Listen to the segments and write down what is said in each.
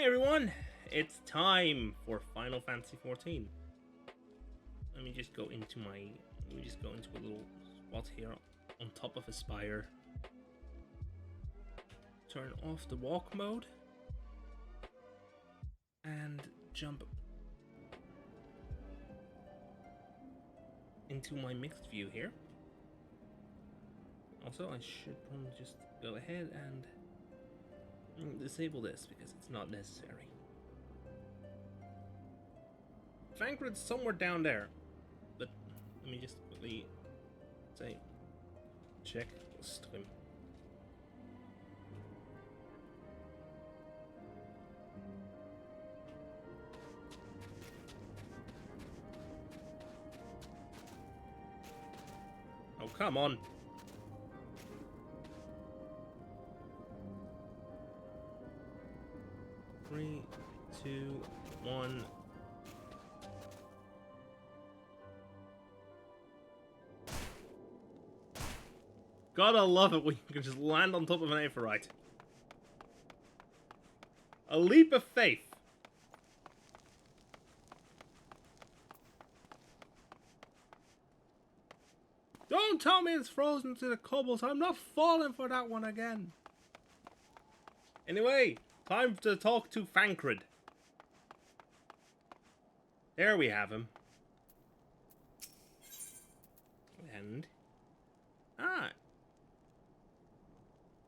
Hey everyone, it's time for Final Fantasy XIV. Let me just go into a little spot here on top of a spire. Turn off the walk mode and jump into my mixed view here. Also, I should probably just go ahead and disable this because it's not necessary. Hraesvelgr's somewhere down there, but let me just quickly check stream. Oh, come on. Three, two, one. Gotta love it when you can just land on top of an Aephorite. A leap of faith. Don't tell me it's frozen to the cobbles. I'm not falling for that one again. Anyway, time to talk to Hraesvelgr. There we have him. And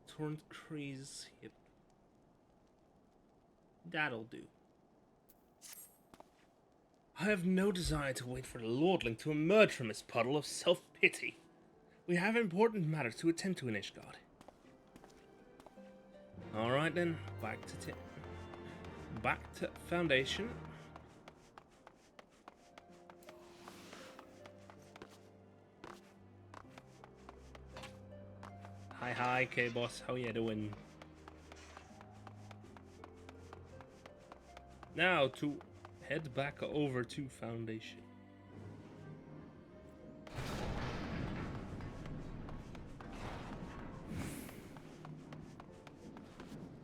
Torrent Crease hip. That'll do. I have no desire to wait for the Lordling to emerge from his puddle of self-pity. We have important matters to attend to in Nidhogg. Alright then, back to Foundation. Hi, K-Boss, how you doing? Now to head back over to Foundation.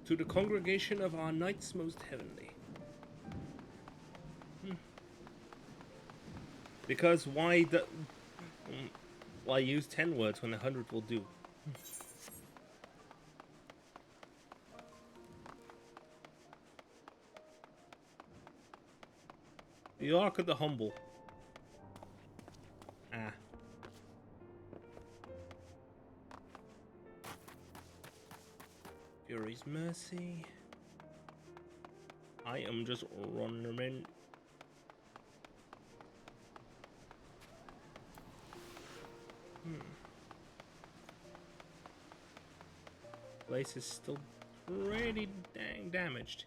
To the congregation of our knights most heavenly. Because why use 10 words when 100 will do? The Ark of the Humble. Fury's Mercy. I am just running. Place is still pretty dang damaged.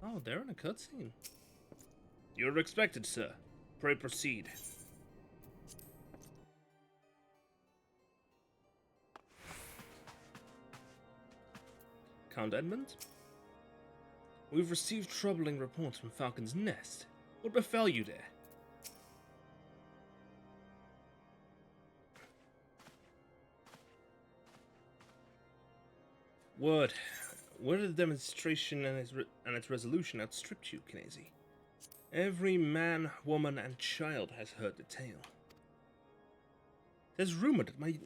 Oh, they're in a cutscene. You're expected, sir. Pray proceed. Count Edmund? We've received troubling reports from Falcon's Nest. What befell you there? Word of the demonstration and its resolution outstripped you, Knesi. Every man, woman, and child has heard the tale. There's rumored that my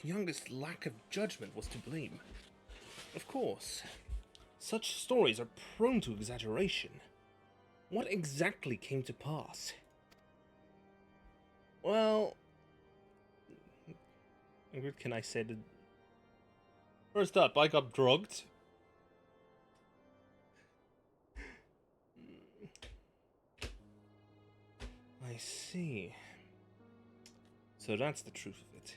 youngest lack of judgment was to blame. Of course, such stories are prone to exaggeration. What exactly came to pass? Well, what can I say? First up, I got drugged. I see. So that's the truth of it.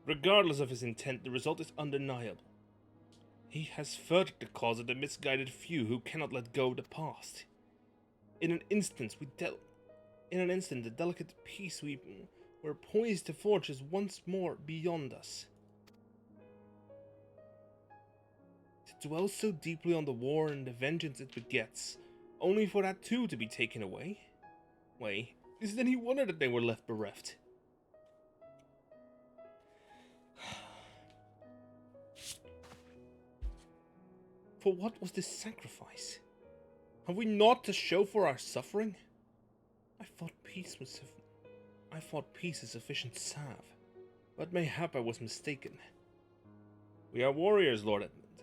Regardless of his intent, the result is undeniable. He has furthered the cause of the misguided few who cannot let go of the past. In an instant, the delicate peace we were poised to forge is once more beyond us. To dwell so deeply on the war and the vengeance it begets, only for that too to be taken away? Why, is it any wonder that they were left bereft? For what was this sacrifice? Have we naught to show for our suffering? I thought peace a sufficient salve, but mayhap I was mistaken. We are warriors, Lord Edmund,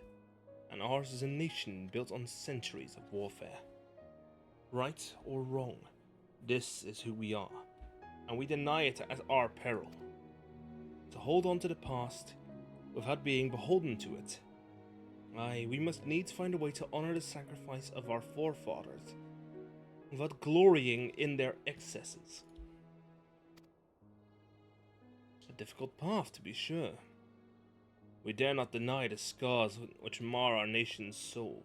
and ours is a nation built on centuries of warfare. Right or wrong, this is who we are, and we deny it at our peril. To hold on to the past, without being beholden to it, aye, we must needs find a way to honor the sacrifice of our forefathers, without glorying in their excesses. A difficult path, to be sure. We dare not deny the scars which mar our nation's soul,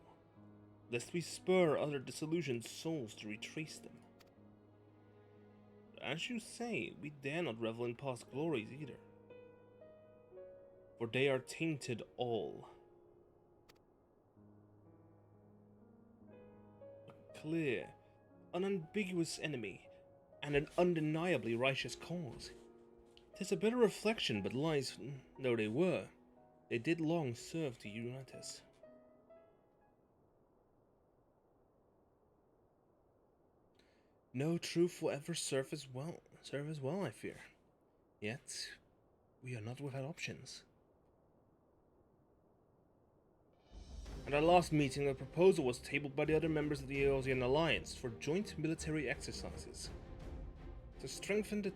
lest we spur other disillusioned souls to retrace them. But as you say, we dare not revel in past glories either, for they are tainted all. A clear, unambiguous enemy, and an undeniably righteous cause. 'Tis a bitter reflection, but lies though they were, they did long serve to unite us. No truth will ever serve as well, I fear. Yet, we are not without options. At our last meeting, a proposal was tabled by the other members of the Eosian Alliance for joint military exercises to strengthen the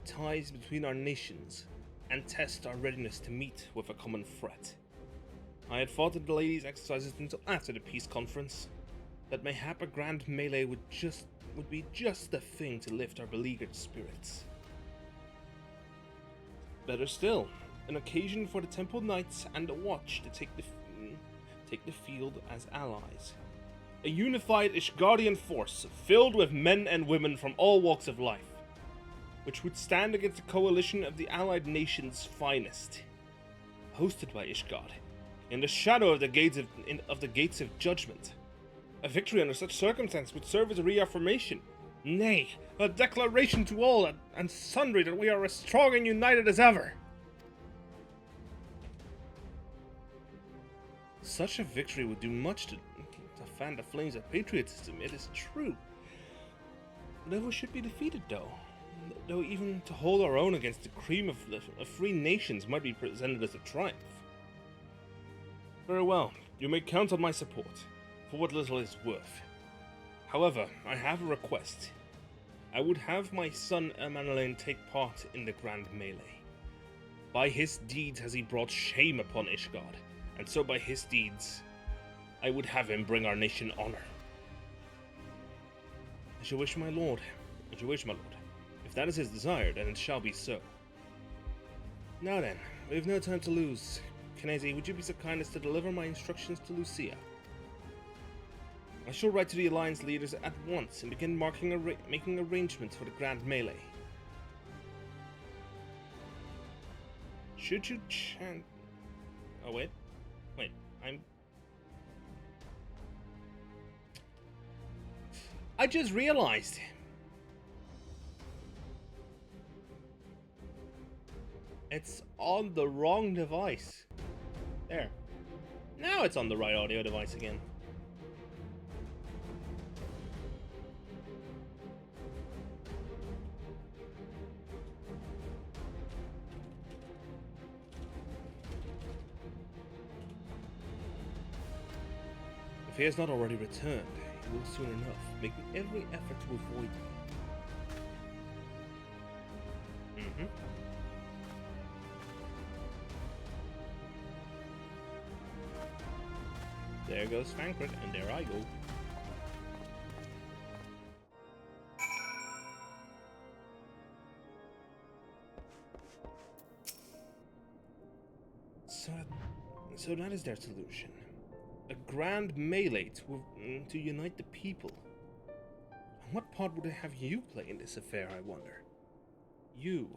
ties between our nations and test our readiness to meet with a common threat. I had thought of the ladies' exercises until after the peace conference, that mayhap a grand melee would be just the thing to lift our beleaguered spirits. Better still, an occasion for the Temple Knights and the Watch to take the field as allies. A unified Ishgardian force filled with men and women from all walks of life, which would stand against a coalition of the allied nations' finest, hosted by Ishgard, in the shadow of the gates of judgment. A victory under such circumstances would serve as a reaffirmation, nay, a declaration to all and sundry that we are as strong and united as ever. Such a victory would do much to fan the flames of patriotism, it is true. Never should be defeated, though even to hold our own against the cream of free nations might be presented as a triumph. Very well, you may count on my support, for what little it is worth. However, I have a request. I would have my son Emanalain take part in the grand melee. By his deeds has he brought shame upon Ishgard, and so by his deeds, I would have him bring our nation honor. As you wish, my lord. As you wish, my lord. If that is his desire, then it shall be so. Now then, we have no time to lose. Knazy, would you be so kind as to deliver my instructions to Lucia? I shall write to the Alliance leaders at once and begin making arrangements for the grand melee. Should you chant... Oh, wait, I just realized. It's on the wrong device. There. Now it's on the right audio device again. If he has not already returned, he will soon enough, making every effort to avoid me. There goes Thancred, and there I go. So that is their solution. A grand melee to unite the people. And what part would they have you play in this affair, I wonder? You,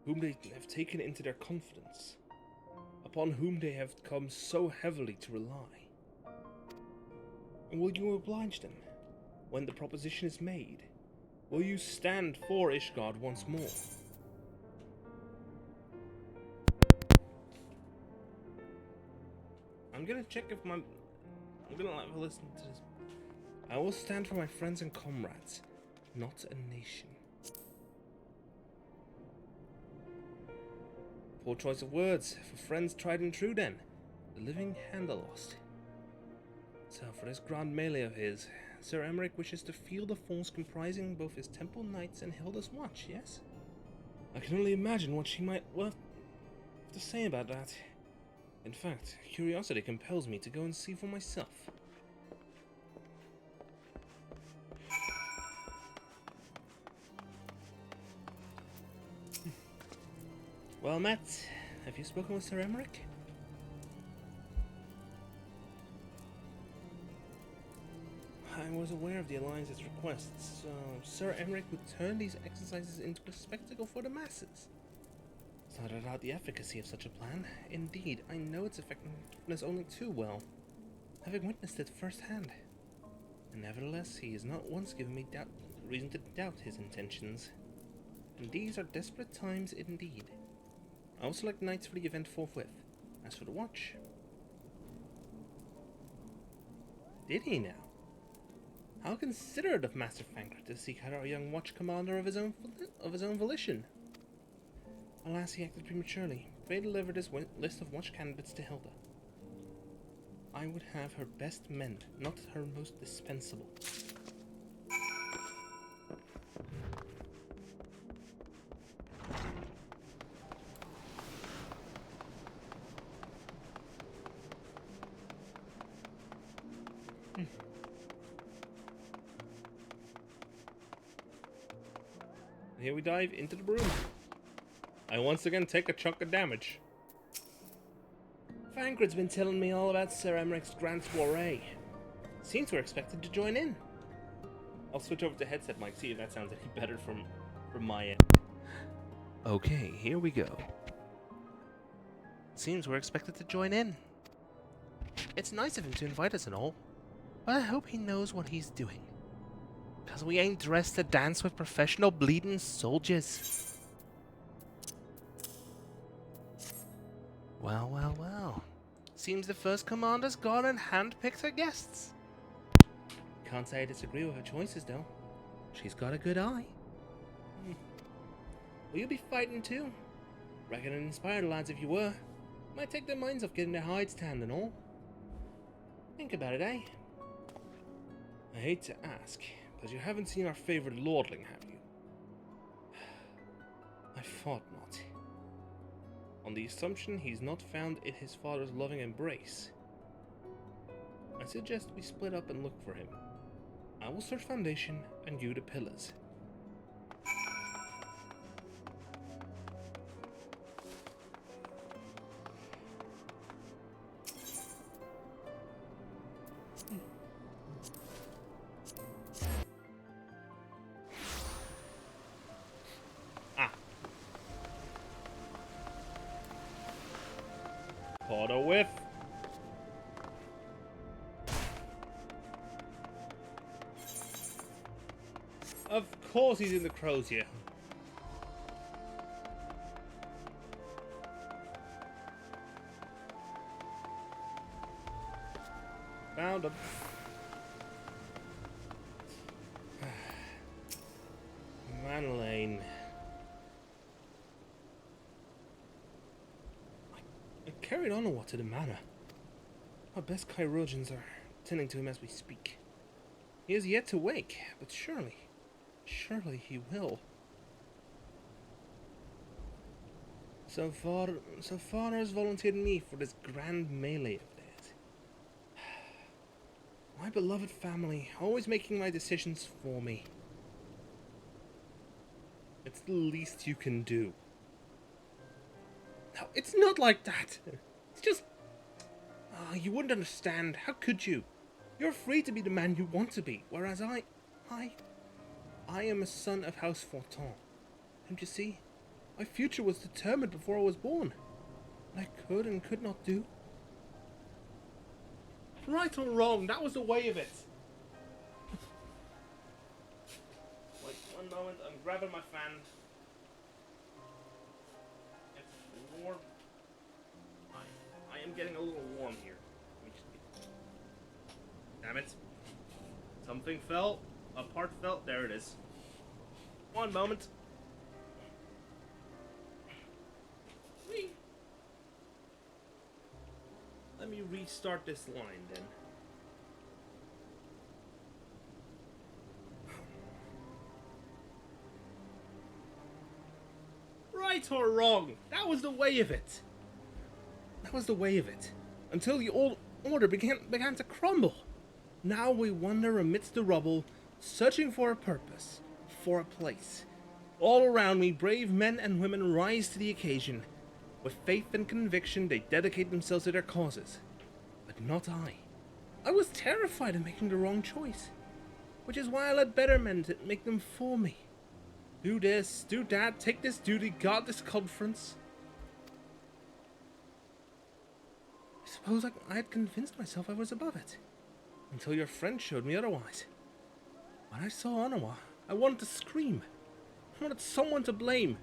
whom they have taken into their confidence, upon whom they have come so heavily to rely. And will you oblige them when the proposition is made? Will you stand for Ishgard once more? I'm gonna check if my... I'm gonna have a listen to this. I will stand for my friends and comrades, not a nation. Poor choice of words. For friends tried and true then. The living and the lost. So, for this grand melee of his, Sir Emmerich wishes to field a force comprising both his temple knights and Hilda's watch, yes? I can only imagine what she might have to say about that. In fact, curiosity compels me to go and see for myself. Well, Matt, have you spoken with Sir Emmerich? I was aware of the Alliance's requests, so Sir Emmerich would turn these exercises into a spectacle for the masses. It's not doubt the efficacy of such a plan. Indeed, I know its effectiveness only too well, having witnessed it firsthand. And nevertheless, he has not once given me reason to doubt his intentions. And these are desperate times indeed. I will select knights for the event forthwith. As for the watch... Did he now? How considerate of Master Hraesvelgr to seek out our young watch commander of his own volition. Alas, he acted prematurely. Pray deliver this list of watch candidates to Hilda. I would have her best men, not her most dispensable. Here we dive into the broom. I once again take a chunk of damage. Hraesvelgr's been telling me all about Sir Emmerich's grand soiree. Seems we're expected to join in. I'll switch over to headset mic, see if that sounds any better from my end. Okay, here we go. Seems we're expected to join in. It's nice of him to invite us and all, but I hope he knows what he's doing. Because we ain't dressed to dance with professional bleeding soldiers. Well, well, well. Seems the first commander's gone and handpicked her guests. Can't say I disagree with her choices, though. She's got a good eye. Will you be fighting too? Reckon it inspired lads if you were. Might take their minds off getting their hides tanned and all. Think about it, eh? I hate to ask, but you haven't seen our favorite lordling, have you? I thought not. On the assumption he's not found in his father's loving embrace, I suggest we split up and look for him. I will search foundation and you the pillars. Caught a whiff. Of course he's in the crozier. Found him. Manlane. Carried onward to the manor. Our best chirurgeons are tending to him as we speak. He is yet to wake, but surely he will. So father has volunteered me for this grand melee of theirs. My beloved family, always making my decisions for me. It's the least you can do. No, it's not like that. It's just... you wouldn't understand. How could you? You're free to be the man you want to be, whereas I am a son of House Fortin. Don't you see? My future was determined before I was born. I could and could not do. Right or wrong, that was the way of it. Wait one moment, I'm grabbing my fan. It's warm. I am getting a little warm here. Damn it. Something fell. A part fell. There it is. One moment. Whee. Let me restart this line then. Right or wrong, that was the way of it. That was the way of it. Until the old order began to crumble. Now we wander amidst the rubble, searching for a purpose, for a place. All around me, brave men and women rise to the occasion. With faith and conviction, they dedicate themselves to their causes. But not I. I was terrified of making the wrong choice, which is why I let better men make them for me. Do this, do that, take this duty, guard this conference. I suppose I had convinced myself I was above it, until your friend showed me otherwise. When I saw Onawa, I wanted to scream. I wanted someone to blame.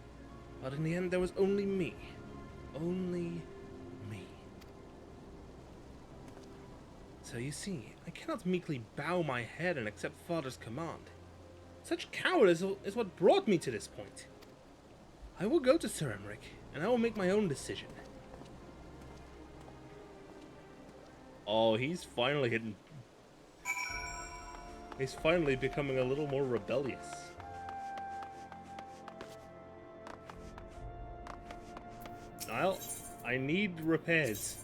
But in the end, there was only me. Only me. So you see, I cannot meekly bow my head and accept Father's command. Such cowardice is what brought me to this point. I will go to Sir Emmerich, and I will make my own decision. Oh, he's finally hitting... He's finally becoming a little more rebellious. Niall, I need repairs.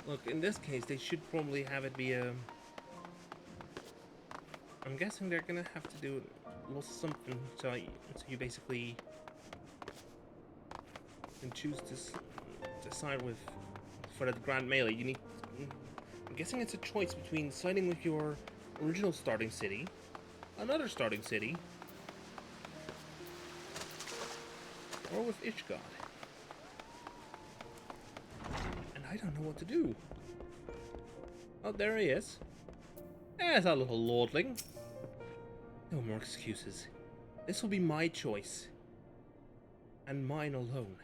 Look, in this case, they should probably have it be a... I'm guessing they're gonna have to do a little something so you basically can choose to side with for the Grand Melee. You need... I'm guessing it's a choice between siding with your original starting city, another starting city, or with Ishgard. I don't know what to do. Oh, there he is. There's our little lordling. No more excuses. This will be my choice. And mine alone.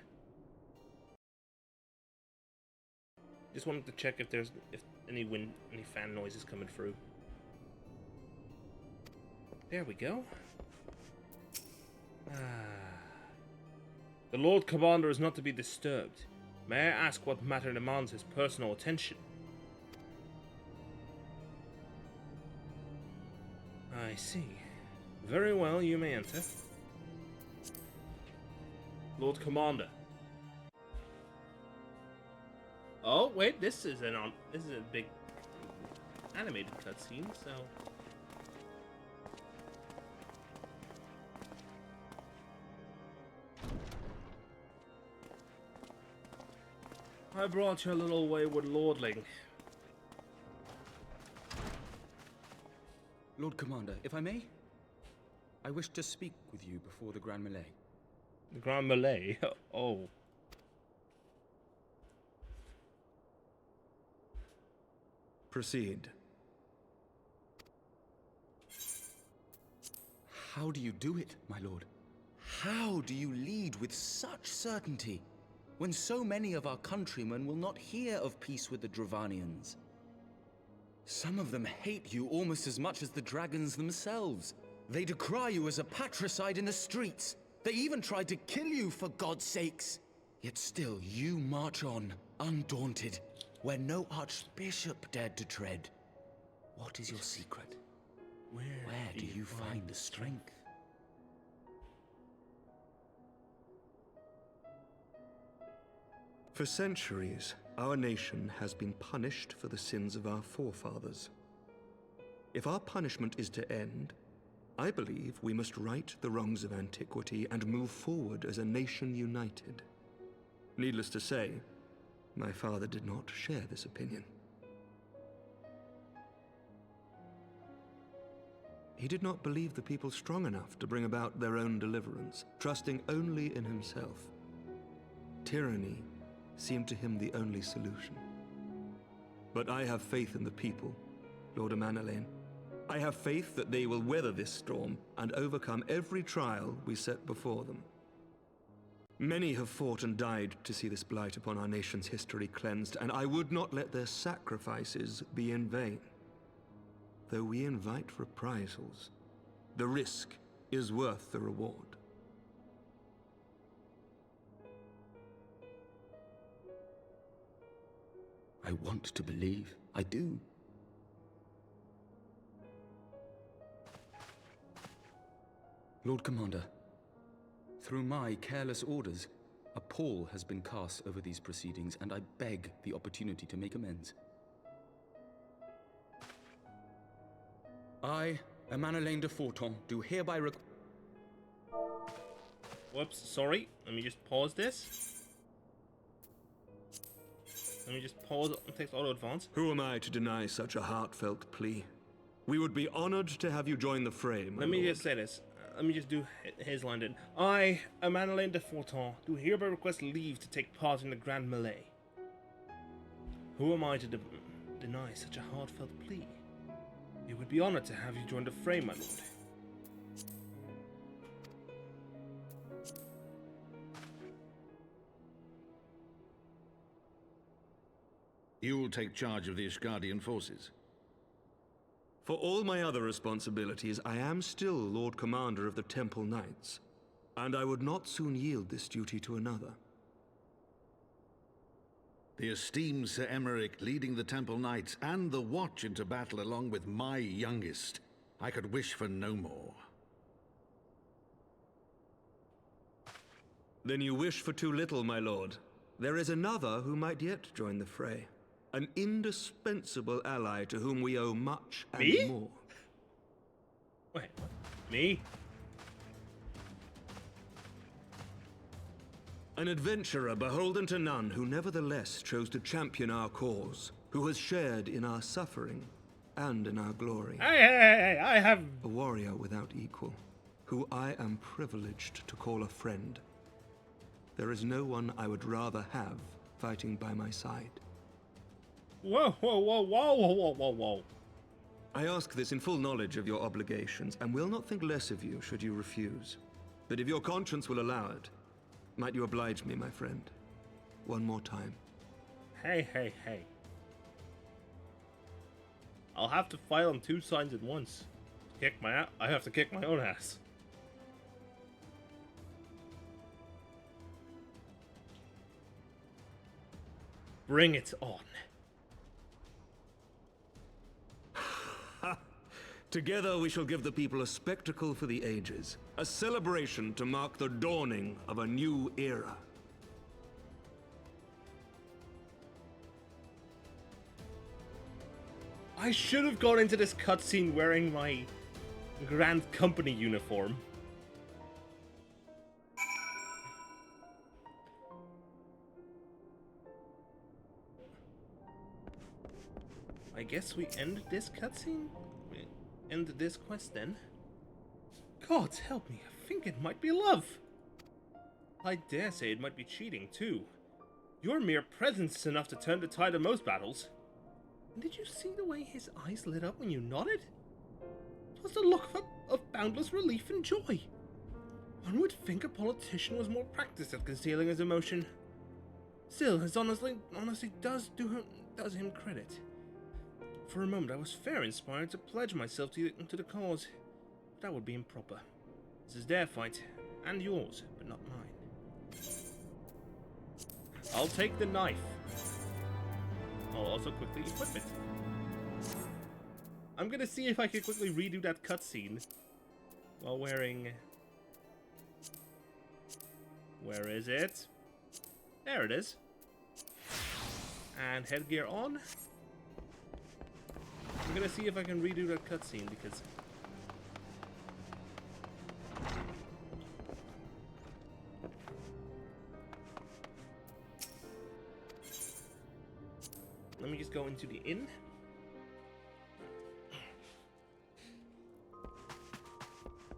Just wanted to check if any fan noise is coming through. There we go. The Lord Commander is not to be disturbed. May I ask what matter demands his personal attention? I see. Very well, you may enter. Lord Commander. Oh, wait, this is a big animated cutscene, so... I brought your little wayward lordling. Lord Commander, if I may? I wish to speak with you before the Grand Melee. The Grand Melee? Oh. Proceed. How do you do it, my lord? How do you lead with such certainty, when so many of our countrymen will not hear of peace with the Dravanians? Some of them hate you almost as much as the dragons themselves. They decry you as a patricide in the streets. They even tried to kill you, for God's sakes. Yet still you march on, undaunted, where no archbishop dared to tread. What is your secret? Where do you find the strength? For centuries, our nation has been punished for the sins of our forefathers. If our punishment is to end, I believe we must right the wrongs of antiquity and move forward as a nation united. Needless to say, my father did not share this opinion. He did not believe the people strong enough to bring about their own deliverance, trusting only in himself. Tyranny seemed to him the only solution. But I have faith in the people, Lord Amanalain. I have faith that they will weather this storm and overcome every trial we set before them. Many have fought and died to see this blight upon our nation's history cleansed, and I would not let their sacrifices be in vain. Though we invite reprisals, the risk is worth the reward. I want to believe. I do. Lord Commander, through my careless orders, a pall has been cast over these proceedings, and I beg the opportunity to make amends. I, Amanalain de Forton, do hereby Whoops, sorry. Let me just pause this. Let me just pause and take auto advance. Who am I to deny such a heartfelt plea? We would be honored to have you join the fray, my Let me lord. just say this. Let me just do his line then. I, Amanalain de Forton, do hereby request leave to take part in the grand melee. Who am I to deny such a heartfelt plea? We would be honored to have you join the fray, my lord. You will take charge of the Ishgardian forces. For all my other responsibilities, I am still Lord Commander of the Temple Knights, and I would not soon yield this duty to another. The esteemed Sir Emeric leading the Temple Knights and the Watch into battle along with my youngest. I could wish for no more. Then you wish for too little, my lord. There is another who might yet join the fray. An indispensable ally to whom we owe much and Me? more. Wait, what? Me? An adventurer beholden to none who nevertheless chose to champion our cause, who has shared in our suffering and in our glory. Hey, I have... A warrior without equal, who I am privileged to call a friend. There is no one I would rather have fighting by my side. Whoa, whoa, whoa, whoa, whoa, whoa, whoa, whoa. I ask this in full knowledge of your obligations, and will not think less of you should you refuse. But if your conscience will allow it, might you oblige me, my friend, one more time? Hey, hey, hey. I'll have to fight on two sides at once. I have to kick my own ass. Bring it on. Together we shall give the people a spectacle for the ages, a celebration to mark the dawning of a new era. I should have gone into this cutscene wearing my Grand Company uniform. I guess we end this cutscene? End this quest then? God help me, I think it might be love. I dare say it might be cheating too. Your mere presence is enough to turn the tide of most battles. And did you see the way his eyes lit up when you nodded? It was the look of boundless relief and joy. One would think a politician was more practiced at concealing his emotion. Still, his honesty does him credit. For a moment, I was fair inspired to pledge myself to the cause. But that would be improper. This is their fight, and yours, but not mine. I'll take the knife. I'll also quickly equip it. I'm gonna see if I can quickly redo that cutscene while wearing... Where is it? There it is. And headgear on. I'm gonna see if I can redo that cutscene because Let me just go into the inn.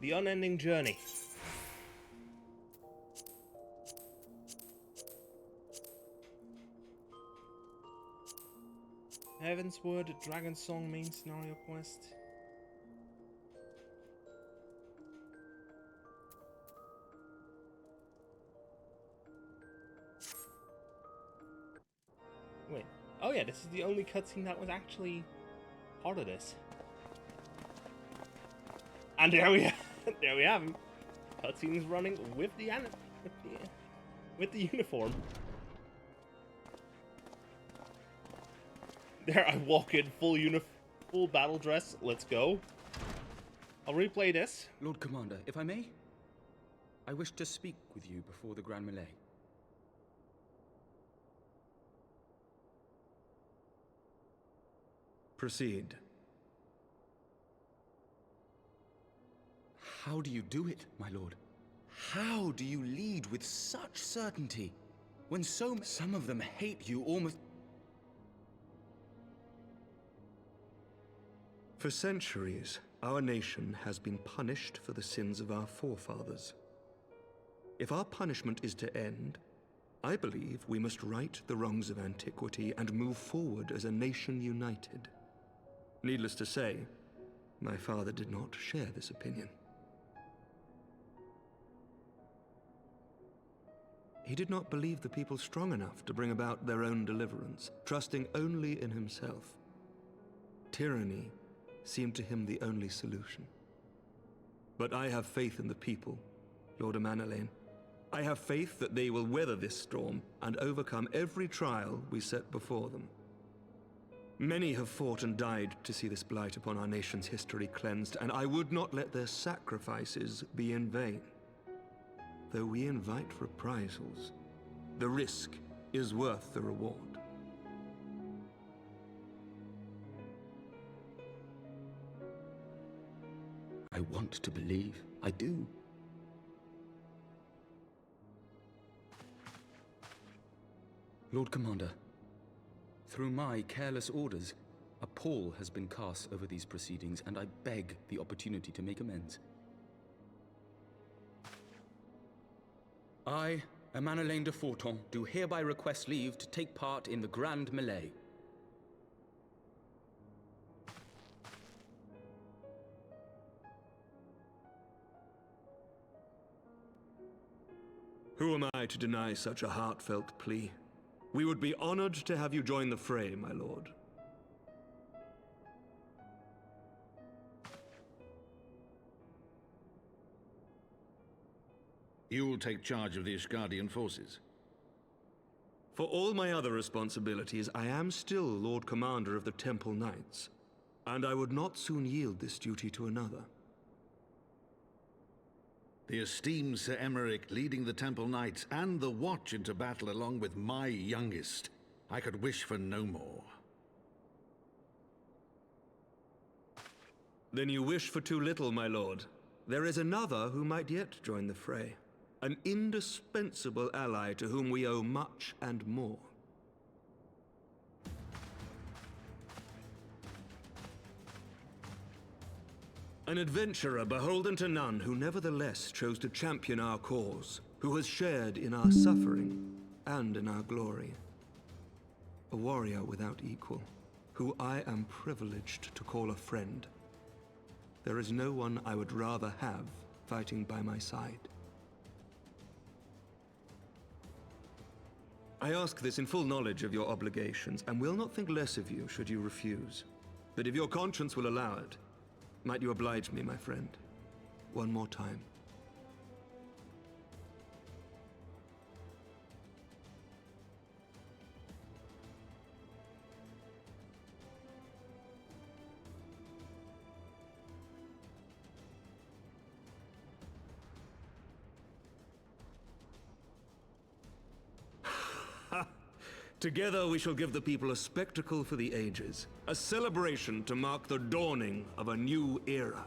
The unending journey. Heaven's Word, Dragon Song main scenario quest. Wait. Oh yeah, this is the only cutscene that was actually part of this. And there we have him. Cutscenes running with the uniform. There I walk in full battle dress. Let's go. I'll replay this. Lord Commander, if I may, I wish to speak with you before the Grand Melee. Proceed. How do you do it, my lord? How do you lead with such certainty when some of them hate you almost... For centuries, our nation has been punished for the sins of our forefathers. If our punishment is to end, I believe we must right the wrongs of antiquity and move forward as a nation united. Needless to say, my father did not share this opinion. He did not believe the people strong enough to bring about their own deliverance, trusting only in himself. Tyranny seemed to him the only solution. But I have faith in the people, Lord Amanalain. I have faith that they will weather this storm and overcome every trial we set before them. Many have fought and died to see this blight upon our nation's history cleansed, and I would not let their sacrifices be in vain. Though we invite reprisals, the risk is worth the reward. I want to believe. I do. Lord Commander, through my careless orders, a pall has been cast over these proceedings, and I beg the opportunity to make amends. I, Amanalain de Forton, do hereby request leave to take part in the Grand Melee. Who am I to deny such a heartfelt plea? We would be honored to have you join the fray, my lord. You will take charge of the Ishgardian forces. For all my other responsibilities, I am still Lord Commander of the Temple Knights, and I would not soon yield this duty to another. The esteemed Sir Emeric leading the Temple Knights and the Watch into battle along with my youngest. I could wish for no more. Then you wish for too little, my lord. There is another who might yet join the fray. An indispensable ally to whom we owe much and more. An adventurer beholden to none who nevertheless chose to champion our cause, who has shared in our suffering and in our glory. A warrior without equal, who I am privileged to call a friend. There is no one I would rather have fighting by my side. I ask this in full knowledge of your obligations, and will not think less of you should you refuse. But if your conscience will allow it, might you oblige me, my friend, one more time? Together we shall give the people a spectacle for the ages, a celebration to mark the dawning of a new era.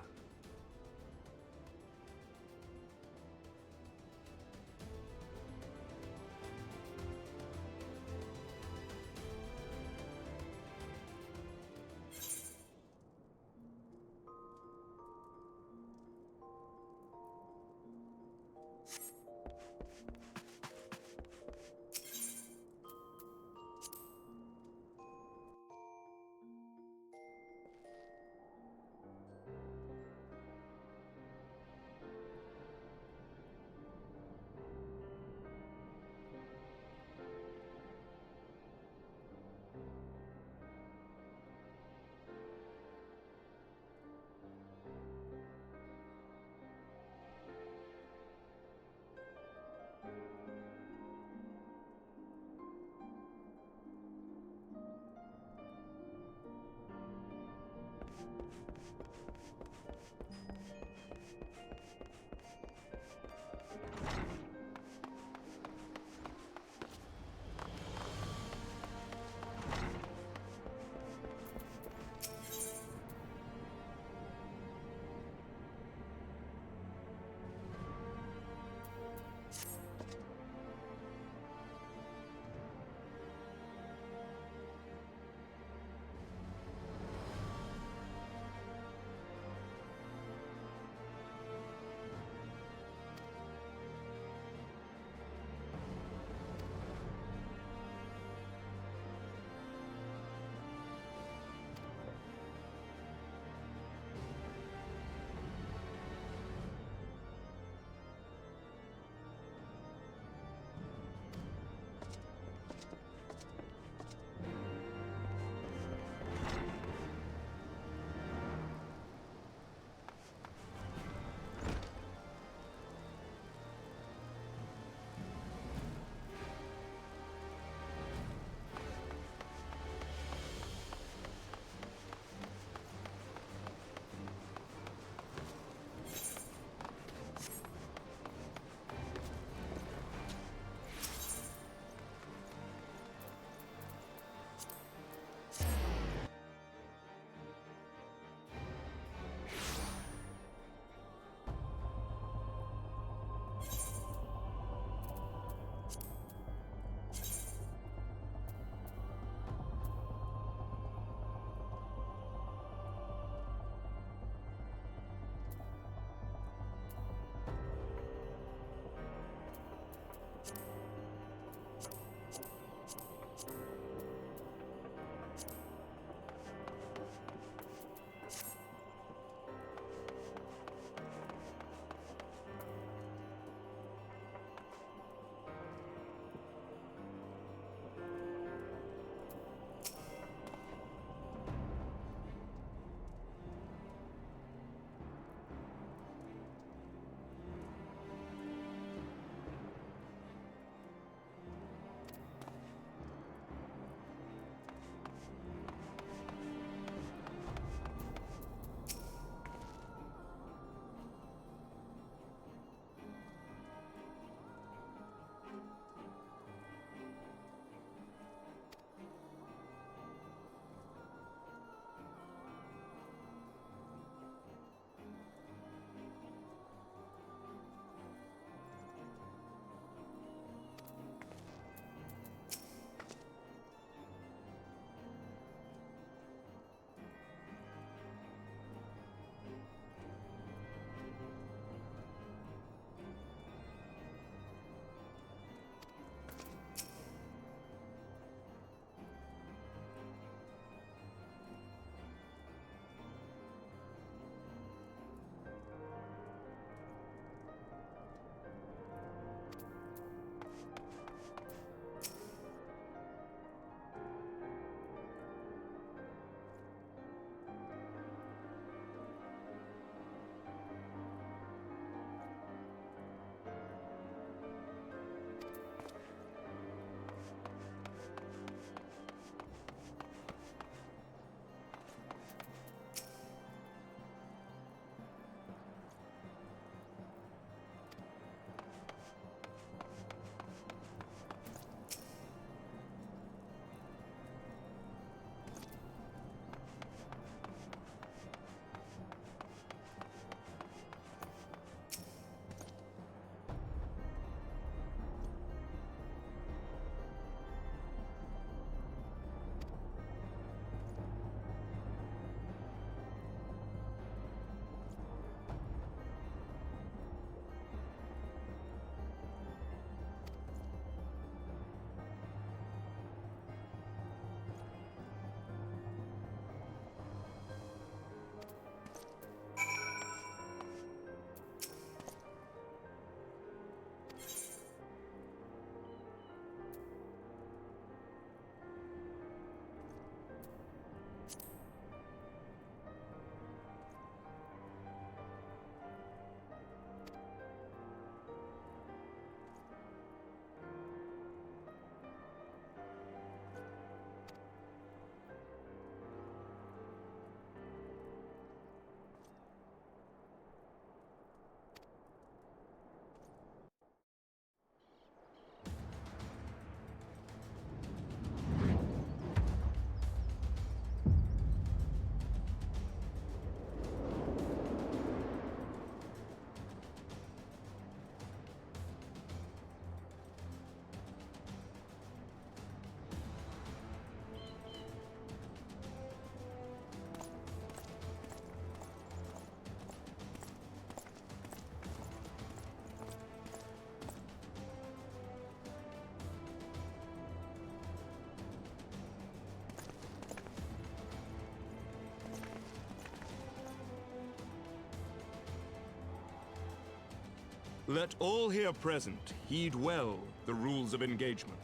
Let all here present heed well the rules of engagement.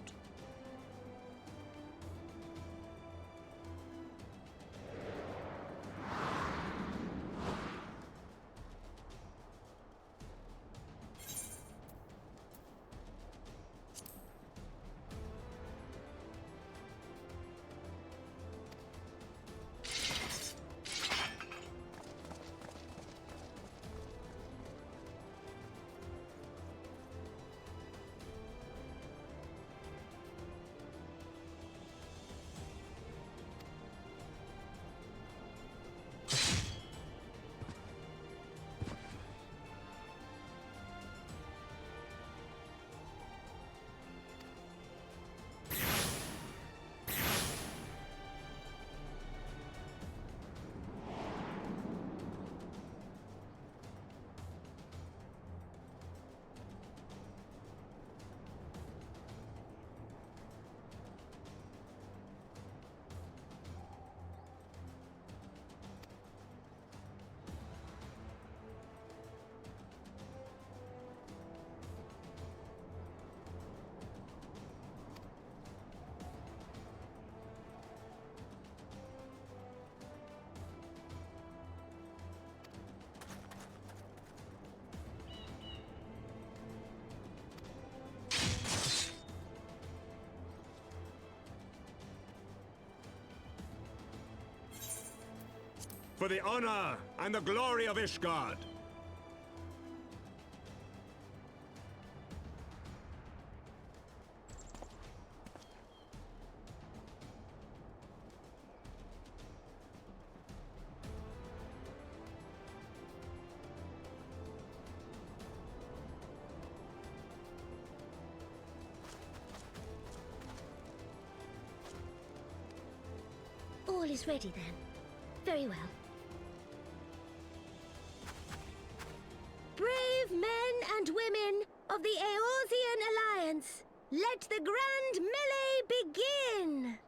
For the honor and the glory of Ishgard! All is ready then. Very well. Brave men and women of the Eorzean Alliance, let the grand melee begin!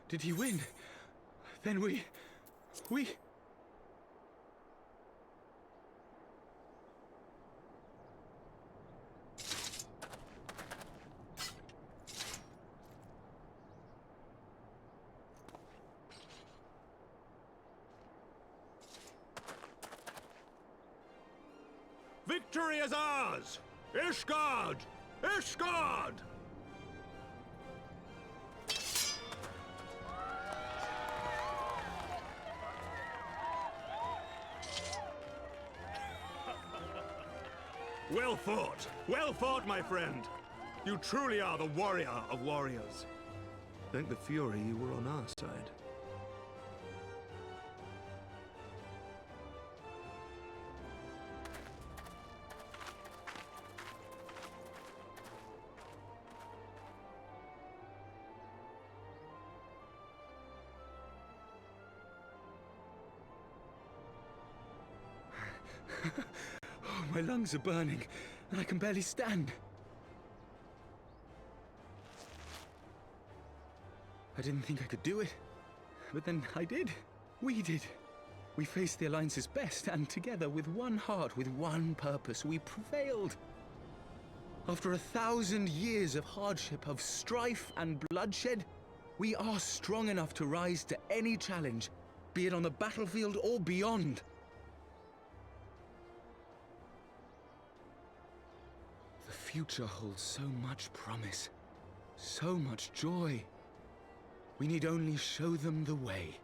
Did he win? Then we... Victory is ours! Ishgard! Ishgard! Well fought! Well fought, my friend! You truly are the warrior of warriors. Thank the Fury you were on our side. Oh, my lungs are burning, and I can barely stand. I didn't think I could do it, but then I did. We did. We faced the Alliance's best, and together, with one heart, with one purpose, we prevailed. After 1,000 years of hardship, of strife and bloodshed, we are strong enough to rise to any challenge, be it on the battlefield or beyond. The future holds so much promise, so much joy. We need only show them the way.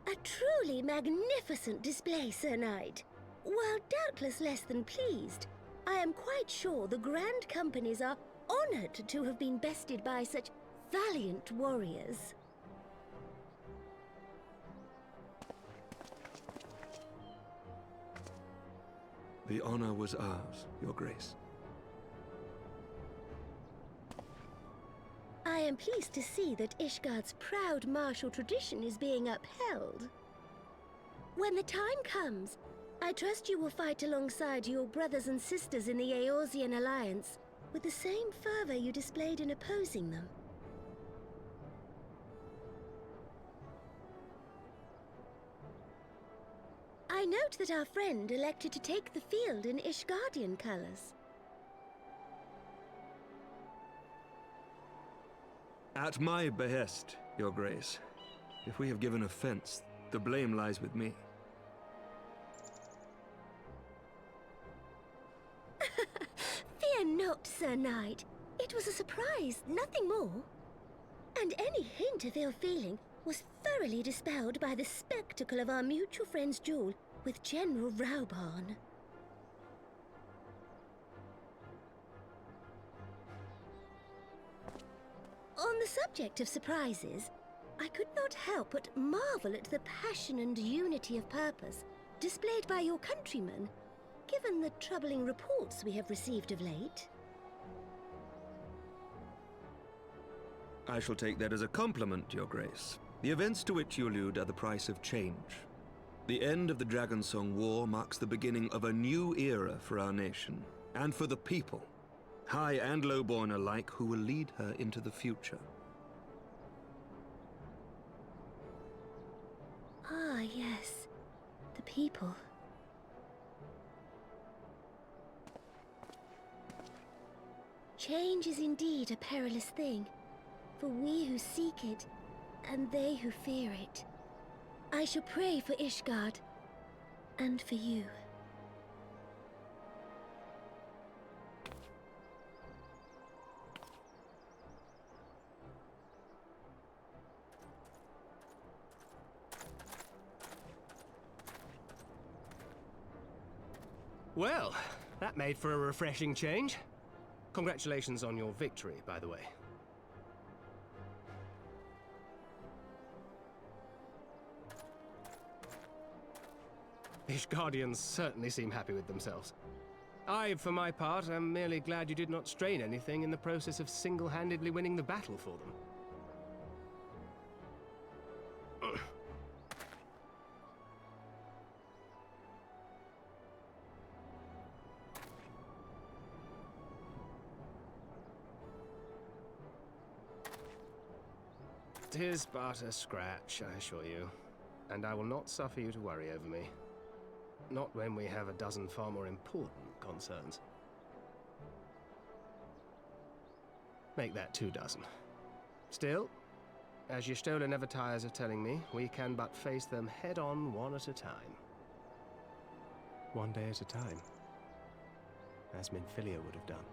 A truly magnificent display, Sir Knight. While doubtless less than pleased, I am quite sure the Grand Companies are honored to have been bested by such valiant warriors. The honor was ours, Your Grace. I am pleased to see that Ishgard's proud martial tradition is being upheld. When the time comes, I trust you will fight alongside your brothers and sisters in the Eorzean Alliance with the same fervor you displayed in opposing them. I note that our friend elected to take the field in Ishgardian colors. At my behest, Your Grace. If we have given offense, the blame lies with me. Fear not, Sir Knight. It was a surprise, nothing more. And any hint of ill feeling was thoroughly dispelled by the spectacle of our mutual friend's duel with General Raubarn. On the subject of surprises, I could not help but marvel at the passion and unity of purpose displayed by your countrymen, given the troubling reports we have received of late. I shall take that as a compliment, Your Grace. The events to which you allude are the price of change. The end of the Dragonsong War marks the beginning of a new era for our nation, and for the people, high and lowborn alike, who will lead her into the future. Ah, yes. The people. Change is indeed a perilous thing, for we who seek it, and they who fear it. I shall pray for Ishgard, and for you. Well, that made for a refreshing change. Congratulations on your victory, by the way. Ishgardians certainly seem happy with themselves. I, for my part, am merely glad you did not strain anything in the process of single-handedly winning the battle for them. Tis but a scratch, I assure you, and I will not suffer you to worry over me. Not when we have a dozen far more important concerns. Make that 2 dozen. Still, as Y'shtola never tires of telling me, we can but face them head-on, one at a time. One day at a time. As Minfilia would have done.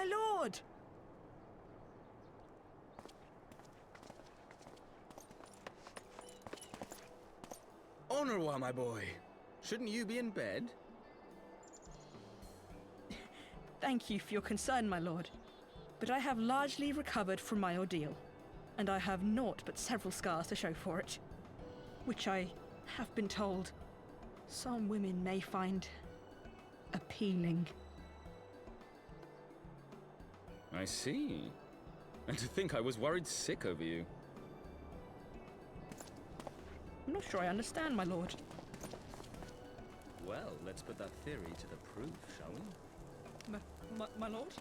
My lord! Honorwa, my boy. Shouldn't you be in bed? Thank you for your concern, my lord. But I have largely recovered from my ordeal, and I have naught but several scars to show for it, which I have been told some women may find appealing. I see. And to think I was worried sick over you. I'm not sure I understand, my lord. Well, let's put that theory to the proof, shall we? My lord?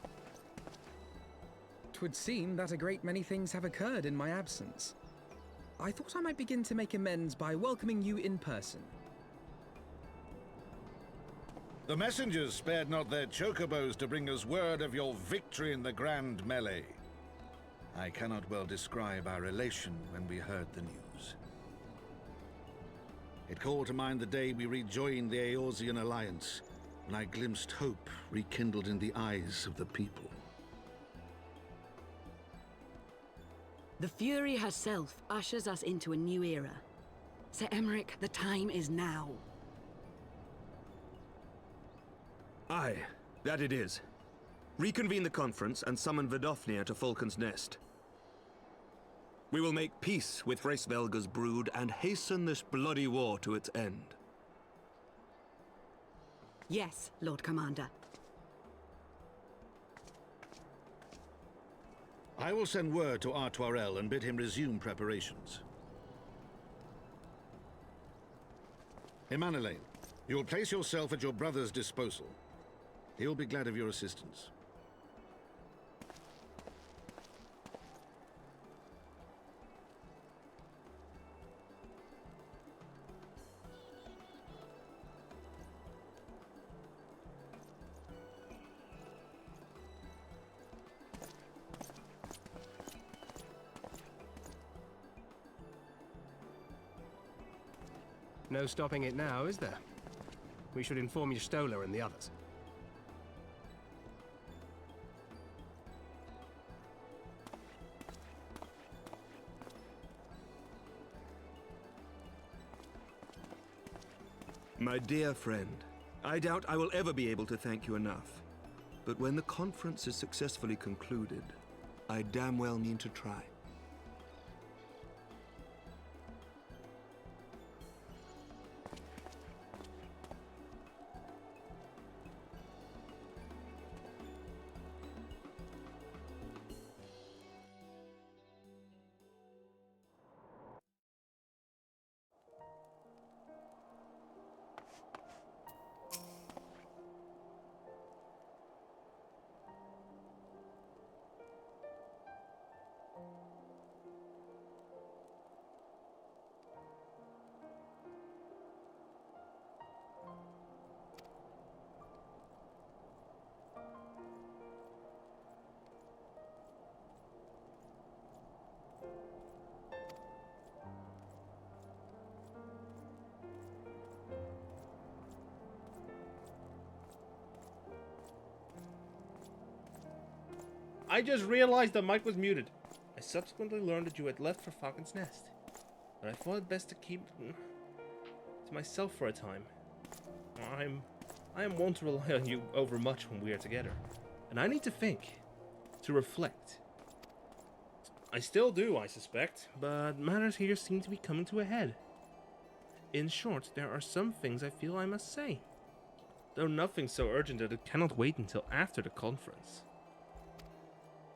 'Twould seem that a great many things have occurred in my absence. I thought I might begin to make amends by welcoming you in person. The messengers spared not their chocobos to bring us word of your victory in the grand melee. I cannot well describe our elation when we heard the news. It called to mind the day we rejoined the Eorzean alliance, and I glimpsed hope rekindled in the eyes of the people. The Fury herself ushers us into a new era. Sir Emmerich, the time is now. Aye, that it is. Reconvene the conference and summon Vidofnir to Falcon's Nest. We will make peace with Hraesvelgr's brood and hasten this bloody war to its end. Yes, Lord Commander. I will send word to Artoirel and bid him resume preparations. Emmanuel, you will place yourself at your brother's disposal. He will be glad of your assistance. No stopping it now, is there? We should inform Stola and the others. My dear friend, I doubt I will ever be able to thank you enough. But when the conference is successfully concluded, I damn well mean to try. I just realized the mic was muted. I subsequently learned that you had left for Falcon's Nest, but I thought it best to keep it to myself for a time. I am wont to rely on you overmuch when we are together, and I need to think, to reflect. I still do, I suspect, but matters here seem to be coming to a head. In short, there are some things I feel I must say, though nothing so urgent that it cannot wait until after the conference.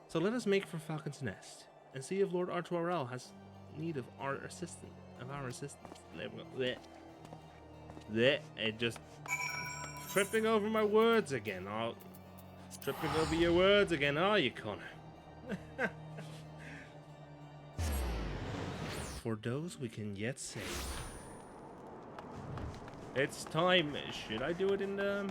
So let us make for Falcon's Nest, and see if Lord Artoirel has need of our assistance. There we go. Blech. It just tripping over my words again. Tripping over your words again, are you, Connor? For those we can yet save. It's time. Should I do it in the...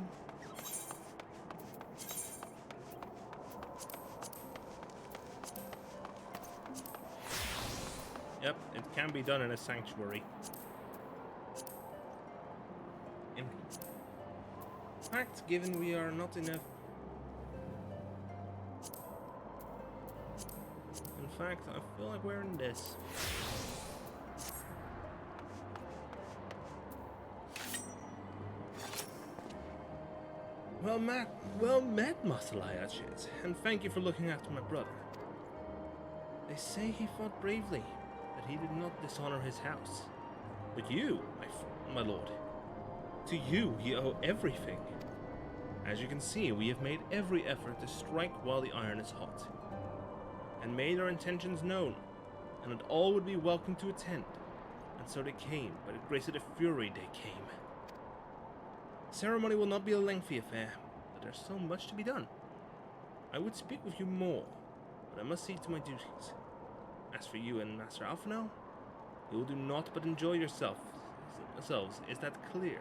Yep, it can be done in a sanctuary. In fact, given we are not enough... fact, I feel like wearing this. Well met, Master Lyachet, and thank you for looking after my brother. They say he fought bravely, that he did not dishonor his house. But you, my lord, to you he owe everything. As you can see, we have made every effort to strike while the iron is hot, and made our intentions known, and that all would be welcome to attend. And so they came, but at grace of the fury they came. The ceremony will not be a lengthy affair, but there's so much to be done. I would speak with you more, but I must see to my duties. As for you and Master Alphonse, you will do naught but enjoy yourselves. Is that clear?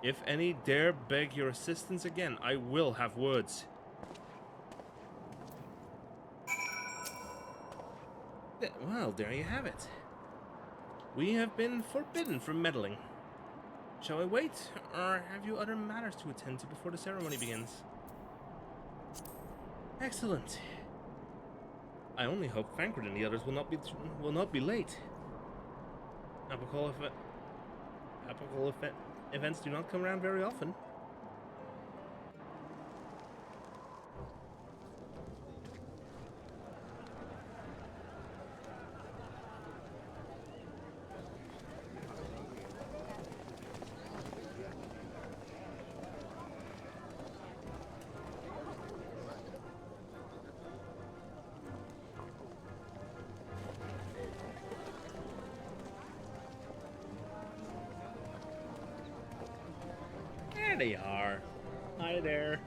If any dare beg your assistance again, I will have words. Well, there you have it. We have been forbidden from meddling. Shall I wait, or have you other matters to attend to before the ceremony begins? Excellent. I only hope Thancred and the others will not be late. Apical events do not come around very often. There they are. Hi there.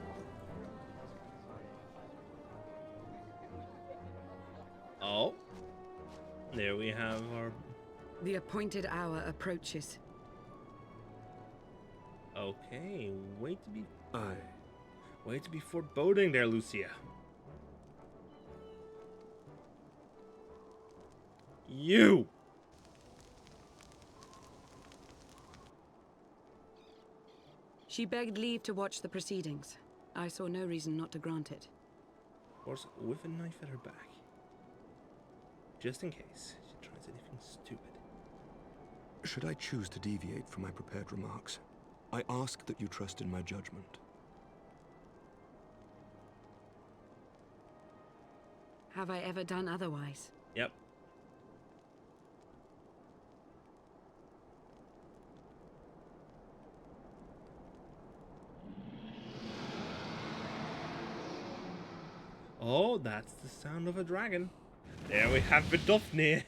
Oh. There we have our... The appointed hour approaches. Okay, wait to be foreboding there, Lucia. You! She begged leave to watch the proceedings. I saw no reason not to grant it. Of course, with a knife at her back. Just in case she tries anything stupid. Should I choose to deviate from my prepared remarks, I ask that you trust in my judgment. Have I ever done otherwise? Yep. Oh, that's the sound of a dragon. There we have Vidofnir.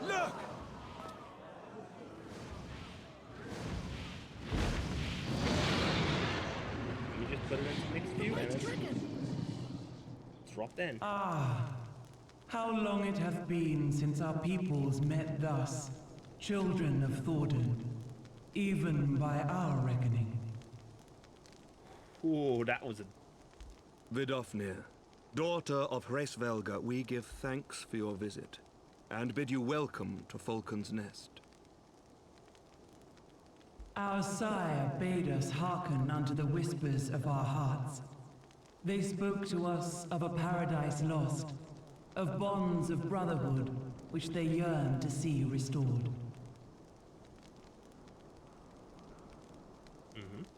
Look! Let me just put it into next view and it's dropped in. Ah, how long it hath been since our peoples met thus, children of Thordan, even by our reckoning. Ooh, that was a... Vidofnir, daughter of Hraesvelgr, we give thanks for your visit, and bid you welcome to Falcon's Nest. Our sire bade us hearken unto the whispers of our hearts. They spoke to us of a paradise lost, of bonds of brotherhood which they yearned to see restored.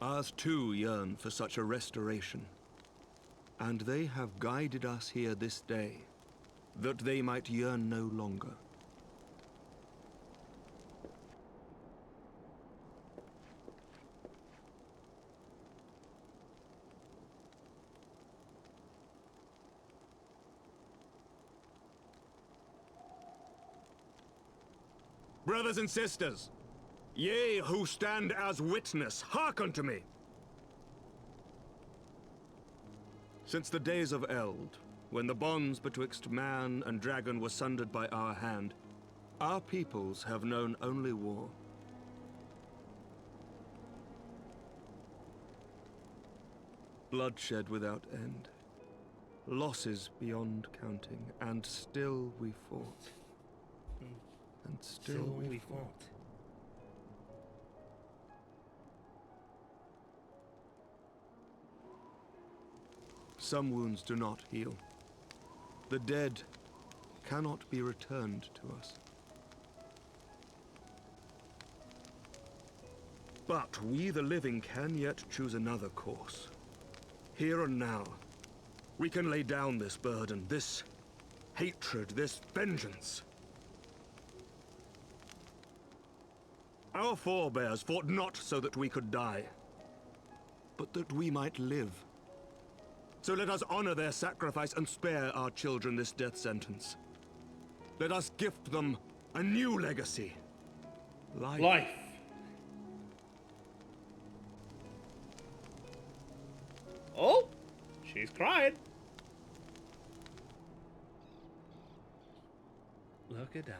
Ours too yearn for such a restoration, and they have guided us here this day, that they might yearn no longer. Brothers and sisters, ye who stand as witness, hearken to me. Since the days of Eld, when the bonds betwixt man and dragon were sundered by our hand, our peoples have known only war. Bloodshed without end, losses beyond counting, and still we fought. And still we fought. Some wounds do not heal. The dead cannot be returned to us. But we, the living, can yet choose another course. Here and now, we can lay down this burden, this hatred, this vengeance. Our forebears fought not so that we could die, but that we might live. So let us honor their sacrifice and spare our children this death sentence. Let us gift them a new legacy. Life. Oh, she's crying. Look at that.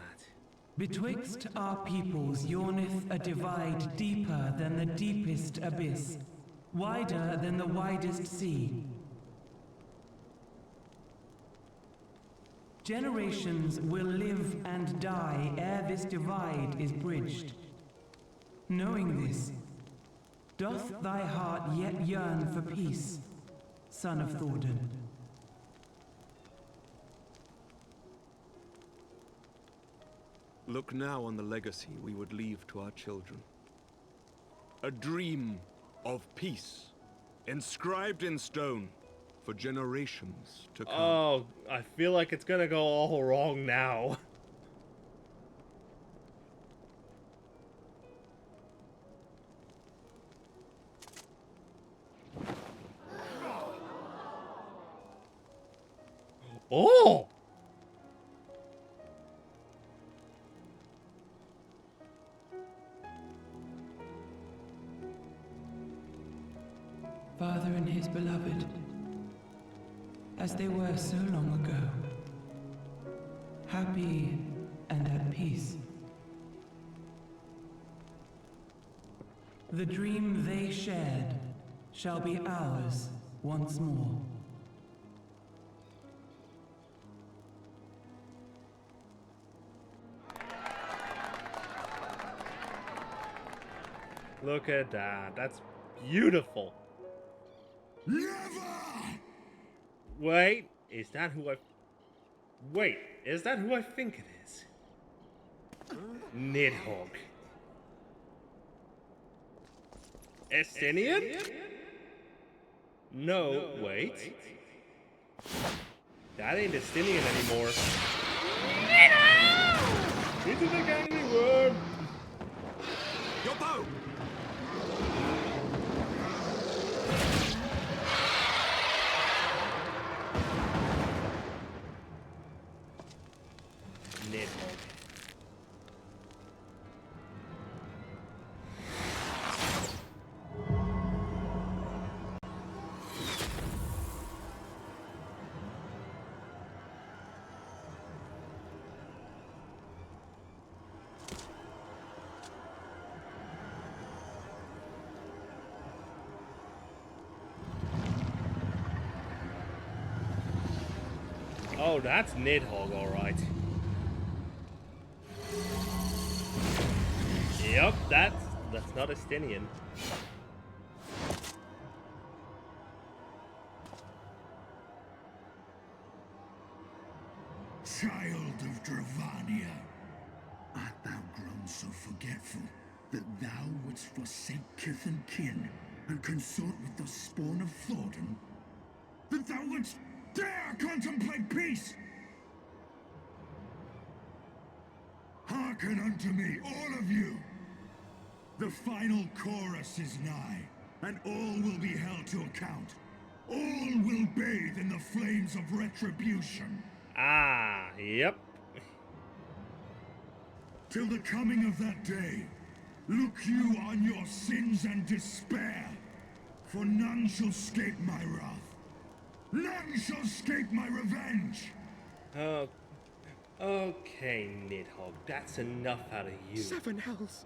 Betwixt our peoples yawneth a divide deeper than the deepest abyss, wider than the widest sea. Generations will live and die ere this divide is bridged. Knowing this, doth thy heart yet yearn for peace, son of Thordan? Look now on the legacy we would leave to our children. A dream of peace, inscribed in stone for generations to come. Oh, I feel like it's gonna go all wrong now. Oh! Father and his beloved, as they were so long ago, happy and at peace. The dream they shared shall be ours once more. Look at that. That's beautiful. Never! Wait, is that who I... Wait, is that who I think it is? Nidhogg. Estinian? No, wait. That ain't Estinian anymore. Into the gangly worm! Your bow! Nidhogg. Oh, that's Nidhogg, alright. Yep, that's not Estinian. Child of Dravania, art thou grown so forgetful that thou wouldst forsake kith and kin and consort with the spawn of Thordan? That thou wouldst dare contemplate peace? Hearken unto me, all of you! The final chorus is nigh, and all will be held to account. All will bathe in the flames of retribution. Ah, yep. Till the coming of that day, look you on your sins and despair, for none shall escape my wrath. None shall escape my revenge! Okay, Nidhogg, that's enough out of you. 7 hells.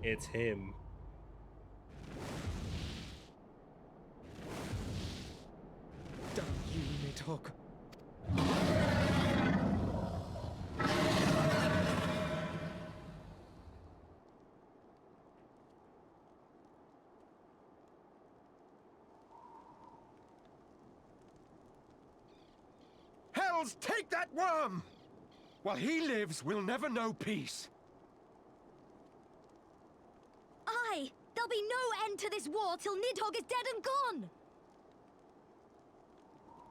It's him. Nidhogg. Hells, take that worm! While he lives, we'll never know peace. Aye! There'll be no end to this war till Nidhogg is dead and gone!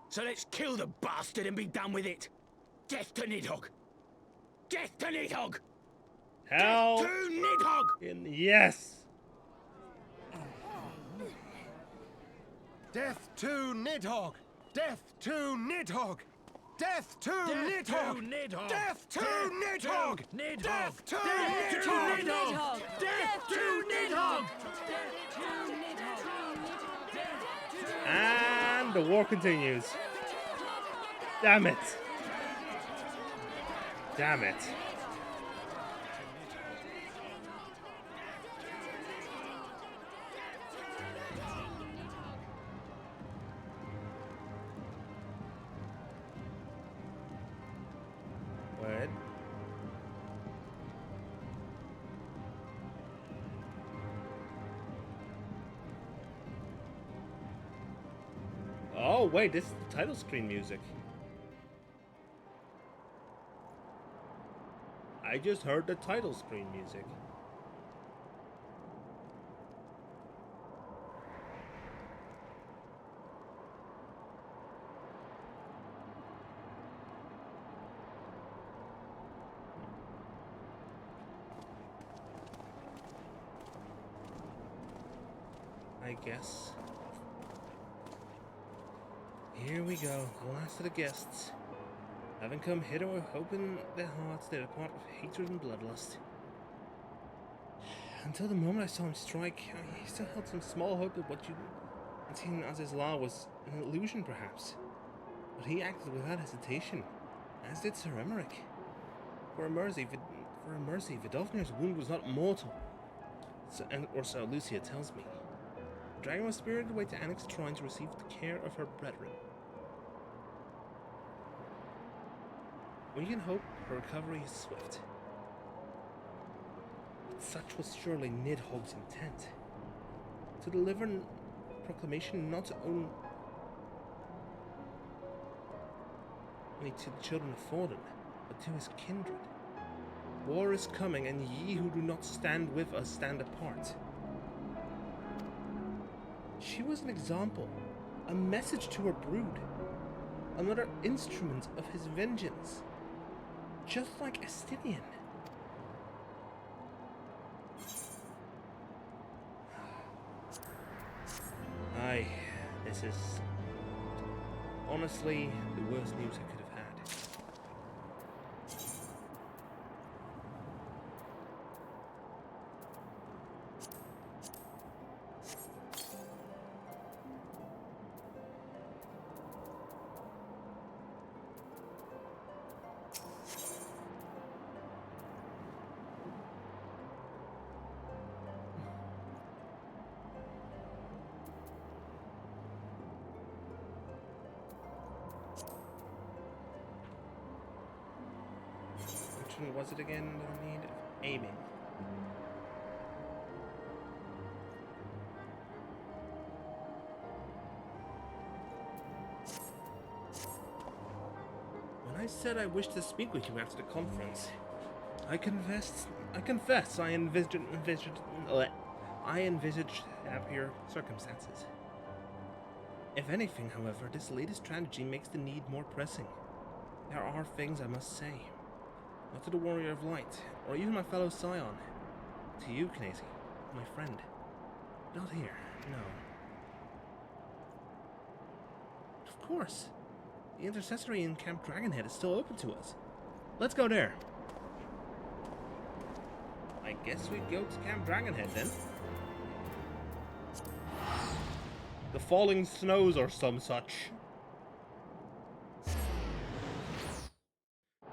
So let's kill the bastard and be done with it. Death to Nidhogg! Death to Nidhogg! Hell Death to Nidhogg! yes! Death to Nidhogg! Death to Nidhogg! Death to Nidhogg! Death to Nidhogg! Death to Nidhogg! Death to Nidhogg! And the war continues. Damn it. Damn it. What? Oh, wait, this is the title screen music. I just heard the title screen music. I guess. Here we go, the last of the guests. Having come hither with open their hearts, they depart with hatred and bloodlust. Until the moment I saw him strike, I still held some small hope that what you had seen as his law was an illusion, perhaps. But he acted without hesitation, as did Sir Emmerich. For a mercy, Vidofnir's wound was not mortal, or so Lucia tells me. The dragon was spirited away to Annex Shrine to receive the care of her brethren. We can hope her recovery is swift. But such was surely Nidhogg's intent. To deliver proclamation not only to the children of Forden, but to his kindred. War is coming, and ye who do not stand with us stand apart. She was an example, a message to her brood, another instrument of his vengeance. Just like Estinian. Aye, this is honestly the worst news I could have had. Which one was it again that I need? Aiming. When I said I wished to speak with you after the conference, I confess I envisaged happier circumstances. If anything, however, this latest tragedy makes the need more pressing. There are things I must say. Not to the Warrior of Light, or even my fellow Scion. To you, Knesi, my friend. Not here, no. But of course. The intercessory in Camp Dragonhead is still open to us. Let's go there. I guess we go to Camp Dragonhead then. The falling snows or some such.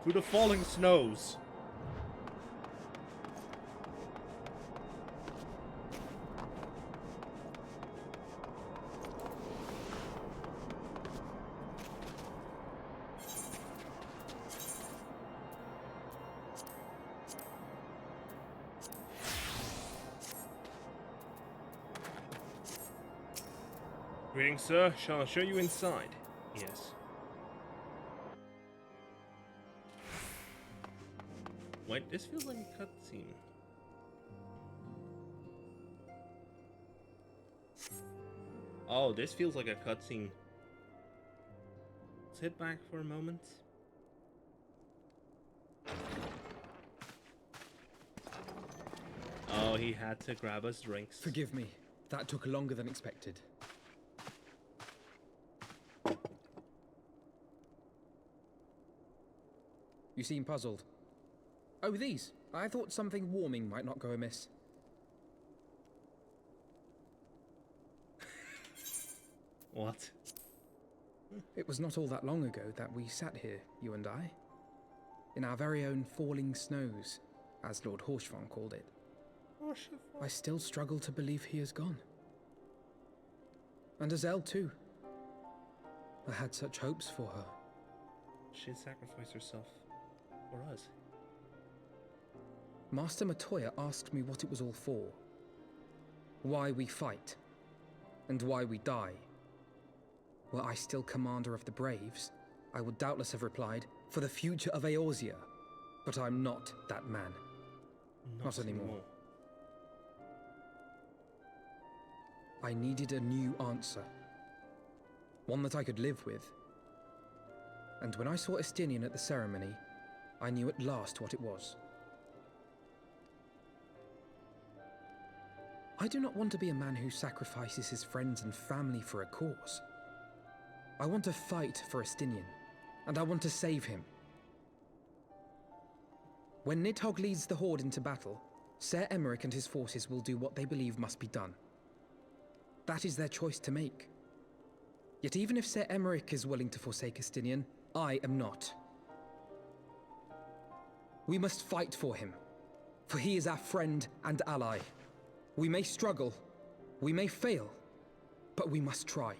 Through the falling snows. Greetings, sir. Shall I show you inside? Yes. Wait, this feels like a cutscene. Oh, this feels like a cutscene. Let's hit back for a moment. Oh, he had to grab us drinks. Forgive me. That took longer than expected. You seem puzzled. Oh, these. I thought something warming might not go amiss. What? It was not all that long ago that we sat here, you and I. In our very own falling snows, as Lord Hraesvelgr called it. I still struggle to believe he is gone. And Azelle too. I had such hopes for her. She sacrificed herself for us. Master Matoya asked me what it was all for. Why we fight. And why we die. Were I still commander of the Braves, I would doubtless have replied, for the future of Eorzea. But I'm not that man. Not anymore. I needed a new answer. One that I could live with. And when I saw Estinian at the ceremony, I knew at last what it was. I do not want to be a man who sacrifices his friends and family for a cause. I want to fight for Estinian, and I want to save him. When Nidhogg leads the Horde into battle, Ser Emeric and his forces will do what they believe must be done. That is their choice to make. Yet even if Ser Emeric is willing to forsake Estinian, I am not. We must fight for him, for he is our friend and ally. We may struggle, we may fail, but we must try.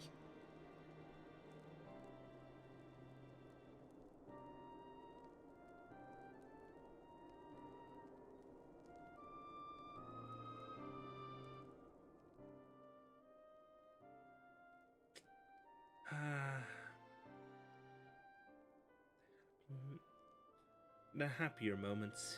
The happier moments.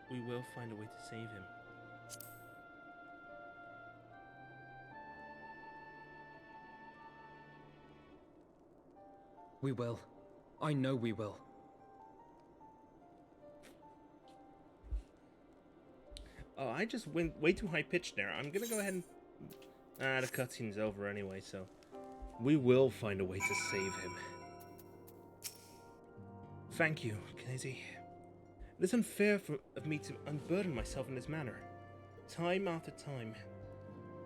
We will find a way to save him. We will. I know we will. Oh, I just went way too high pitched there. I'm gonna go ahead and... the cutscene's over anyway, so... We will find a way to save him. Thank you, Kennedy. It is unfair of me to unburden myself in this manner, time after time,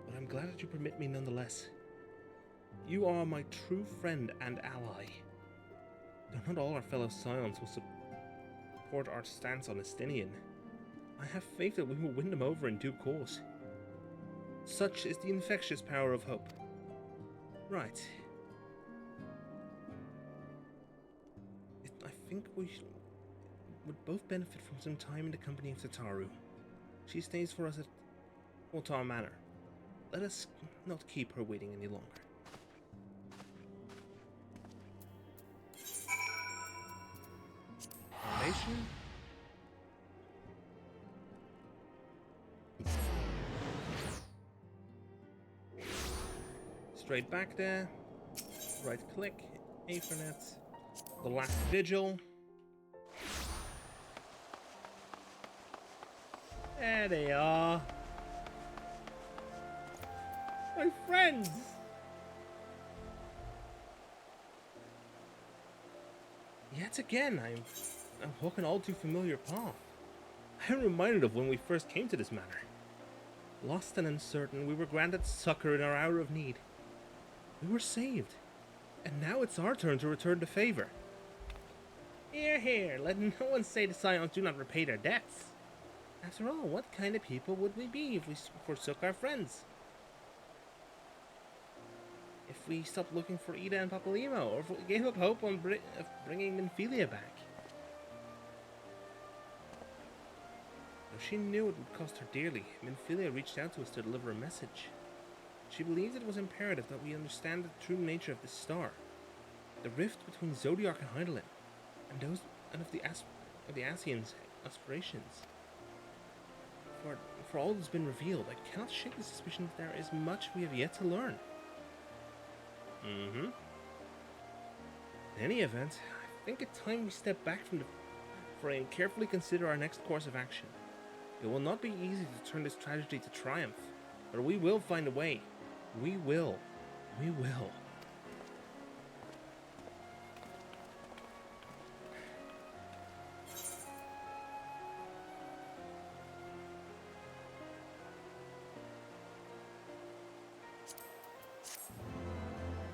but I'm glad that you permit me nonetheless. You are my true friend and ally. Though not all our fellow Scions will support our stance on Estinian, I have faith that we will win them over in due course. Such is the infectious power of hope. Right. I think we would both benefit from some time in the company of Tataru. She stays for us at Waltar Manor. Let us not keep her waiting any longer. Foundation. Straight back there. Right click. Aethernet. The last vigil. There they are. My friends! Yet again, I'm walking all too familiar path. I am reminded of when we first came to this manor. Lost and uncertain, we were granted succor in our hour of need. We were saved. And now it's our turn to return the favor. Hear, hear, let no one say the Scions do not repay their debts. After all, what kind of people would we be if we forsook our friends? If we stopped looking for Ida and Papalymo, or if we gave up hope on bringing Minfilia back? If she knew it would cost her dearly, Minfilia reached out to us to deliver a message. She believed it was imperative that we understand the true nature of this star, the rift between Zodiac and Hydaelyn, and of the Asians' aspirations. For all that's been revealed, I cannot shake the suspicion that there is much we have yet to learn. In any event, I think it's time we step back from the fray and carefully consider our next course of action. It will not be easy to turn this tragedy to triumph, but we will find a way. We will. We will.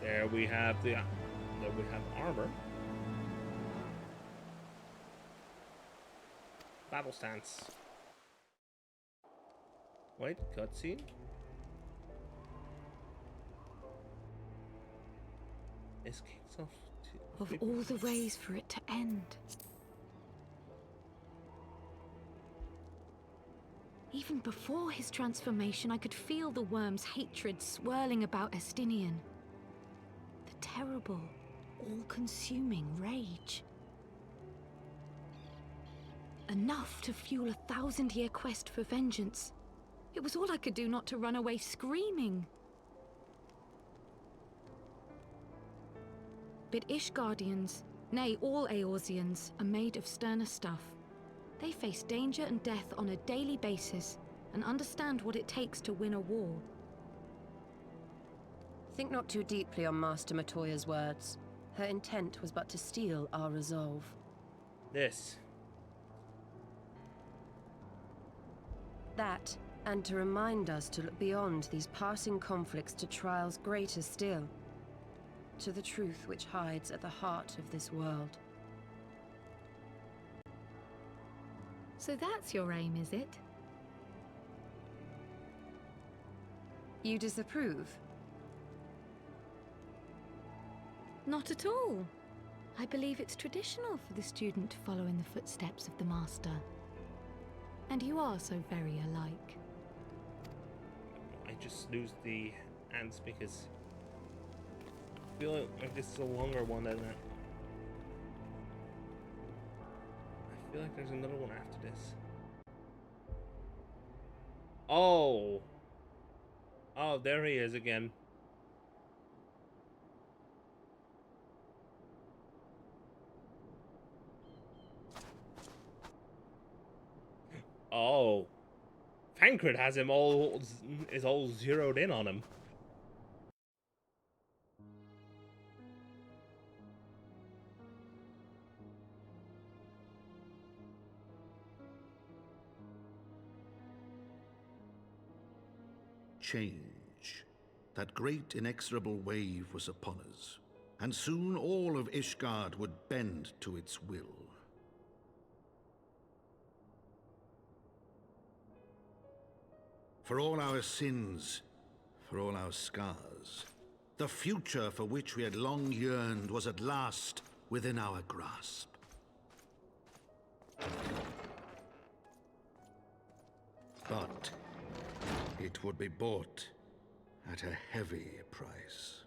There we have armor. Battle stance. Wait, cutscene. This kicks off Of all the ways for it to end. Even before his transformation, I could feel the worm's hatred swirling about Estinian. The terrible, all-consuming rage. Enough to fuel a 1,000-year quest for vengeance. It was all I could do not to run away screaming. But Ishgardians, nay, all Eorzeans, are made of sterner stuff. They face danger and death on a daily basis and understand what it takes to win a war. Think not too deeply on Master Matoya's words. Her intent was but to steal our resolve. This. That, and to remind us to look beyond these passing conflicts to trials greater still. To the truth which hides at the heart of this world. So that's your aim, is it? You disapprove? Not at all. I believe it's traditional for the student to follow in the footsteps of the master. And you are so very alike. I just lose the ants because I feel like this is a longer one than that. I feel like there's another one after this. Oh! Oh, there he is again. Oh. Thancred has him all zeroed in on him. Change. That great inexorable wave was upon us, and soon all of Ishgard would bend to its will. For all our sins, for all our scars, the future for which we had long yearned was at last within our grasp. But it would be bought at a heavy price.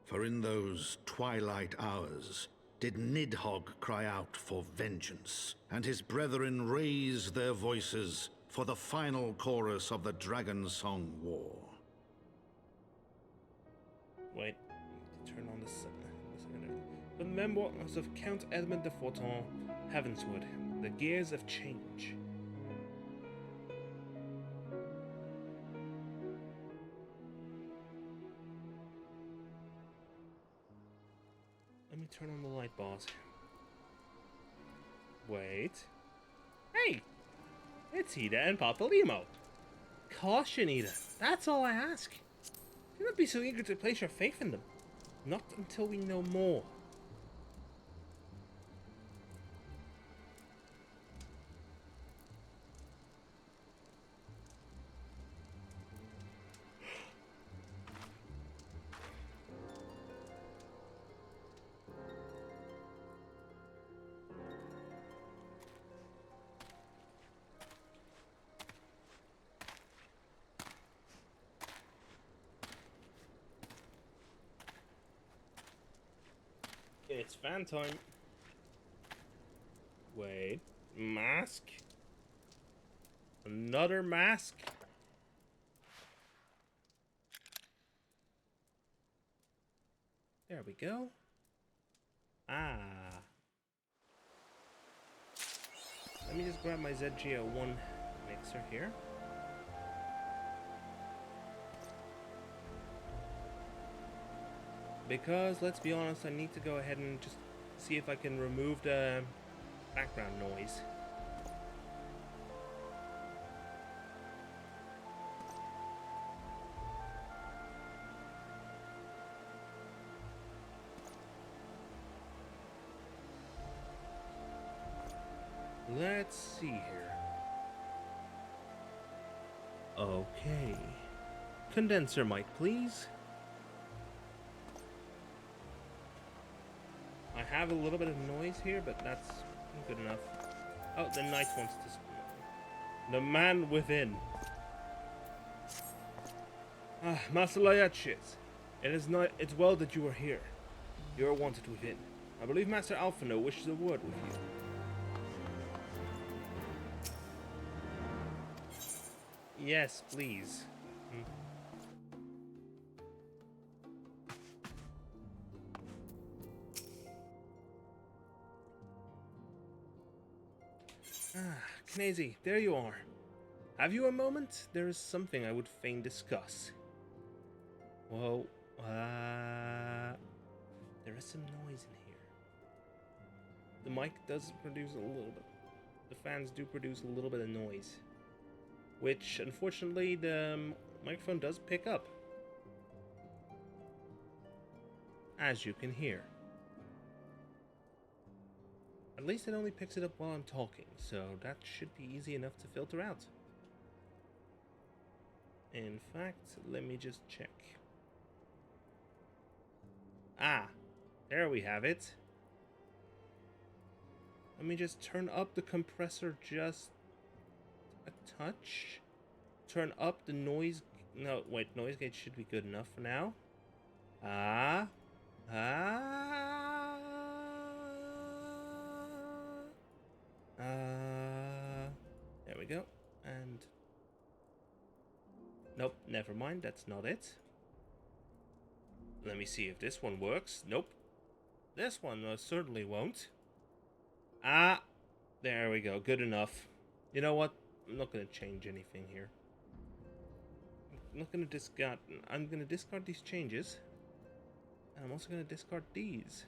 For in those twilight hours did Nidhogg cry out for vengeance, and his brethren raise their voices for the final chorus of the Dragon Song War. Wait, turn on this. The memoirs of Count Edmund de Forton, Heavenswood, the Gears of Change. Let me turn on the light, boss. Wait. Hey! It's Ida and Papalimo. Caution, Ida. That's all I ask. Do not be so eager to place your faith in them. Not until we know more. It's fan time. Wait. Mask? Another mask? There we go. Ah. Let me just grab my ZGO1 mixer here. Because, let's be honest, I need to go ahead and just see if I can remove the background noise. Let's see here. Okay. Condenser mic, please. I have a little bit of noise here, but that's good enough. Oh, the knight wants to... The man within. Ah, Master Layatshis. It's well that you are here. You are wanted within. I believe Master Alphino wishes a word with you. Yes, please. Ah, Knazy, there you are. Have you a moment? There is something I would fain discuss. Whoa, there is some noise in here. The mic does produce a little bit. The fans do produce a little bit of noise, which unfortunately the microphone does pick up, as you can hear. At least it only picks it up while I'm talking, so that should be easy enough to filter out. In fact, let me just check. Ah, there we have it. Let me just turn up the compressor just a touch. Turn up the noise... No, wait, noise gate should be good enough for now. There we go. And... Nope, never mind, that's not it. Let me see if this one works. Nope. This one certainly won't. Ah, there we go, good enough. You know what? I'm not going to change anything here. I'm not going to discard... I'm going to discard these changes. And I'm also going to discard these.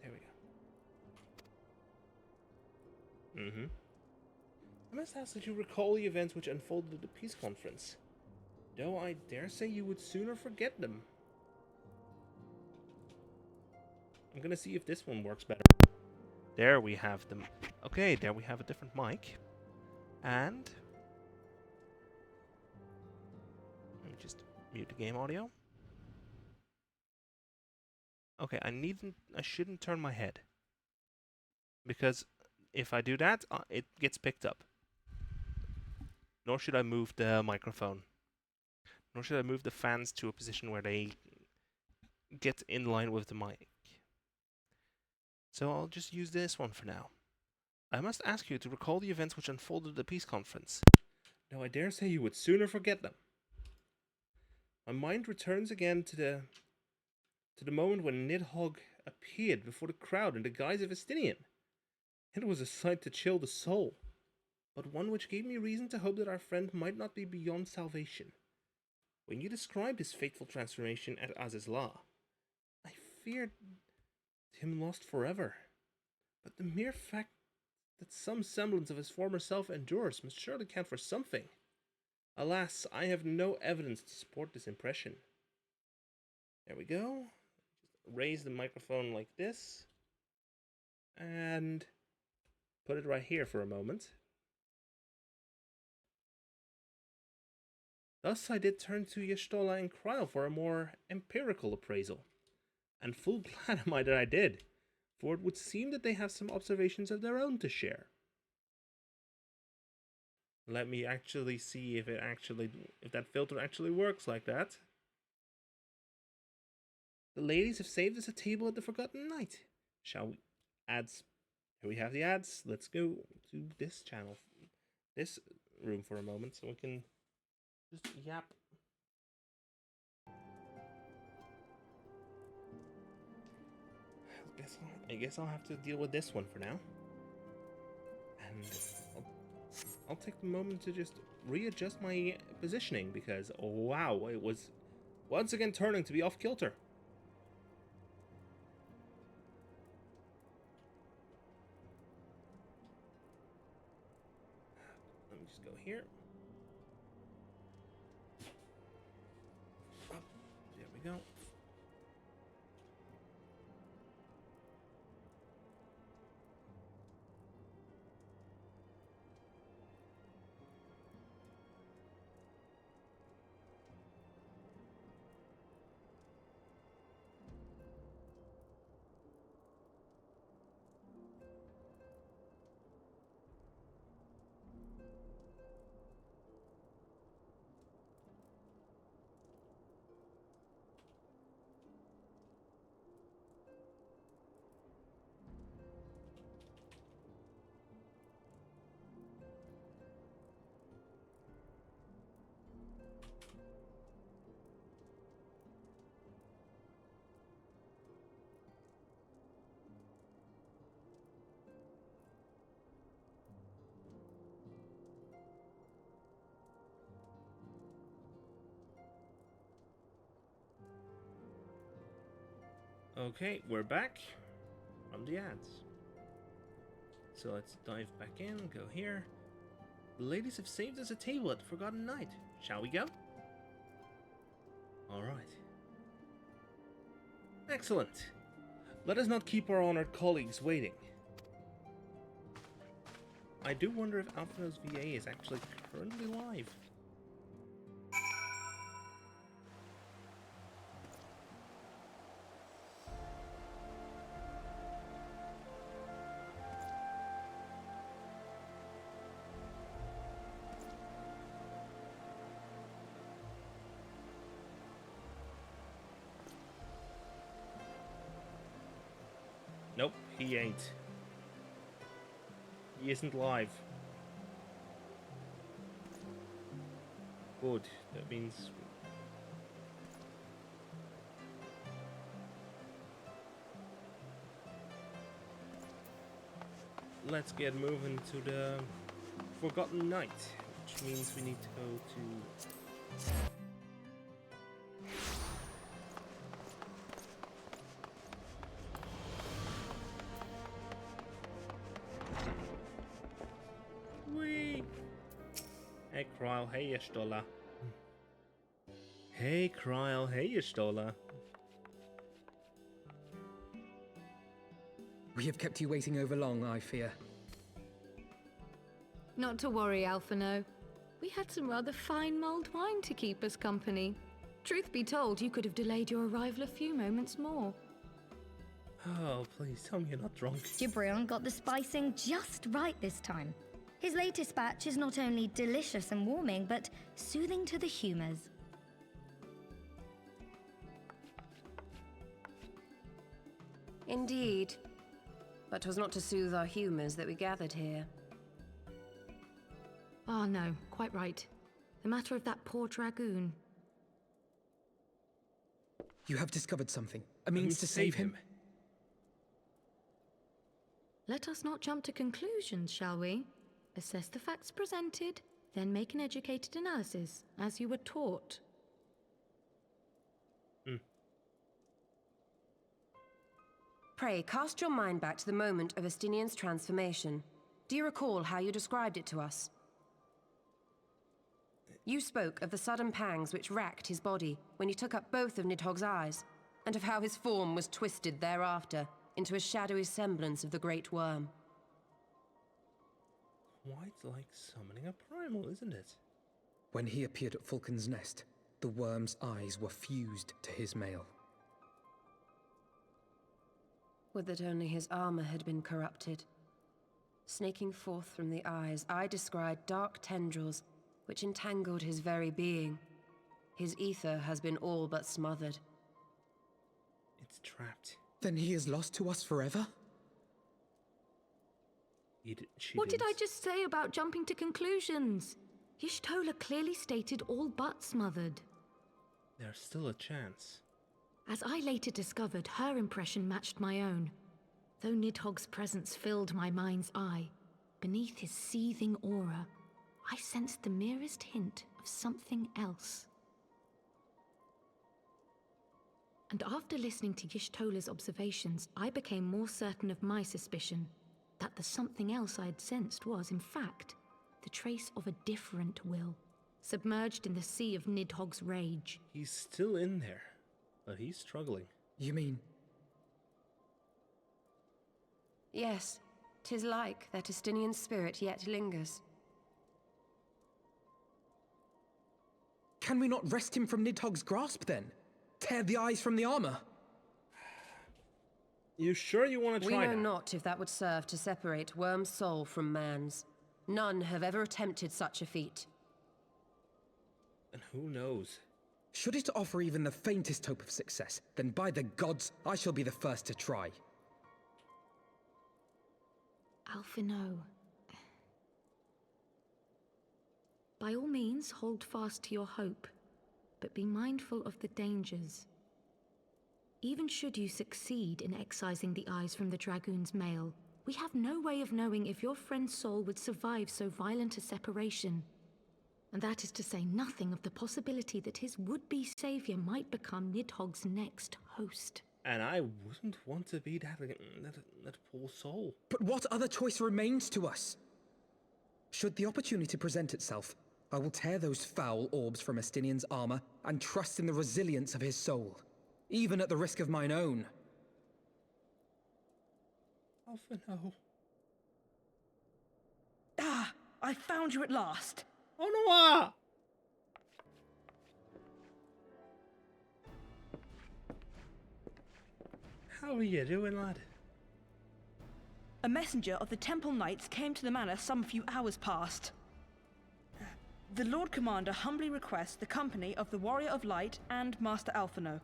There we go. I must ask that you recall the events which unfolded at the peace conference. Though I dare say you would sooner forget them. I'm going to see if this one works better. There we have them. Okay, there we have a different mic. And... let me just mute the game audio. Okay, I shouldn't turn my head. Because if I do that, it gets picked up. Nor should I move the microphone. Nor should I move the fans to a position where they get in line with the mic. So I'll just use this one for now. I must ask you to recall the events which unfolded at the peace conference. Now I dare say you would sooner forget them. My mind returns again to the moment when Nidhogg appeared before the crowd in the guise of Estinian. It was a sight to chill the soul, but one which gave me reason to hope that our friend might not be beyond salvation. When you described his fateful transformation at Azizla, I feared him lost forever. But the mere fact that some semblance of his former self endures must surely count for something. Alas, I have no evidence to support this impression. There we go. Just raise the microphone like this. And put it right here for a moment. Thus I did turn to Yestola and Kryl for a more empirical appraisal. And full glad am I that I did, for it would seem that they have some observations of their own to share. Let me actually see if that filter actually works like that. The ladies have saved us a table at the Forgotten Night. Shall we? Ads. Here we have the ads. Let's go to this channel, this room for a moment, so we can just yap. I guess I'll have to deal with this one for now. And I'll take the moment to just readjust my positioning because, oh, wow, it was once again turning to be off kilter. Let me just go here. Oh, there we go. Okay, we're back from the ads. So let's dive back in, go here. The ladies have saved us a table at the Forgotten Night. Shall we go? Alright. Excellent. Let us not keep our honored colleagues waiting. I do wonder if Alphinaud's VA is actually currently live. Nope, he ain't. He isn't live. Good, that means... Let's get moving to the Forgotten Night, which means we need to go to... Hey Kryl, hey Ishtola. Hey Kryl, hey Ishtola. We have kept you waiting over long, I fear. Not to worry, Alphinaud. We had some rather fine mulled wine to keep us company. Truth be told, you could have delayed your arrival a few moments more. Oh, please tell me you're not drunk. Gibrion got the spicing just right this time. His latest batch is not only delicious and warming, but soothing to the humors. Indeed. But 'twas not to soothe our humors that we gathered here. Ah, no, quite right. The matter of that poor dragoon. You have discovered something. A means to save him. Let us not jump to conclusions, shall we? Assess the facts presented, then make an educated analysis, as you were taught. Pray, cast your mind back to the moment of Estinian's transformation. Do you recall how you described it to us? You spoke of the sudden pangs which racked his body when he took up both of Nidhogg's eyes, and of how his form was twisted thereafter into a shadowy semblance of the Great Worm. Quite like summoning a primal, isn't it? When he appeared at Falcon's Nest, the worm's eyes were fused to his mail. Would that only his armor had been corrupted. Snaking forth from the eyes, I descried dark tendrils which entangled his very being. His ether has been all but smothered. He's trapped. Then he is lost to us forever? What did I just say about jumping to conclusions? Y'shtola clearly stated all but smothered. There's still a chance. As I later discovered, her impression matched my own. Though Nidhogg's presence filled my mind's eye, beneath his seething aura, I sensed the merest hint of something else. And after listening to Y'shtola's observations, I became more certain of my suspicion that the something else I had sensed was, in fact, the trace of a different will, submerged in the sea of Nidhogg's rage. He's still in there, but he's struggling. You mean? Yes, 'tis like that Estinian spirit yet lingers. Can we not wrest him from Nidhogg's grasp then? Tear the eyes from the armor? You sure you want to try that? We know not if that would serve to separate Worm's soul from man's. None have ever attempted such a feat. And who knows? Should it offer even the faintest hope of success, then by the gods, I shall be the first to try. Alphino. By all means, hold fast to your hope, but be mindful of the dangers. Even should you succeed in excising the eyes from the Dragoon's mail, we have no way of knowing if your friend's soul would survive so violent a separation. And that is to say nothing of the possibility that his would-be savior might become Nidhogg's next host. And I wouldn't want to be that poor soul. But what other choice remains to us? Should the opportunity present itself, I will tear those foul orbs from Estinian's armor and trust in the resilience of his soul, even at the risk of mine own. Alphino. Ah! I found you at last! Oh no! How are you doing, lad? A messenger of the Temple Knights came to the manor some few hours past. The Lord Commander humbly requests the company of the Warrior of Light and Master Alphino.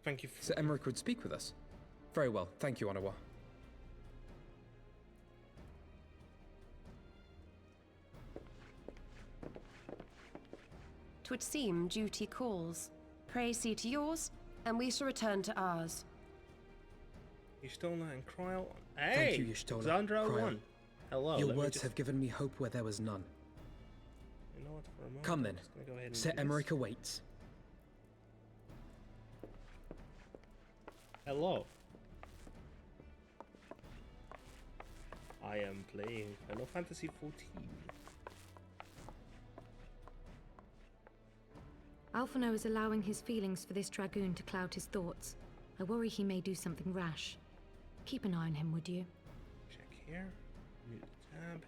Thank you. Sir Emmerich would speak with us. Very well, thank you, Onawa. 'Twould seem duty calls. Pray see to yours, and we shall return to ours. Y'shtola and Cryle. Hey! Thank you, Y'shtola. Xandra Cryle. 1. Hello. Your words have given me hope where there was none. You know what, for a moment, Come I'm then. just gonna go ahead and Sir do this. Emmerich awaits. Hello. I am playing Final Fantasy XIV. Alphino is allowing his feelings for this Dragoon to cloud his thoughts. I worry he may do something rash. Keep an eye on him, would you? Check here. New tab.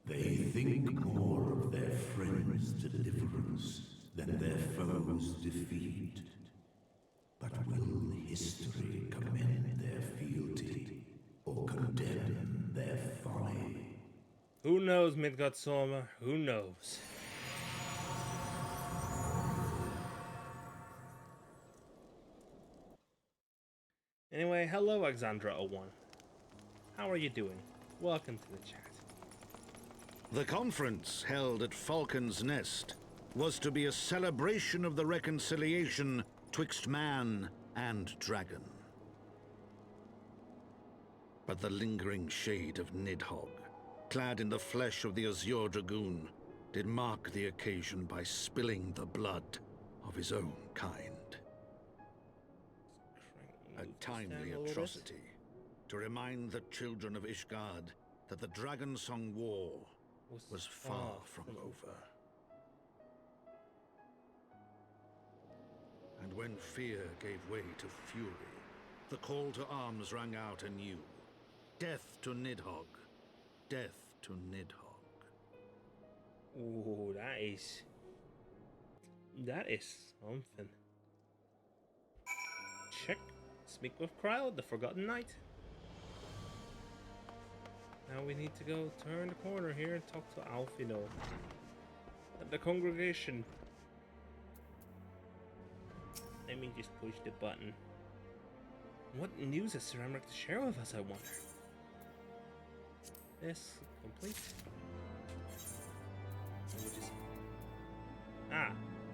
They think more of their friends' deliverance than their foes' defeat. But will history commend their fealty or condemn their folly? Who knows, Midgard Soma? Who knows? Anyway, hello, Xandra01. How are you doing? Welcome to the chat. The conference held at Falcon's Nest was to be a celebration of the reconciliation twixt man and dragon. But the lingering shade of Nidhogg, clad in the flesh of the Azure Dragoon, did mark the occasion by spilling the blood of his own kind. A timely atrocity to remind the children of Ishgard that the Dragon Song War was far from over. And when fear gave way to fury, the call to arms rang out anew. Death to Nidhogg. Death to Nidhogg. Ooh, that is something. Check. Speak with Cryle, the Forgotten Knight. Now we need to go turn the corner here and talk to Alfino. The congregation. Let me just push the button. What news has Sir Emmerich to share with us, I wonder? This complete. Let me just... Ah,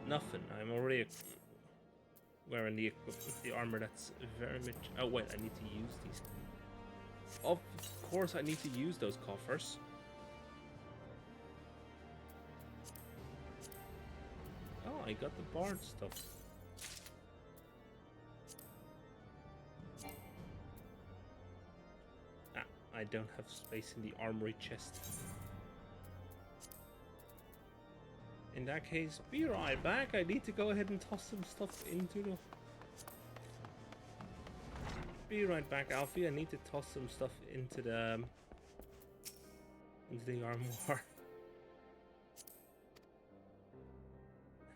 nothing. I'm already wearing the armor that's very much... Oh wait, I need to use these. Of course I need to use those coffers. Oh, I got the bard stuff. Ah, I don't have space in the armory chest. In that case, be right back. I need to go ahead and toss some stuff into the... Be right back, Alfie. I need to toss some stuff into the armoire.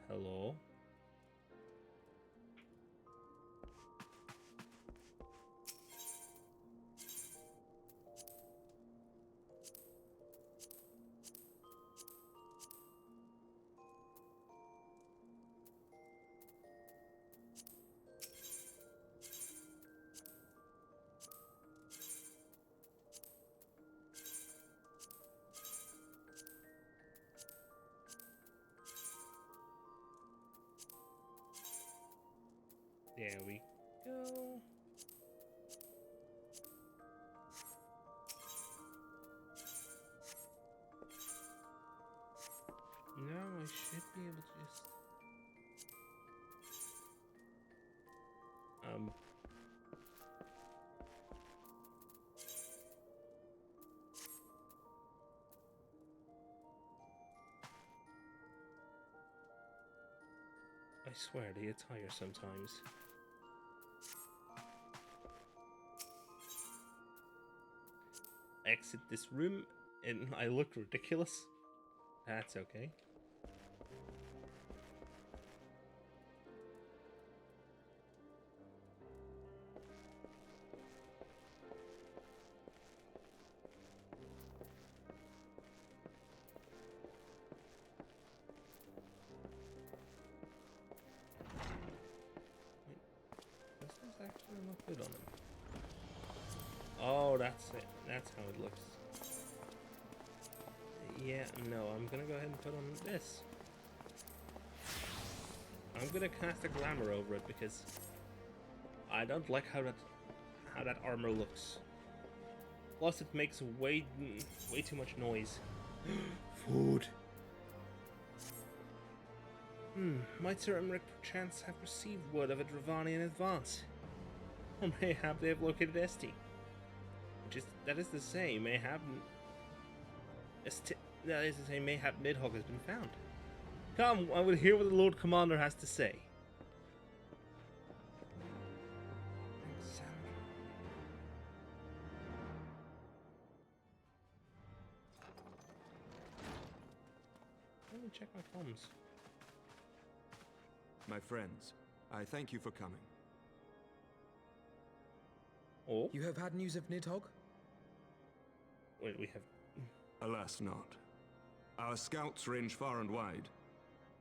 Hello. There we go. Now I should be able to just... I swear they attire sometimes. Exit this room and I look ridiculous. That's okay. This is actually not good on him. Oh, that's it. That's how it looks. Yeah, no, I'm gonna go ahead and put on this. I'm gonna cast a glamour over it because I don't like how that armor looks. Plus, it makes way too much noise. Food. Might Sir Emmerich perchance have received word of a Dravani in advance? Or mayhap they have located Esti. That is to say, mayhap Nidhogg has been found. Come, I will hear what the Lord Commander has to say. Let me check my comms. My friends, I thank you for coming. Oh? You have had news of Nidhogg? Wait, we have... Alas not. Our scouts range far and wide,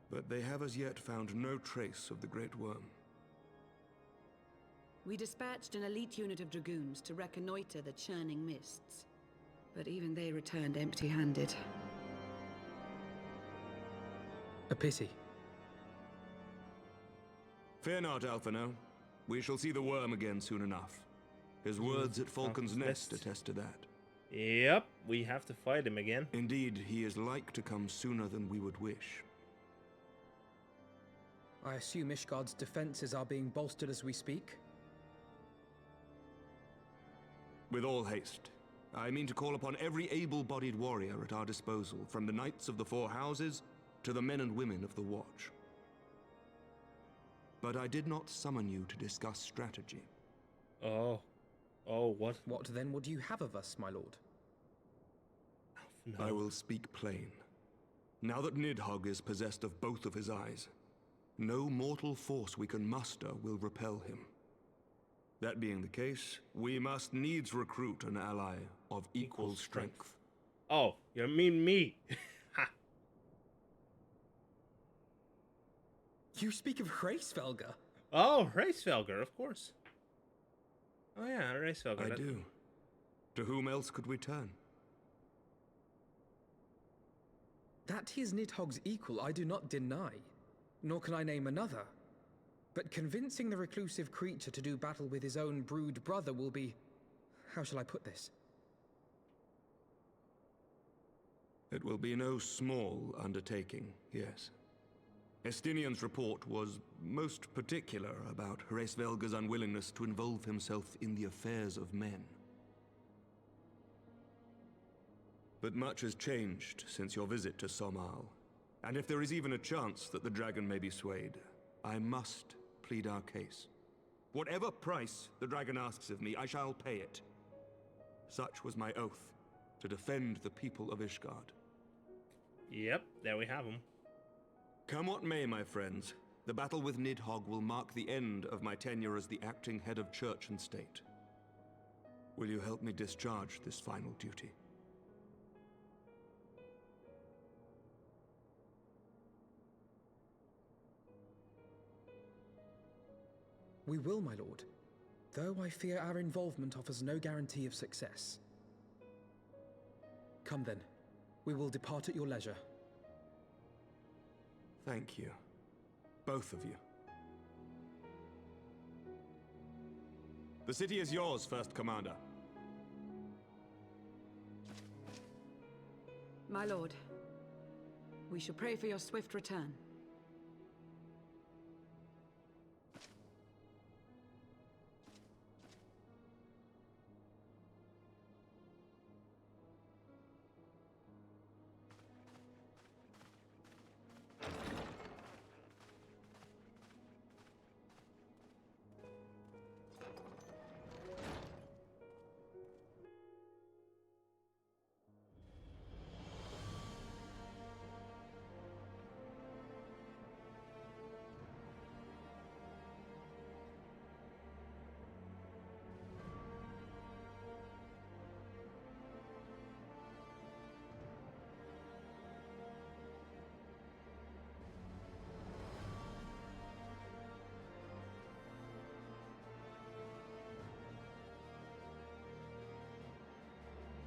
but they have as yet found no trace of the Great Worm. We dispatched an elite unit of dragoons to reconnoiter the churning mists, but even they returned empty-handed. A pity. Fear not, Alphino. We shall see the worm again soon enough. His words at Falcon's Nest attest to that. Yep, we have to fight him again. Indeed, he is like to come sooner than we would wish. I assume Ishgard's defenses are being bolstered as we speak? With all haste. I mean to call upon every able-bodied warrior at our disposal, from the Knights of the Four Houses to the men and women of the Watch. But I did not summon you to discuss strategy. Oh. Oh, what? What then would you have of us, my lord? No. I will speak plain. Now that Nidhogg is possessed of both of his eyes, no mortal force we can muster will repel him. That being the case, we must needs recruit an ally of equal strength. Oh, you mean me? Ha! You speak of Hraesvelgr? Oh, Hraesvelgr, of course. Oh yeah, Hraesvelgr. I do. To whom else could we turn? That he is Nidhogg's equal, I do not deny, nor can I name another. But convincing the reclusive creature to do battle with his own brood brother will be... how shall I put this? It will be no small undertaking, yes. Estinian's report was most particular about Hraesvelgr's unwillingness to involve himself in the affairs of men. But much has changed since your visit to Somal, and if there is even a chance that the dragon may be swayed, I must plead our case. Whatever price the dragon asks of me, I shall pay it. Such was my oath, to defend the people of Ishgard. Yep, there we have him. Come what may, my friends, the battle with Nidhogg will mark the end of my tenure as the acting head of church and state. Will you help me discharge this final duty? We will, my lord, though I fear our involvement offers no guarantee of success. Come then, we will depart at your leisure. Thank you. Both of you. The city is yours, First Commander. My lord, we shall pray for your swift return.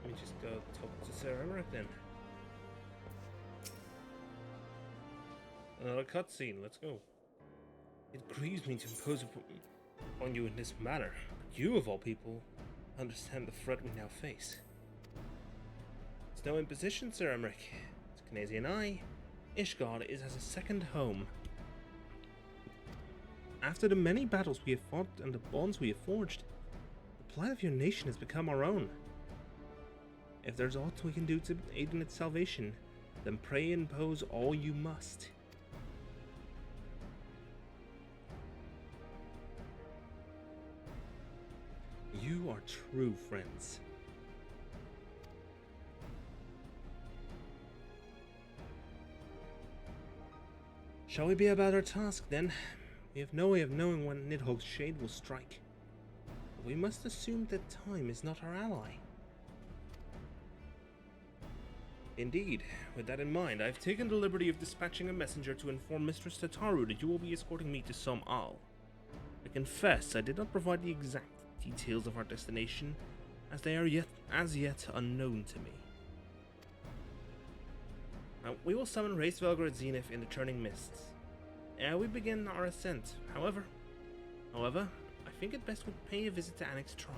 Let me just go talk to Sir Emmerich then. Another cutscene, let's go. It grieves me to impose upon you in this manner, but you, of all people, understand the threat we now face. It's no imposition, Sir Emmerich. To Knazy and I, Ishgard is as a second home. After the many battles we have fought and the bonds we have forged, the plight of your nation has become our own. If there's aught we can do to aid in its salvation, then pray and impose all you must. You are true friends. Shall we be about our task then? We have no way of knowing when Nidhogg's shade will strike. But we must assume that time is not our ally. Indeed, with that in mind, I've taken the liberty of dispatching a messenger to inform Mistress Tataru that you will be escorting me to Somal. I confess I did not provide the exact details of our destination, as they are as yet unknown to me. Now, we will summon Hraesvelgr at Zenith in the Churning Mists. Ere we begin our ascent, however, I think it best would pay a visit to Annick's Shrine.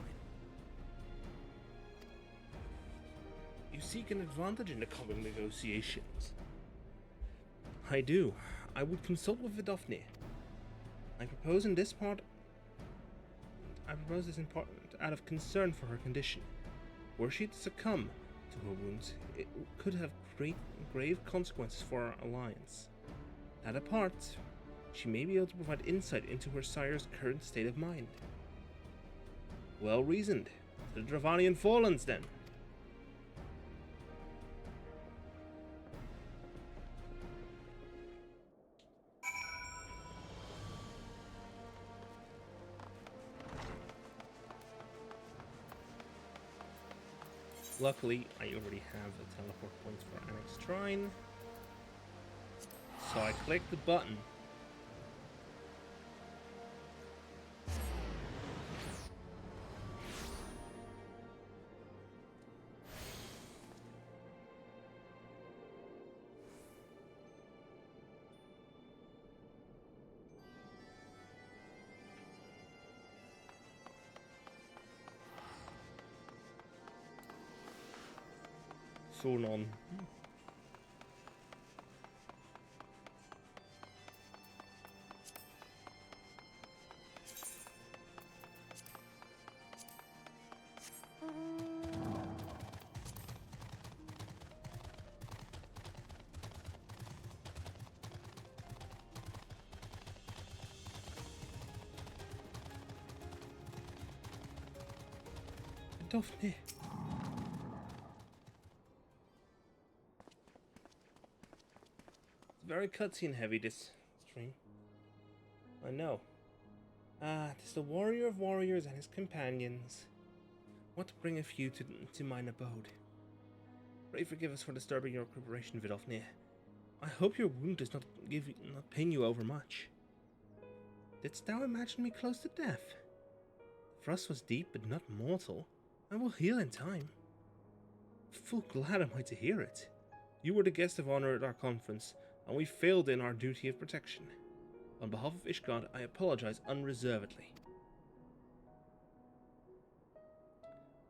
You seek an advantage in the coming negotiations. I do. I would consult with Vidofnir. I propose this in part out of concern for her condition. Were she to succumb to her wounds, it could have grave consequences for our alliance. That apart, she may be able to provide insight into her sire's current state of mind. Well reasoned. To the Dravanian Fallen's then. Luckily, I already have the teleport points for Annex Shrine. So I click the button. On. Daphne. Very cutscene heavy, this stream. I know. Tis the warrior of warriors and his companions. What bringeth you to mine abode? Pray forgive us for disturbing your preparation, Vidofnir. I hope your wound does not pain you overmuch. Didst thou imagine me close to death? The thrust was deep, but not mortal. I will heal in time. Full glad am I to hear it. You were the guest of honor at our conference, and we failed in our duty of protection. On behalf of Ishgard, I apologize unreservedly.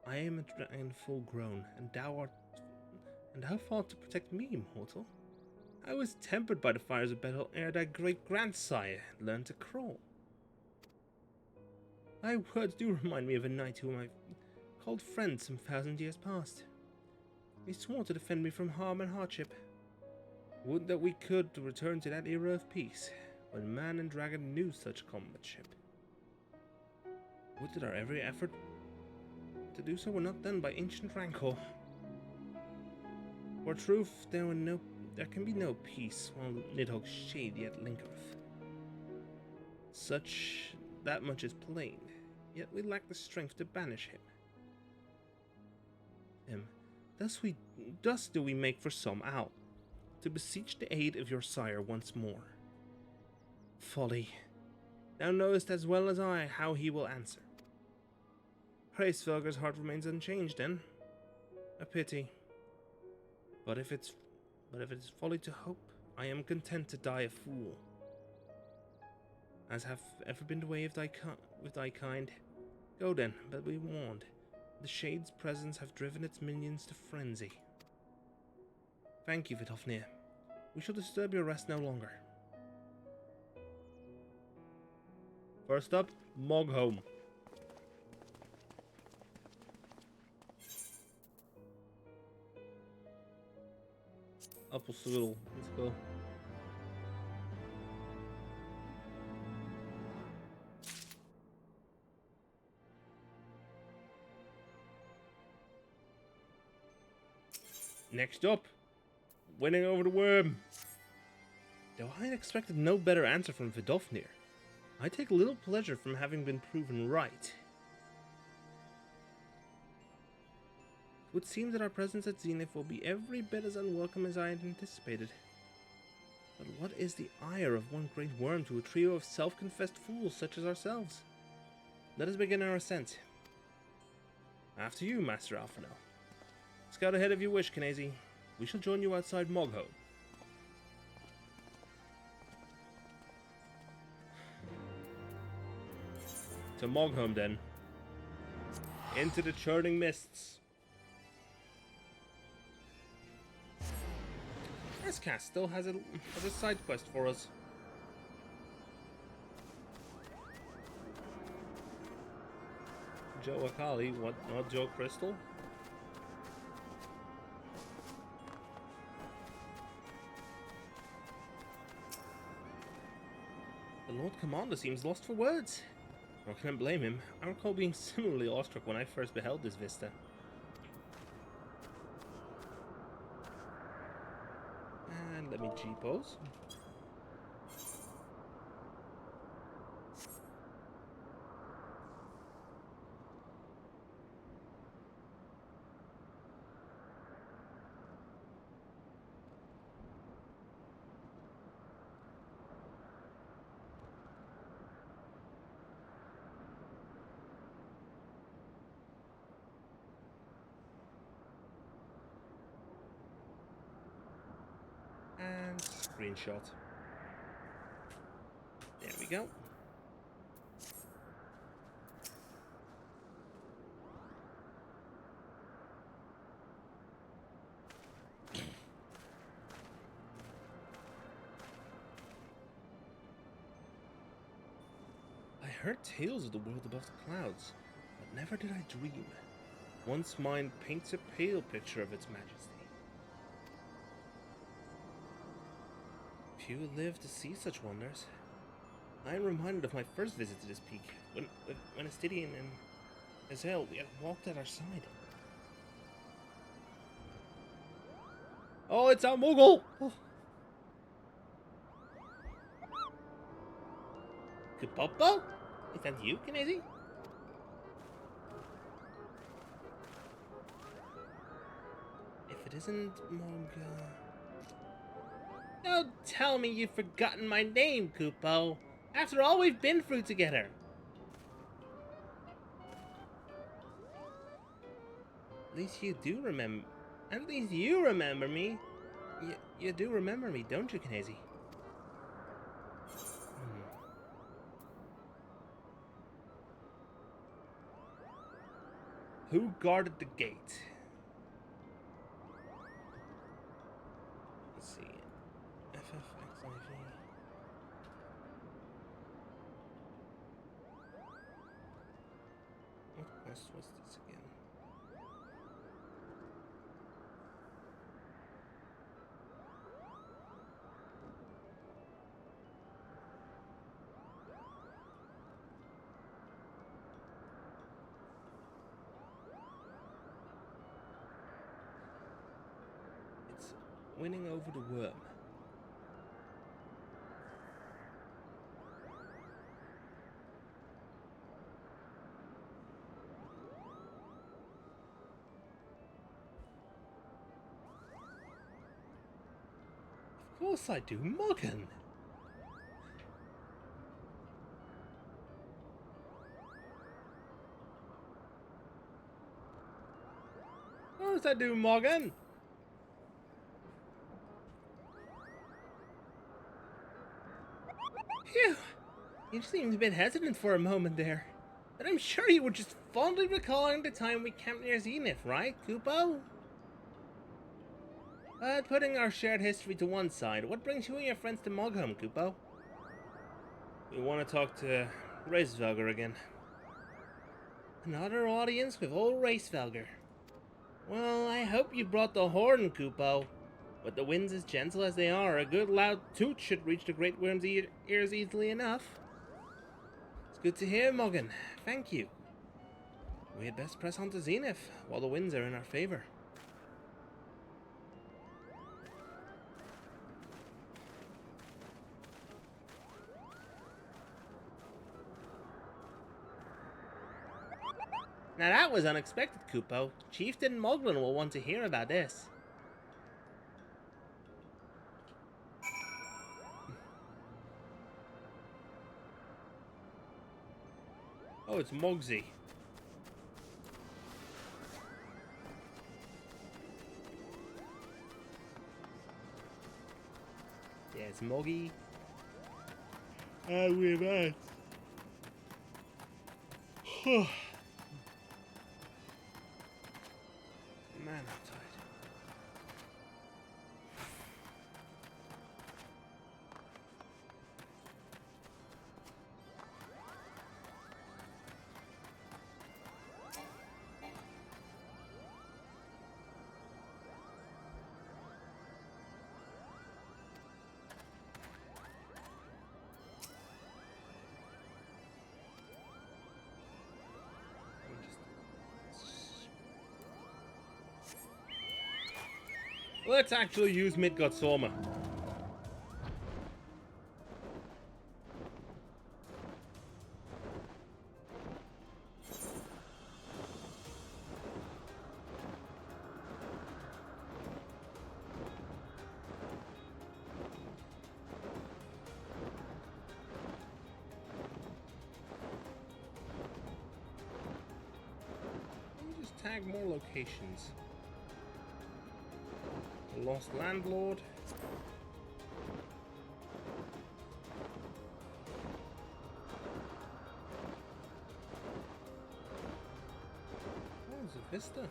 I am a dragon full grown, and thou fought to protect me, mortal. I was tempered by the fires of battle ere thy great-grandsire learned to crawl. Thy words do remind me of a knight whom I called friend some 1,000 years past. He swore to defend me from harm and hardship. Would that we could return to that era of peace, when man and dragon knew such comradeship. Would that our every effort to do so were not done by ancient rancor. For truth, there can be no peace while Nidhogg's shade yet lingereth. That much is plain, yet we lack the strength to banish him. Thus do we make for some owl, to beseech the aid of your sire once more. Folly. Thou knowest as well as I how he will answer. Hraesvelgr's heart remains unchanged, then. A pity. But if it is folly to hope, I am content to die a fool. As have ever been the way of with thy kind. Go then, but be warned. The Shade's presence have driven its minions to frenzy. Thank you, Vidofnir. We shall disturb your rest no longer. First up, Mogholm. Appelstoel, let's go. Next up, winning over the worm. Though I had expected no better answer from Vidofnir, I take little pleasure from having been proven right. It would seem that our presence at Zenith will be every bit as unwelcome as I had anticipated. But what is the ire of one great worm to a trio of self-confessed fools such as ourselves? Let us begin our ascent. After you, Master Alphonel. Scout ahead if you wish, Knazy. We shall join you outside Mogholm. To Mogholm, then. Into the churning mists. Escast still has a side quest for us. Joe Akali, what? Not Joe Crystal? The Lord Commander seems lost for words. Nor can I blame him. I recall being similarly awestruck when I first beheld this vista. And let me G-pose. screenshot. There we go. I heard tales of the world above the clouds, but never did I dream. One's mind paints a pale picture of its majesty. Few live to see such wonders. I am reminded of my first visit to this peak, when Astidian and Hraesvelgr had walked at our side. Oh, it's a Mughal! Oh. Kupopo? Is that you, Kennedy? If it isn't Mog... Don't tell me you've forgotten my name, Kupo. After all we've been through together. At least you do remember... At least you remember me. You do remember me, don't you, Kennedy? Who guarded the gate? Let's see. XIV. What quest was this again? It's winning over the worm. Of course I do, Morgan. Of course I do, Morgan. Phew! You seemed a bit hesitant for a moment there. But I'm sure you were just fondly recalling the time we camped near Zenith, right, Kupo? But putting our shared history to one side, what brings you and your friends to Mogham, Kupo? We want to talk to Hraesvelgr again. Another audience with old Hraesvelgr. Well, I hope you brought the horn, Kupo. With the winds as gentle as they are, a good loud toot should reach the Great Worm's ears easily enough. It's good to hear, Morgan. Thank you. We had best press on to Zenith, while the winds are in our favor. Now that was unexpected, Kupo. Chieftain Moglin will want to hear about this. Oh, it's Mogsy. Yeah, it's Moggy. And we're back. Man, I'm tired. Let's actually use Midgard Soma. Let me just tag more locations. The Lost Landlord. Vista.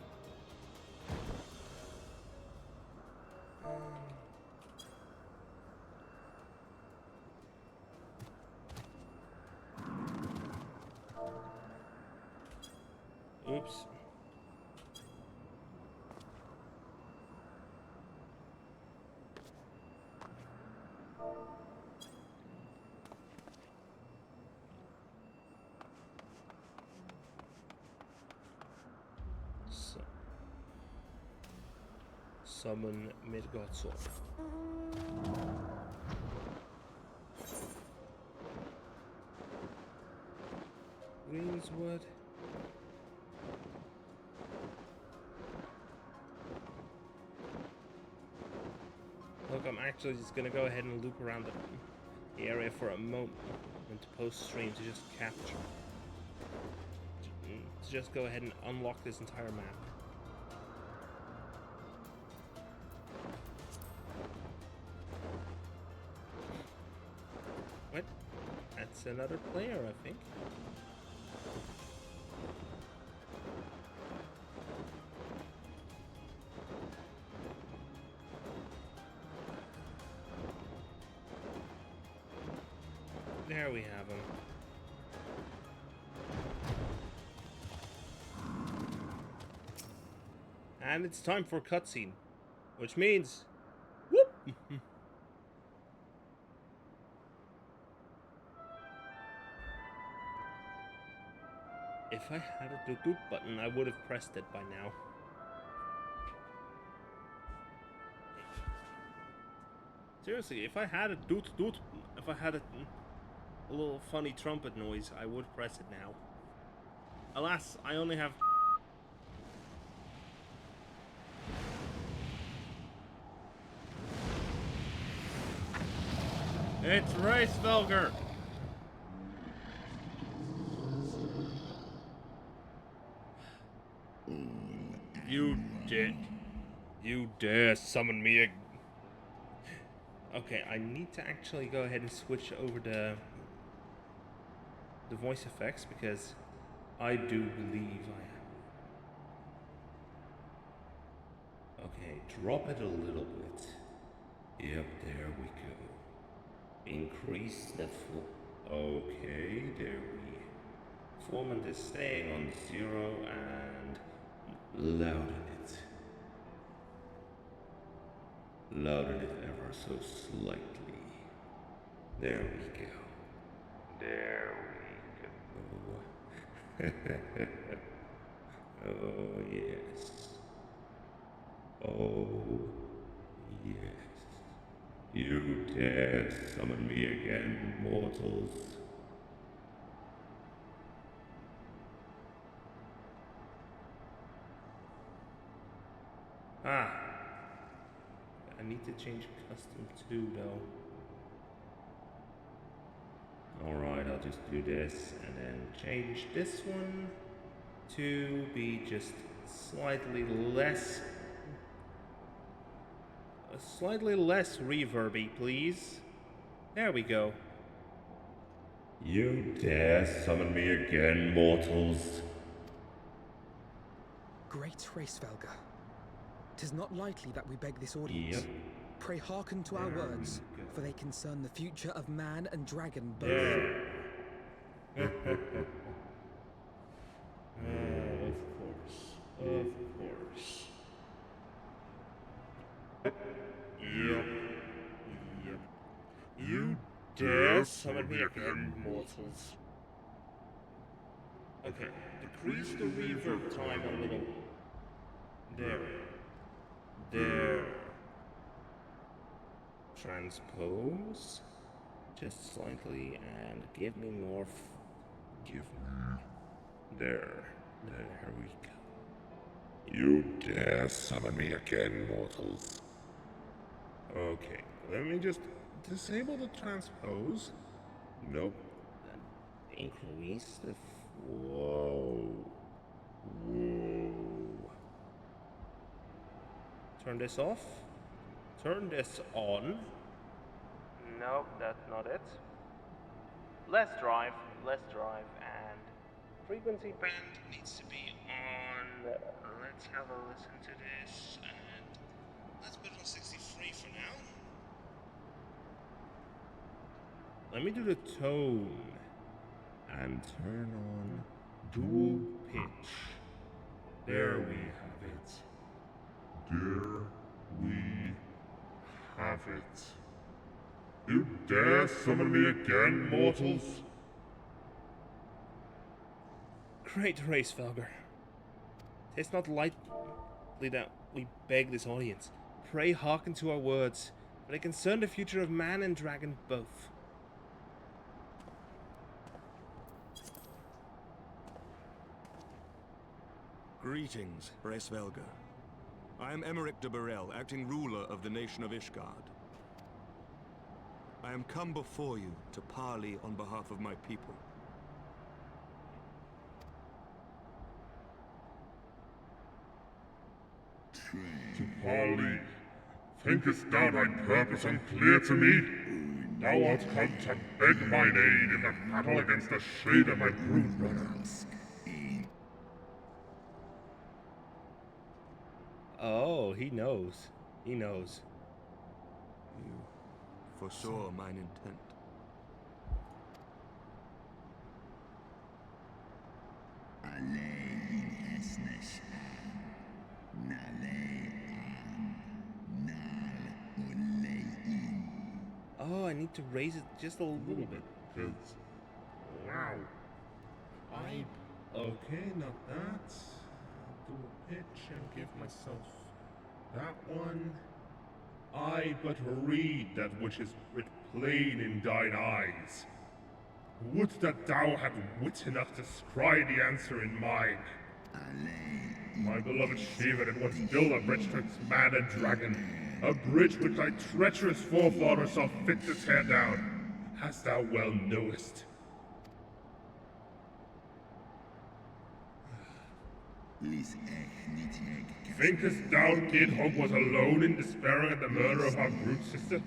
Oops. Summon Midgard Sword. Greenswood. Look, I'm actually just gonna go ahead and loop around the area for a moment and to post stream to just capture. To just go ahead and unlock this entire map. What? That's another player, I think. There we have him. And it's time for cutscene, which means, whoop! If I had a doop button, I would have pressed it by now. Seriously, if I had a doot, if I had a little funny trumpet noise, I would press it now. Alas, I only have... It's Hraesvelgr! You dare summon me again. Okay, I need to actually go ahead and switch over the voice effects because I do believe I am. Okay, drop it a little bit. Yep, there we go. Increase the Okay, there we. Formant is staying on 0 and louden it. Louden it ever so slightly. There we go. There we go. Oh, yes. Oh, yes. You dare summon me again, mortals. Ah. I need to change custom 2 though. Alright, I'll just do this and then Change this one to be just slightly less reverby, please. There we go. You dare summon me again, mortals? Great Hraesvelgr, 'tis not lightly that we beg this audience. Yep. Pray hearken to our words, for they concern the future of man and dragon both. Of course. Yep. You dare summon me again, mortals. Okay, decrease the reverb time a little. There. Transpose just slightly and give me more. There we go. You dare summon me again, mortals? Okay, let me just disable the transpose. Nope. Increase the... Whoa. Turn this off. Turn this on. No, that's not it. Less drive, and frequency band needs to be on let's have a listen to this, and let's put it on 63 for now. Let me do the tone, and turn on dual pitch. There we have it. There we have it. You dare summon me again, mortals? Great Hraesvelgr. It's not lightly that we beg this audience. Pray hearken to our words, for they concern the future of man and dragon both. Greetings, Hraesvelgr. I am Emeric de Burrell, acting ruler of the nation of Ishgard. I am come before you to parley on behalf of my people. To parley, thinkest thou thy purpose unclear to me? Thou art come to beg mine aid in the battle against the shade of my brood brothers. Oh, he knows. He knows. You foresaw mine intent. Oh, I need to raise it just a little bit. Wow. Okay, not that. Do a pitch and give myself that one. I but read that which is writ plain in thine eyes. Would that thou had wit enough to scry the answer in mine. My beloved Shiva did once build a bridge twixt man and dragon, a bridge which thy treacherous forefathers saw fit to tear down, as thou well knowest. Thinkest thou Nidhogg was alone in despairing at the murder of our brute sister?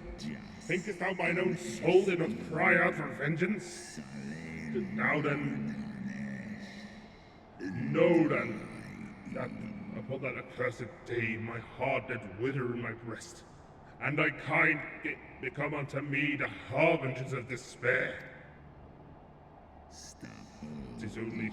Thinkest thou mine own soul did not cry out for vengeance? Now then, know then, that upon that accursed day my heart did wither in my breast, and thy kind become unto me the harbingers of despair. 'Tis only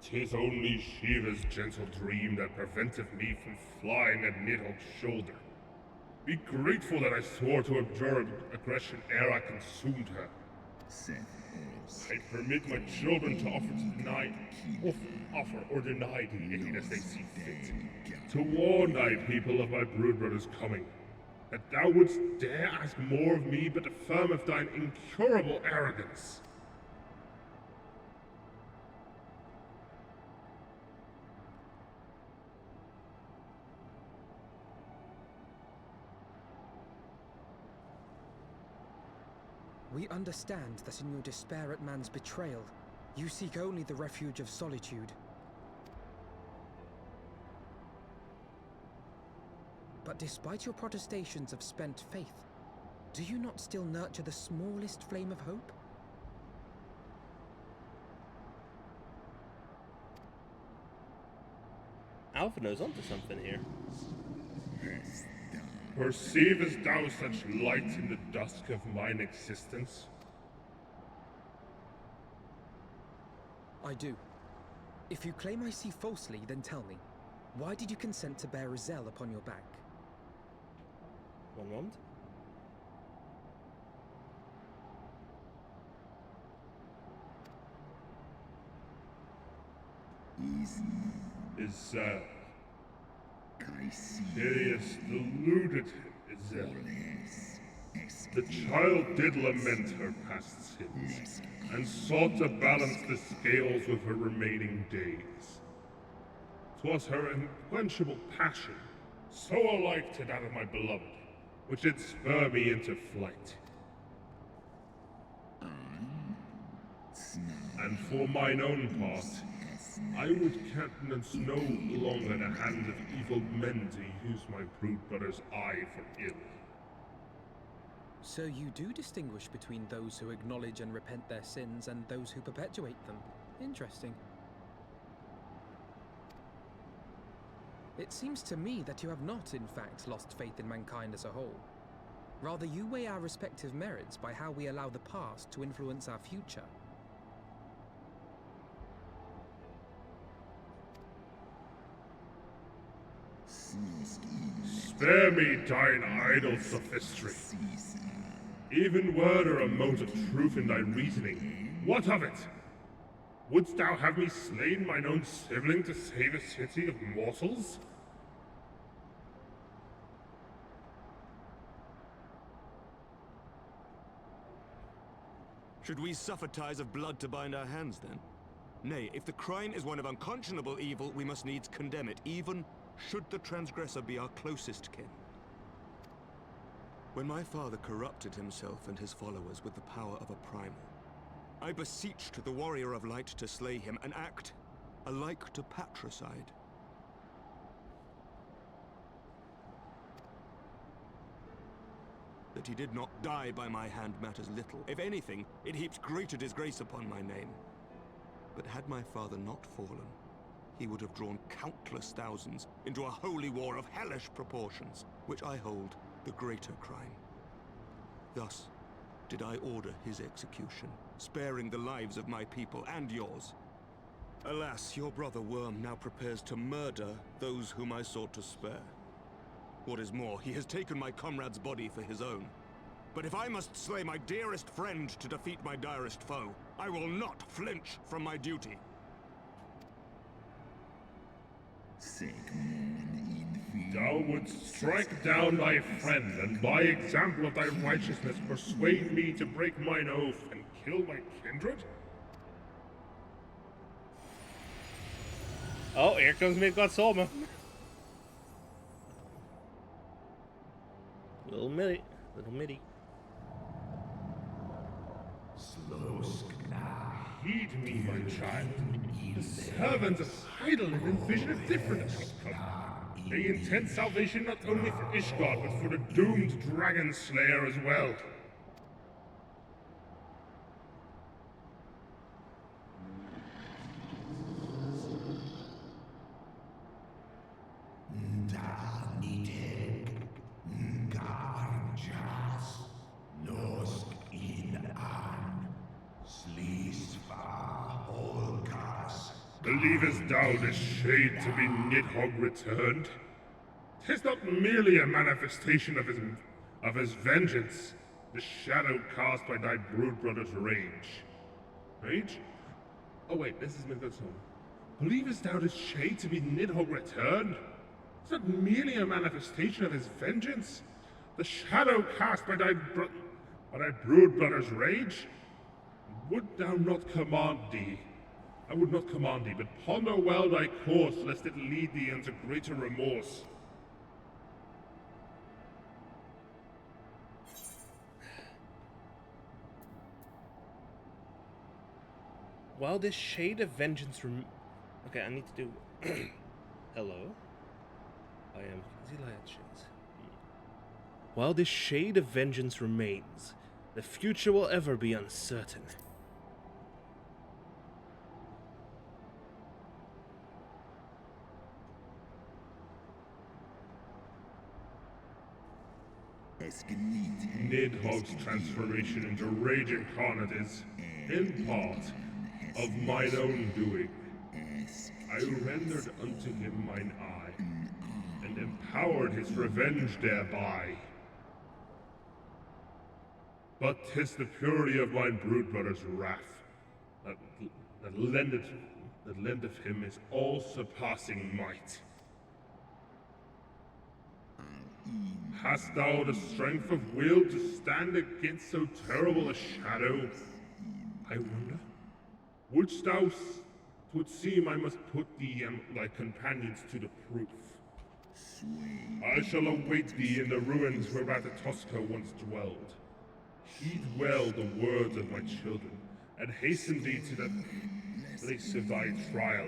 Tis only Shiva's gentle dream that preventeth me from flying at Nidhogg's shoulder. Be grateful that I swore to abjure aggression ere I consumed her. I permit my children to offer or deny the aid as they see fit. To warn thy people of my brood brother's coming, that thou wouldst dare ask more of me but affirm of thine incurable arrogance. We understand that in your despair at man's betrayal, you seek only the refuge of solitude. But despite your protestations of spent faith, do you not still nurture the smallest flame of hope? Alpha knows onto something here. Perceivest thou such light in the dusk of mine existence? I do. If you claim I see falsely, then tell me, why did you consent to bear Hraesvelgr upon your back? One moment. Hraesvelgr. Hideous, deluded Hraesvelgr. The child did lament her past sins, and sought to balance the scales with her remaining days. 'Twas her unquenchable passion, so alike to that of my beloved, which did spur me into flight. And for mine own part, I would countenance no longer the hands of evil men to use my brood brother's eye for ill. So you do distinguish between those who acknowledge and repent their sins and those who perpetuate them. Interesting. It seems to me that you have not, in fact, lost faith in mankind as a whole. Rather, you weigh our respective merits by how we allow the past to influence our future. Spare me thine idle sophistry. Even were there a mote of truth in thy reasoning, what of it? Wouldst thou have me slain mine own sibling to save a city of mortals? Should we suffer ties of blood to bind our hands, then? Nay, if the crime is one of unconscionable evil, we must needs condemn it, even should the transgressor be our closest kin. When my father corrupted himself and his followers with the power of a primal, I beseeched the warrior of light to slay him, an act alike to patricide. That he did not die by my hand matters little. If anything, it heaps greater disgrace upon my name. But had my father not fallen, he would have drawn countless thousands into a holy war of hellish proportions, which I hold the greater crime. Thus did I order his execution, sparing the lives of my people and yours. Alas, your brother Worm now prepares to murder those whom I sought to spare. What is more, he has taken my comrade's body for his own. But if I must slay my dearest friend to defeat my direst foe, I will not flinch from my duty. Thou wouldst strike down thy friend, and by example of thy righteousness persuade me to break mine oath and kill my kindred? Oh, here comes Midgard Solma. Little Mitty. Heed me, my child. The servants of Heidel envision a different outcome. They intend salvation not only for Ishgard, but for the doomed dragon slayer as well. Believest thou this shade to be Nidhogg returned? 'Tis not merely a manifestation of his vengeance, the shadow cast by thy brood brother's rage. Rage? Oh wait, this is Midgard's home. Believest thou this shade to be Nidhogg returned? It's not merely a manifestation of his vengeance, the shadow cast by thy brood brother's rage? Would thou not command thee? I would not command thee, but ponder well thy course, lest it lead thee into greater remorse. While this shade of vengeance okay, I need to do... Hello? I am Zeliaches. While this shade of vengeance remains, the future will ever be uncertain. Nidhogg's transformation into Rage Incarnate is, in part, of mine own doing. I rendered unto him mine eye, and empowered his revenge thereby. But 'tis the purity of mine brood brother's wrath that lendeth him his all-surpassing might. Hast thou the strength of will to stand against so terrible a shadow? I wonder. Wouldst thou would seem I must put thee and thy companions to the proof. I shall await thee in the ruins where Ratatoska once dwelled. Heed well the words of my children, and hasten thee to the place of thy trial.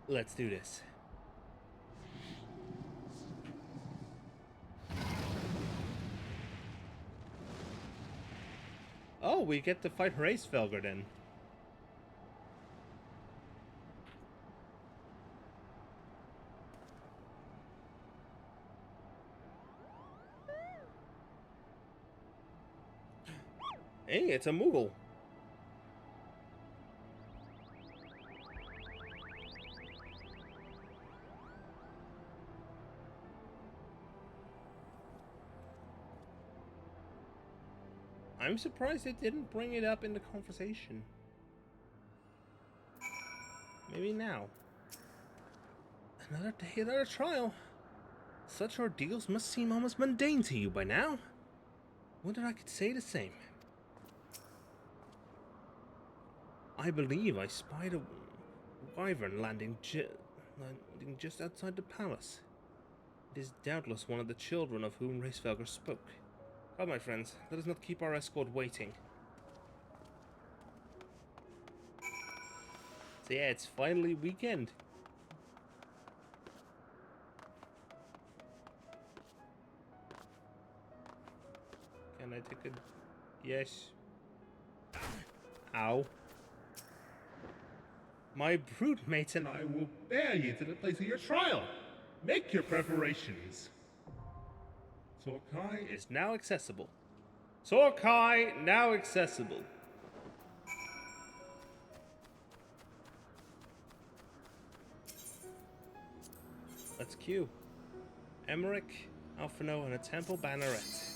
Let's do this. Oh, we get to fight Hraesvelgr then. Hey, it's a Moogle. I'm surprised they didn't bring it up in the conversation. Maybe now. Another day, another trial. Such ordeals must seem almost mundane to you by now. Wonder I could say the same. I believe I spied a wyvern landing just outside the palace. It is doubtless one of the children of whom Hraesvelgr spoke. Come, my friends, let us not keep our escort waiting. So yeah, it's finally weekend. Can I take a... Yes. Ow. My brood mates and I will Bear ye to the place of your trial. Make your preparations. Sorkai is now accessible. Sorkai now accessible. Let's queue. Emmerich, Alphino, and a temple banneret.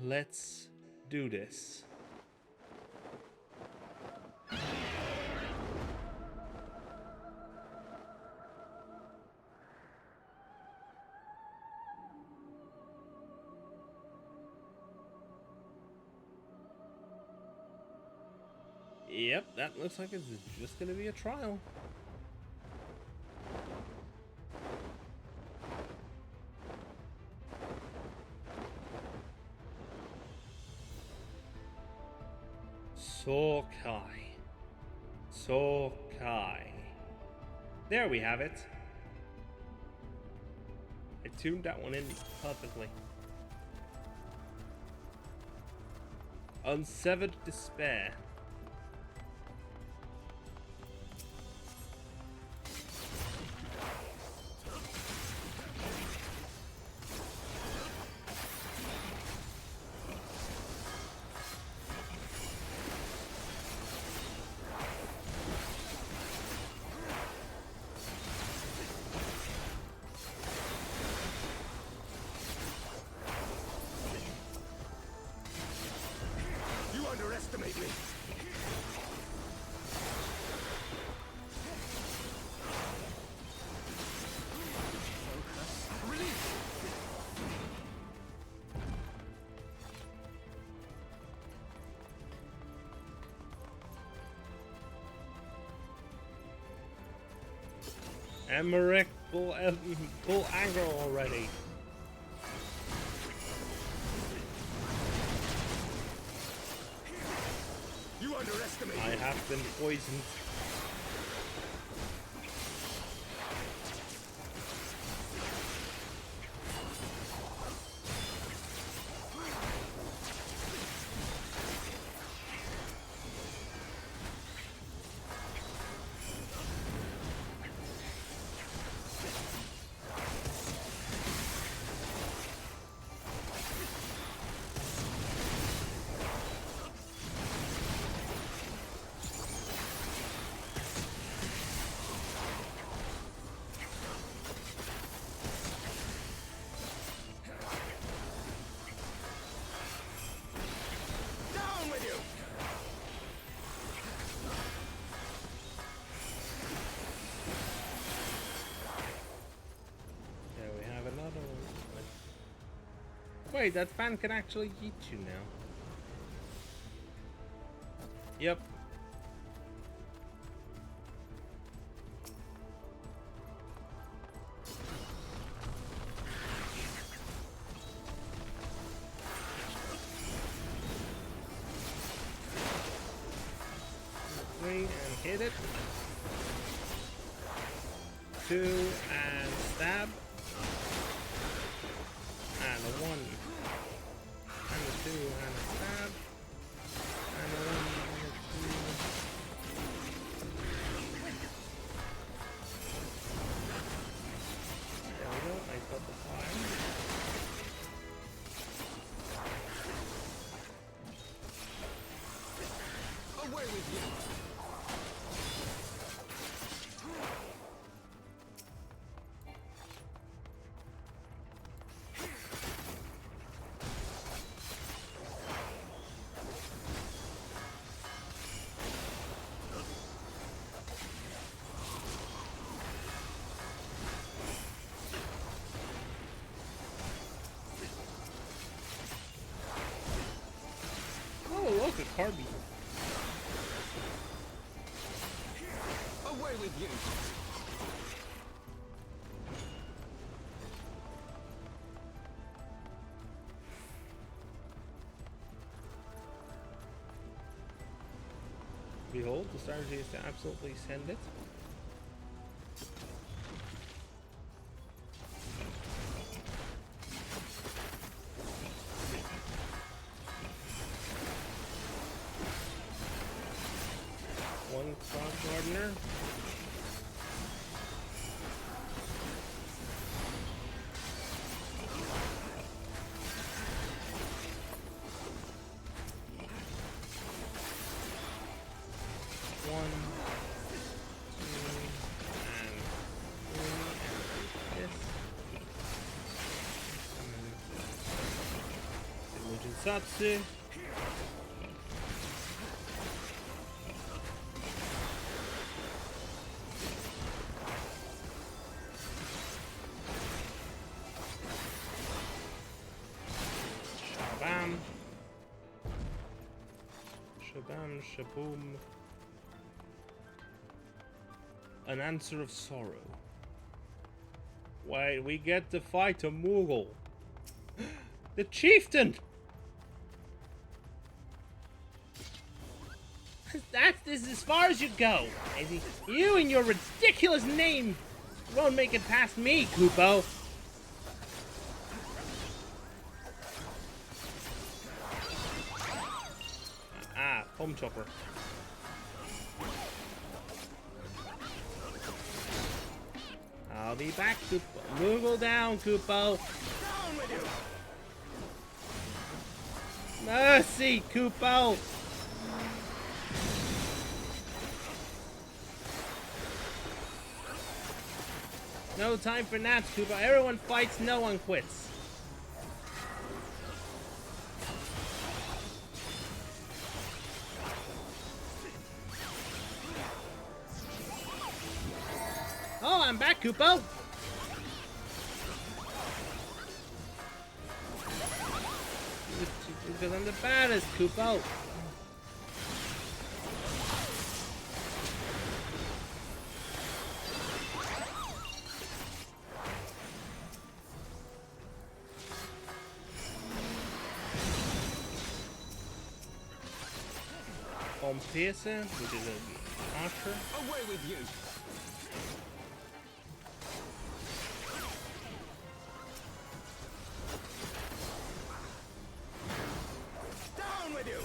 Let's do this. Yep, that looks like it's just gonna be a trial. Sorkai. Sorkai. There we have it. I tuned that one in perfectly. Unsevered Despair. Underestimate me. Release. Emmerich full anger already. I have been poisoned. Wait, that fan can actually eat you now. Yep. Three and hit it. 2 and stab. And a 1. And a 2 and a stab. And a 1 and a 2. There we go, I got the 5. Away with you! Oh, look, a Carby. Away with you! Behold, the strategy is to absolutely send it. One cross gardener. Satsu. Shabam. Shabam, shaboom. An answer of sorrow. Wait, we get to fight a Mughal. The chieftain! This is as far as you go. You and your ridiculous name won't make it past me, Kupo. Home chopper. I'll be back, Kupo. Moogle down, Kupo. Mercy, Kupo. No time for naps, Kupo. Everyone fights, no one quits. Oh, I'm back, Kupo. Because I'm the baddest, Kupo. Pearson, which is an archer. Away with you! Down with you!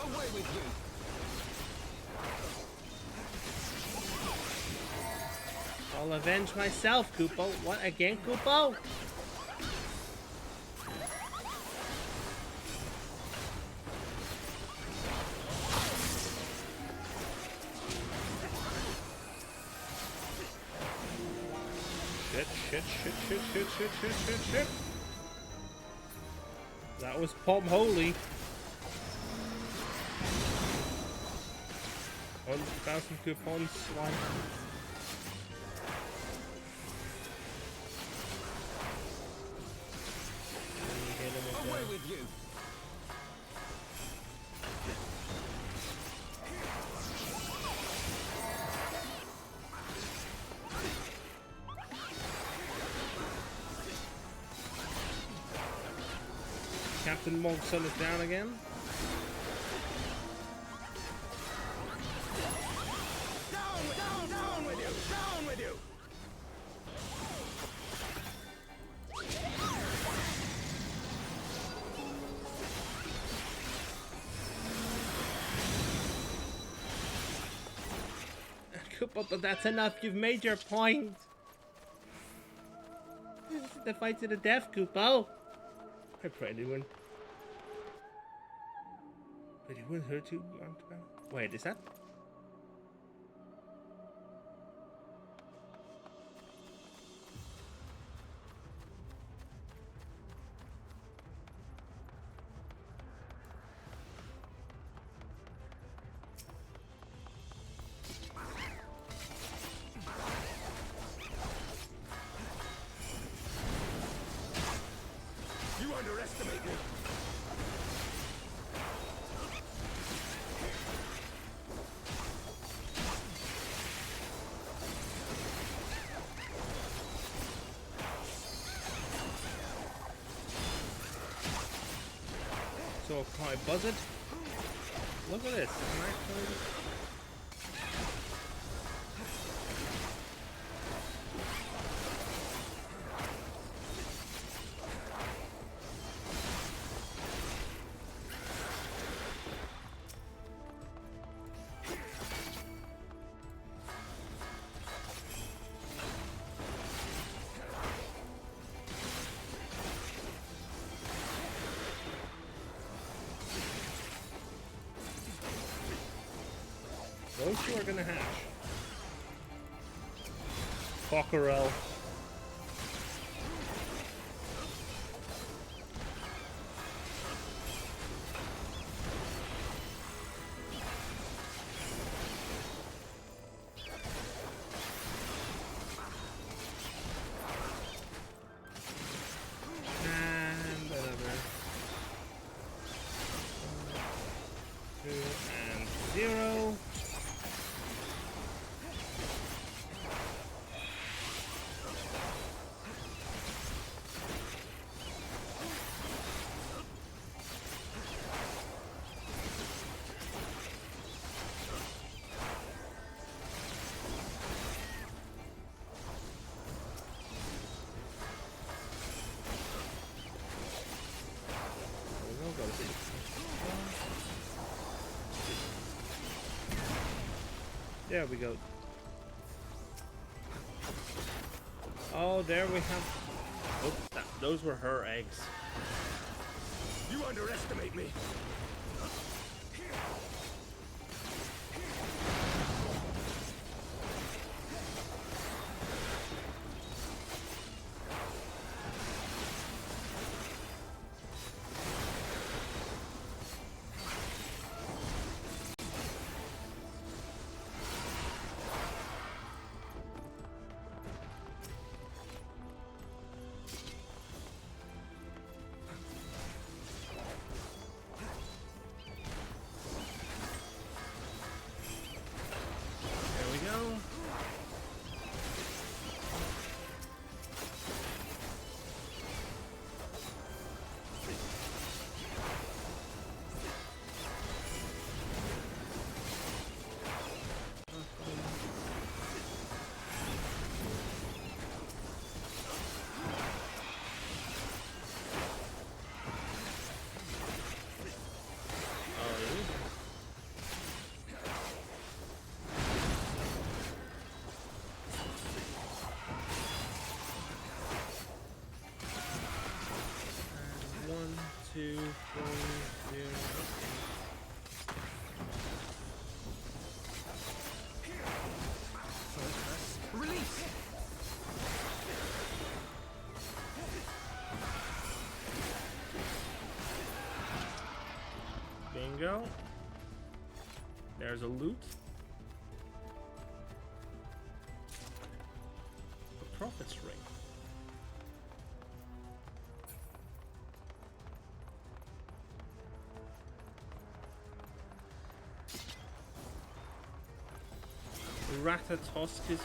Away with you! I'll avenge myself, Kupo. What again, Kupo? Shit. That was Pom Holy. 1,000 coupons, one. with you. Captain Mogson is down again. Down with you! Down with you! But that's enough. You've made your point. This is the fight to the death, Kupo. I pray they win. But you wouldn't hurt you. Wait, is that? You underestimate me! So can I buzz it? Look at this. Can I actually... Those two are gonna hatch. Cockerel. And another. 2 and 0. There we go. Oh, there we have... Oops, those were her eggs. You underestimate me! Release! Bingo. There's a loot. The prophet's ring. Ratatosk's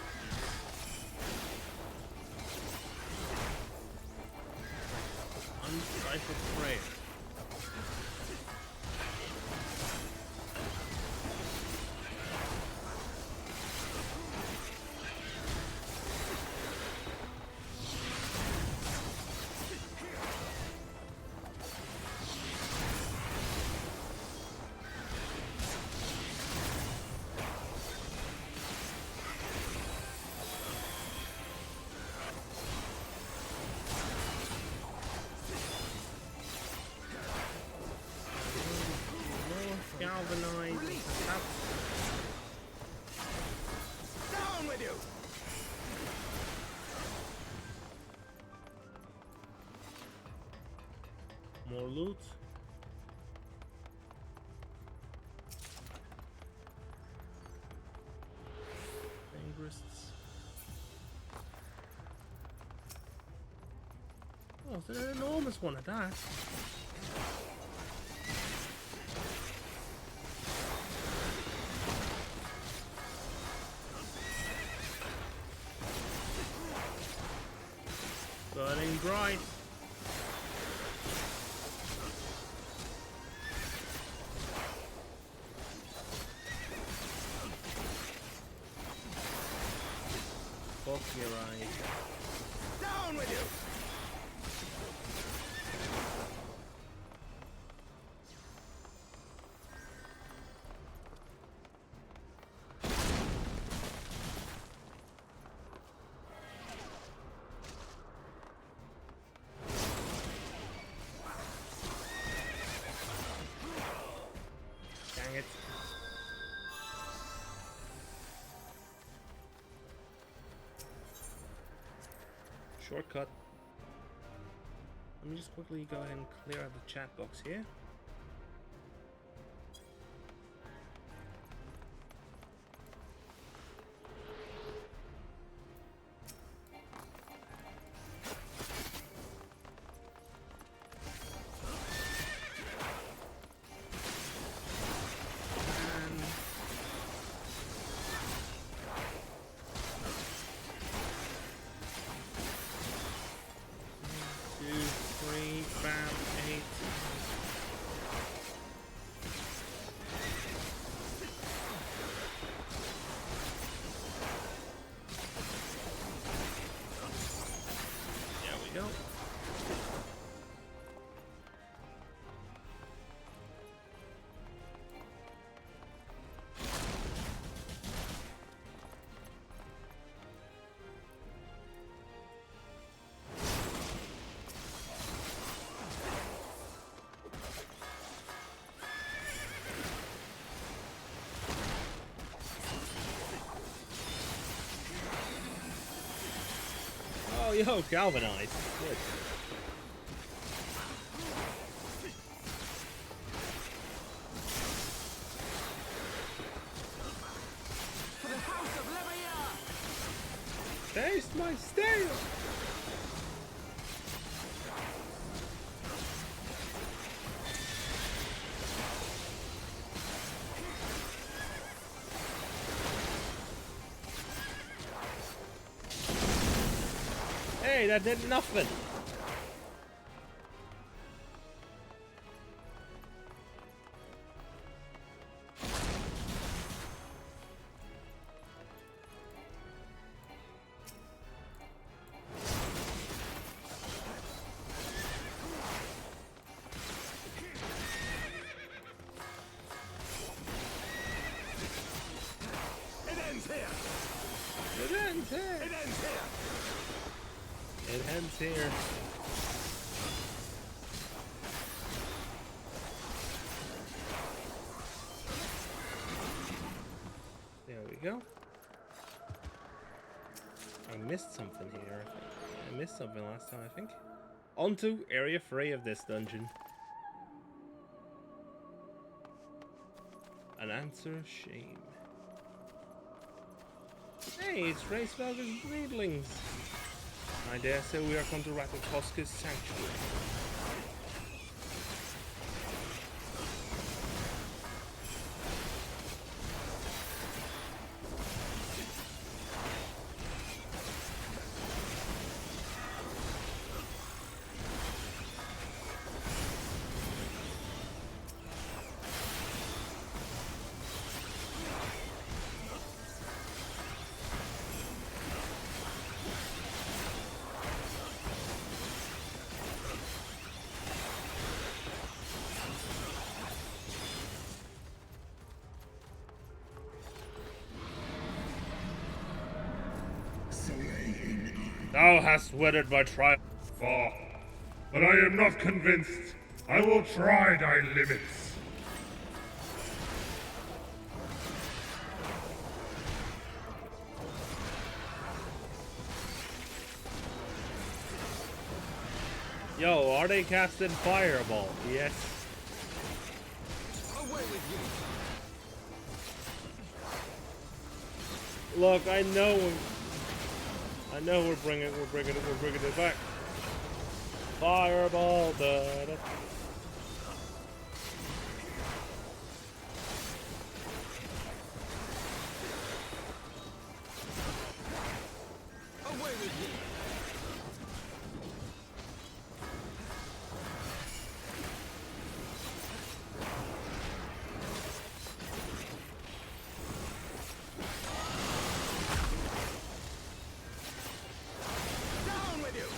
Unciphered prayer. Galvanized. Down with you! More loot. Fingrists. Oh, there's an enormous one at that. Burning bright. Fuck your eyes. Down with you! Dang it. Shortcut. Let me just quickly go ahead and clear out the chat box here. Go. Oh, yo, galvanized. Good. Taste my steel! Hey, that did nothing! It ends here. There we go. I missed something here. I missed something last time, I think. On to Area 3 of this dungeon. An answer of shame. Hey, it's Hraesvelgr's breedlings. I dare say we are come to Ratatosk's sanctuary. Thou hast weathered my trial far, but I am not convinced. I will try thy limits. Yo, are they casting Fireball? Yes. Away with you. Look, I know we're bringing it back. Fireball, da, da. Away with you. Down with you.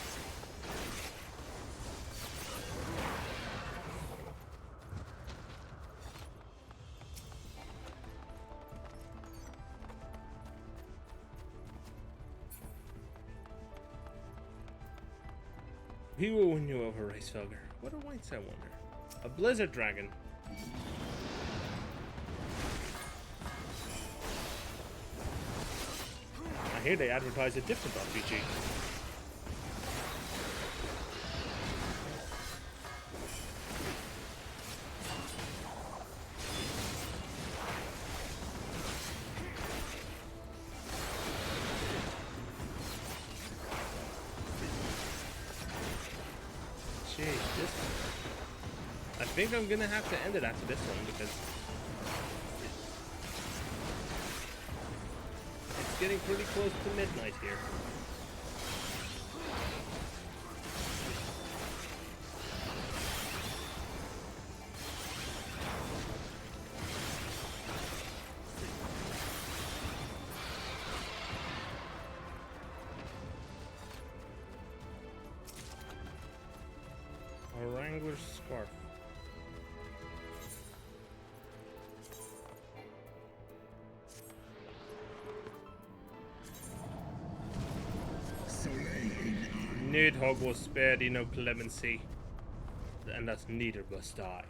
He will win you over, Hraesvelgr. What awaits, I wonder? A blizzard dragon. I hear they advertise a different RPG. Jeez, this... I think I'm gonna have to end it after this one because it's getting pretty close to midnight here. A Wrangler's scarf. Nidhogg will spare thee no clemency, and thus neither must I.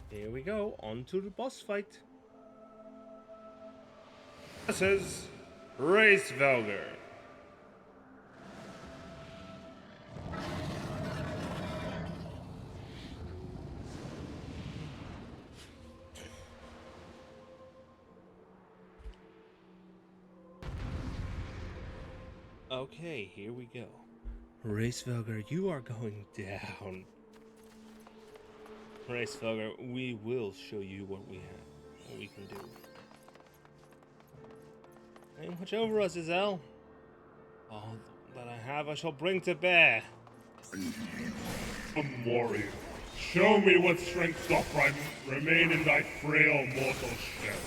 Here we go, on to the boss fight. This is Hraesvelgr. Okay, here we go. Hraesvelgr, you are going down. Hraesvelgr, we will show you what we have, what we can do. And watch over us, Izel. All that I have, I shall bring to bear. A warrior, show me what strength doth remain in thy frail mortal shell.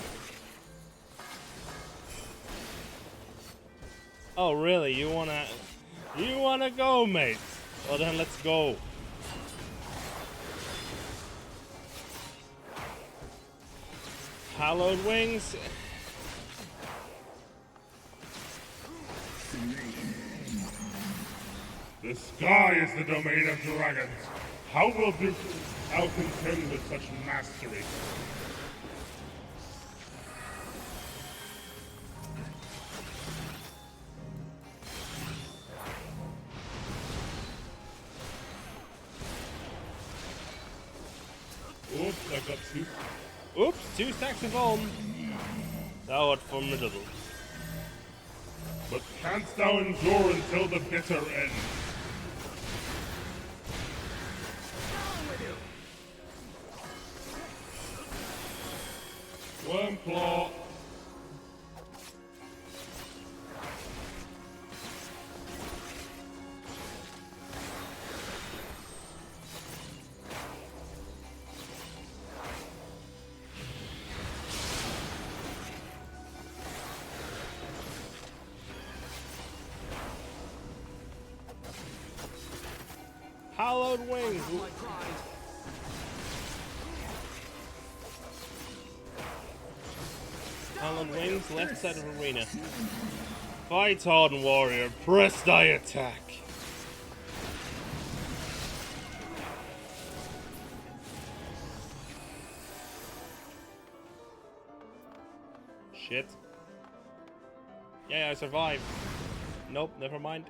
Oh, really? You wanna go, mate? Well, then let's go. Hallowed wings. The sky is the domain of dragons. How will thou contend with such mastery? Oops, I got two. Oops, 2 stacks of home. Thou art formidable. But canst thou endure until the bitter end? Wormclaw. Hallowed wings. Howland wings, left side of arena. Fight on, warrior. Press thy attack. Shit. Yeah, I survived. Nope, never mind.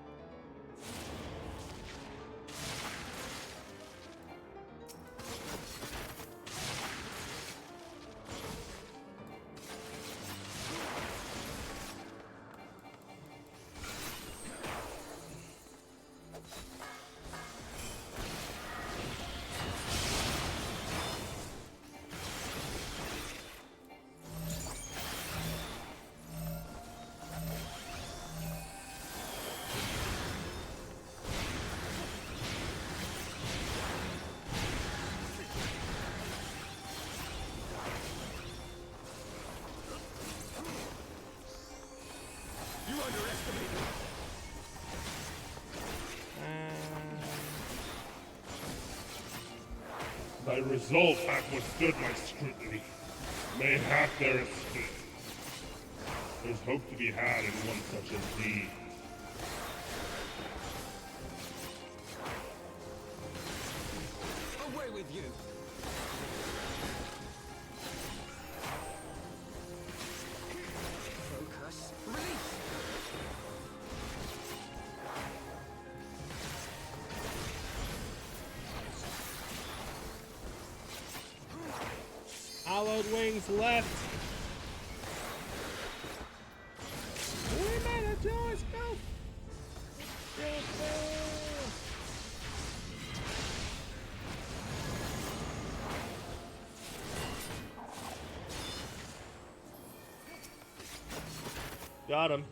Thy resolve hath withstood my scrutiny. Mayhap there is still. There's hope to be had in one such as thee. Away with you! Focus. Release! Hallowed wings left. We made a choice, go! Got him.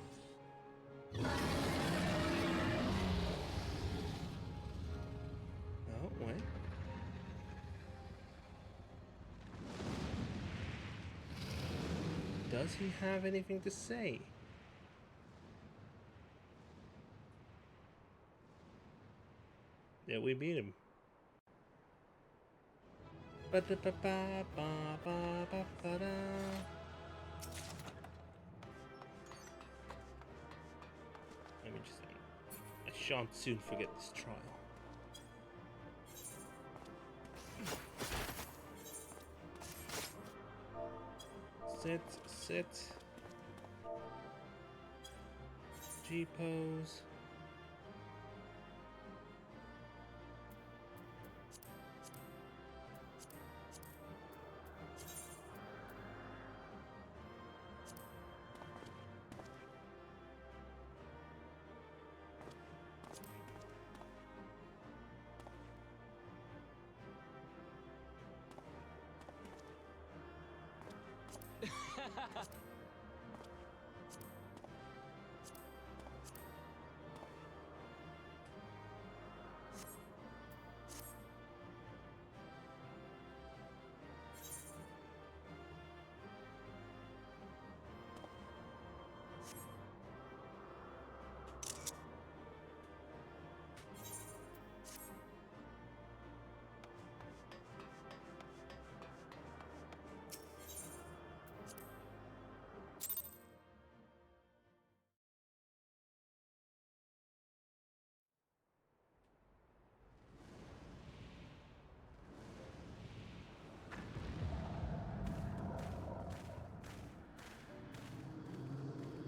Oh, wait. Does he have anything to say? Yeah, we beat him. Ba-da-ba-ba-ba-ba-ba-ba-da. Let me just... I shan't soon forget this trial. Sit, sit. G-pose.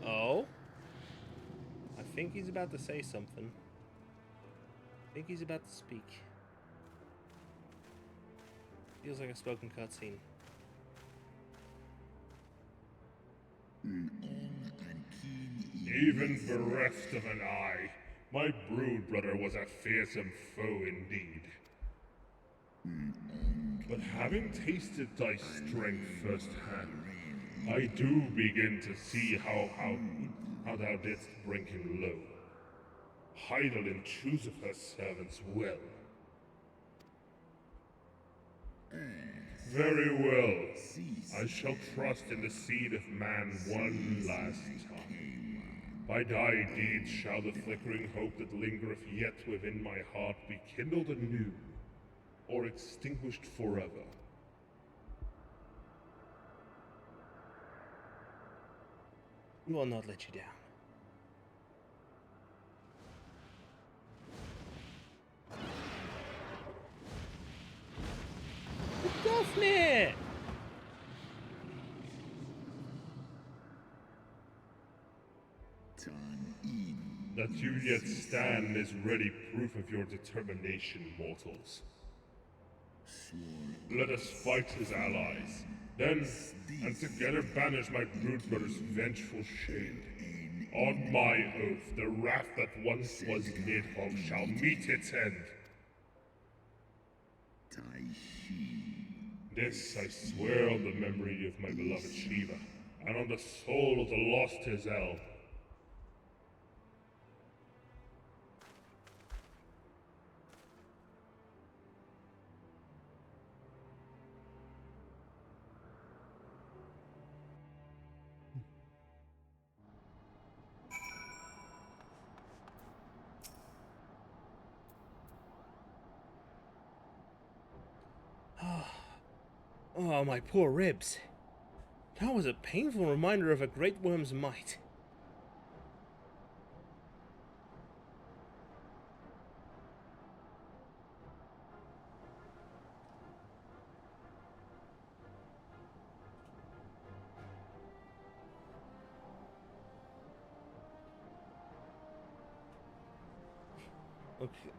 Oh? I think he's about to say something. I think he's about to speak. Feels like a spoken cutscene. Even bereft of an eye, my brood brother was a fearsome foe indeed. But having tasted thy strength firsthand, I do begin to see how thou didst bring him low. Hydaelyn chooseth her servants well. Very well. I shall trust in the seed of man one last time. By thy deeds shall the flickering hope that lingereth yet within my heart be kindled anew, or extinguished forever. We will not let you down. Daphne! That you yet stand is ready proof of your determination, mortals. Let us fight as allies, then, and together banish my broodmother's vengeful shade. On my oath, the wrath that once was Nidhogg shall meet its end. This I swear on the memory of my beloved Shiva, and on the soul of the lost Hraesvelgr. Oh, my poor ribs. That was a painful reminder of a great worm's might. Okay.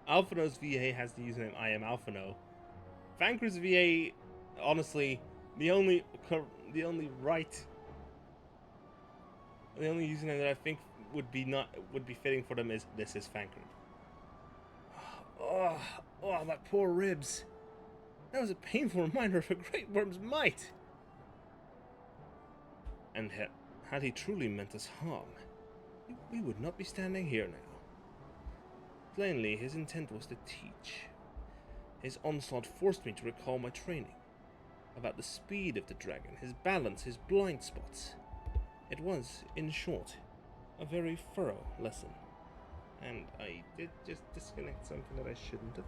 Alphino's VA has the username I am Alphino. Vanquer's VA, honestly, the only username that I think would be fitting for them is this is Vanquer. Oh, my poor ribs. That was a painful reminder of a great worm's might. And had he truly meant us harm, we would not be standing here now. Plainly, his intent was to teach. His onslaught forced me to recall my training. About the speed of the dragon, his balance, his blind spots. It was, in short, a very thorough lesson. And I did just disconnect something that I shouldn't have.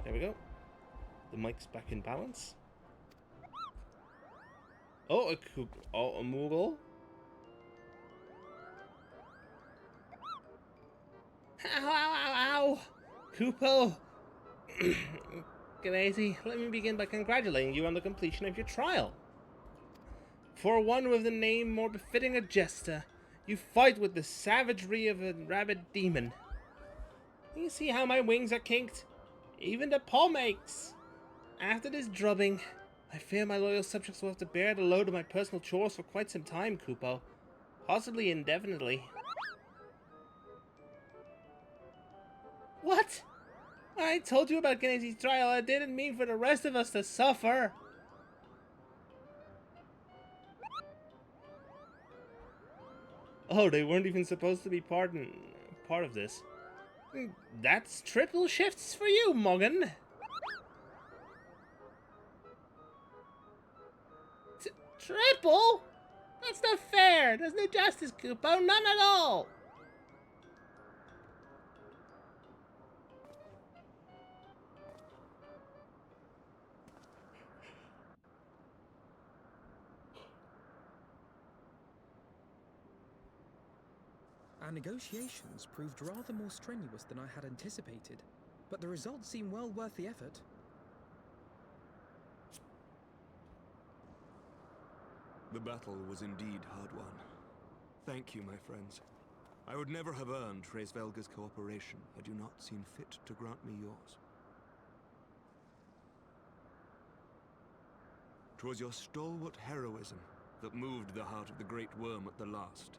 There we go. The mic's back in balance. Oh, a Moogle. Ow, ow, ow, ow! Kupo! Ganazi, let me begin by congratulating you on the completion of your trial. For one with a name more befitting a jester, you fight with the savagery of a rabid demon. You see how my wings are kinked? Even the palm aches. After this drubbing, I fear my loyal subjects will have to bear the load of my personal chores for quite some time, Kupo. Possibly indefinitely. What? When I told you about Ganazi's trial, I didn't mean for the rest of us to suffer. Oh, they weren't even supposed to be part of this. That's triple shifts for you, Morgan. Triple? That's not fair. There's no justice, Kupo. None at all. Our negotiations proved rather more strenuous than I had anticipated, but the results seem well worth the effort. The battle was indeed hard won. Thank you, my friends. I would never have earned Hraesvelgr's cooperation had you not seen fit to grant me yours. 'Twas your stalwart heroism that moved the heart of the Great Worm at the last.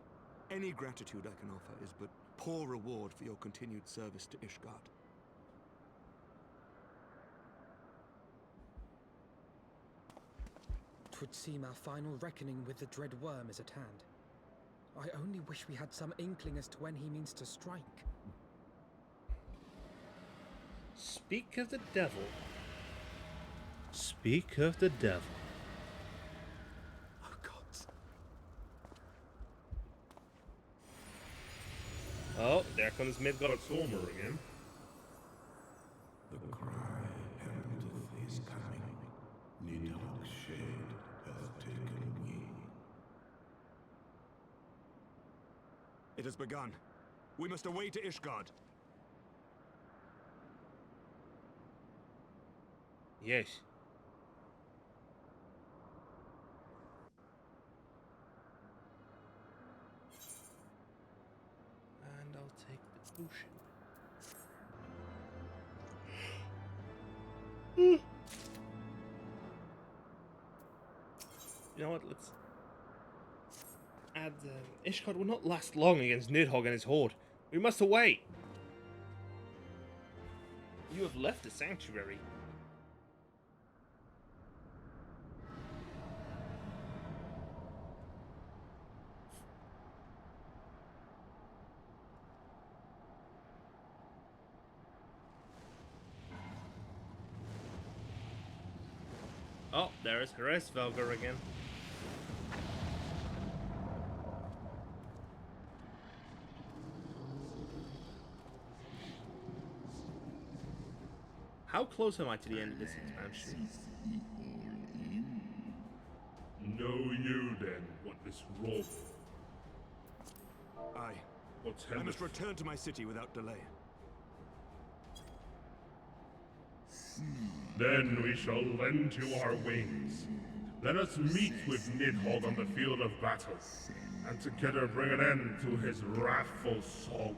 Any gratitude I can offer is but poor reward for your continued service to Ishgard. Twould seem our final reckoning with the dread worm is at hand. I only wish we had some inkling as to when he means to strike. Speak of the devil. Speak of the devil. Oh, gods. Oh, there comes Midgard Solmer again. The cry heraldeth his coming. Nidhogg It has begun. We must away to Ishgard. Yes. And I'll take the potion. You know what, let's add... Ishgard will not last long against Nidhogg and his horde. We must away! You have left the sanctuary. Oh, there is Hraesvelgr again. How close am I to the end of this expansion? Know you then what this roll? I must return to my city without delay. Then we shall lend you our wings. Let us meet with Nidhogg on the field of battle, and together bring an end to his wrathful song.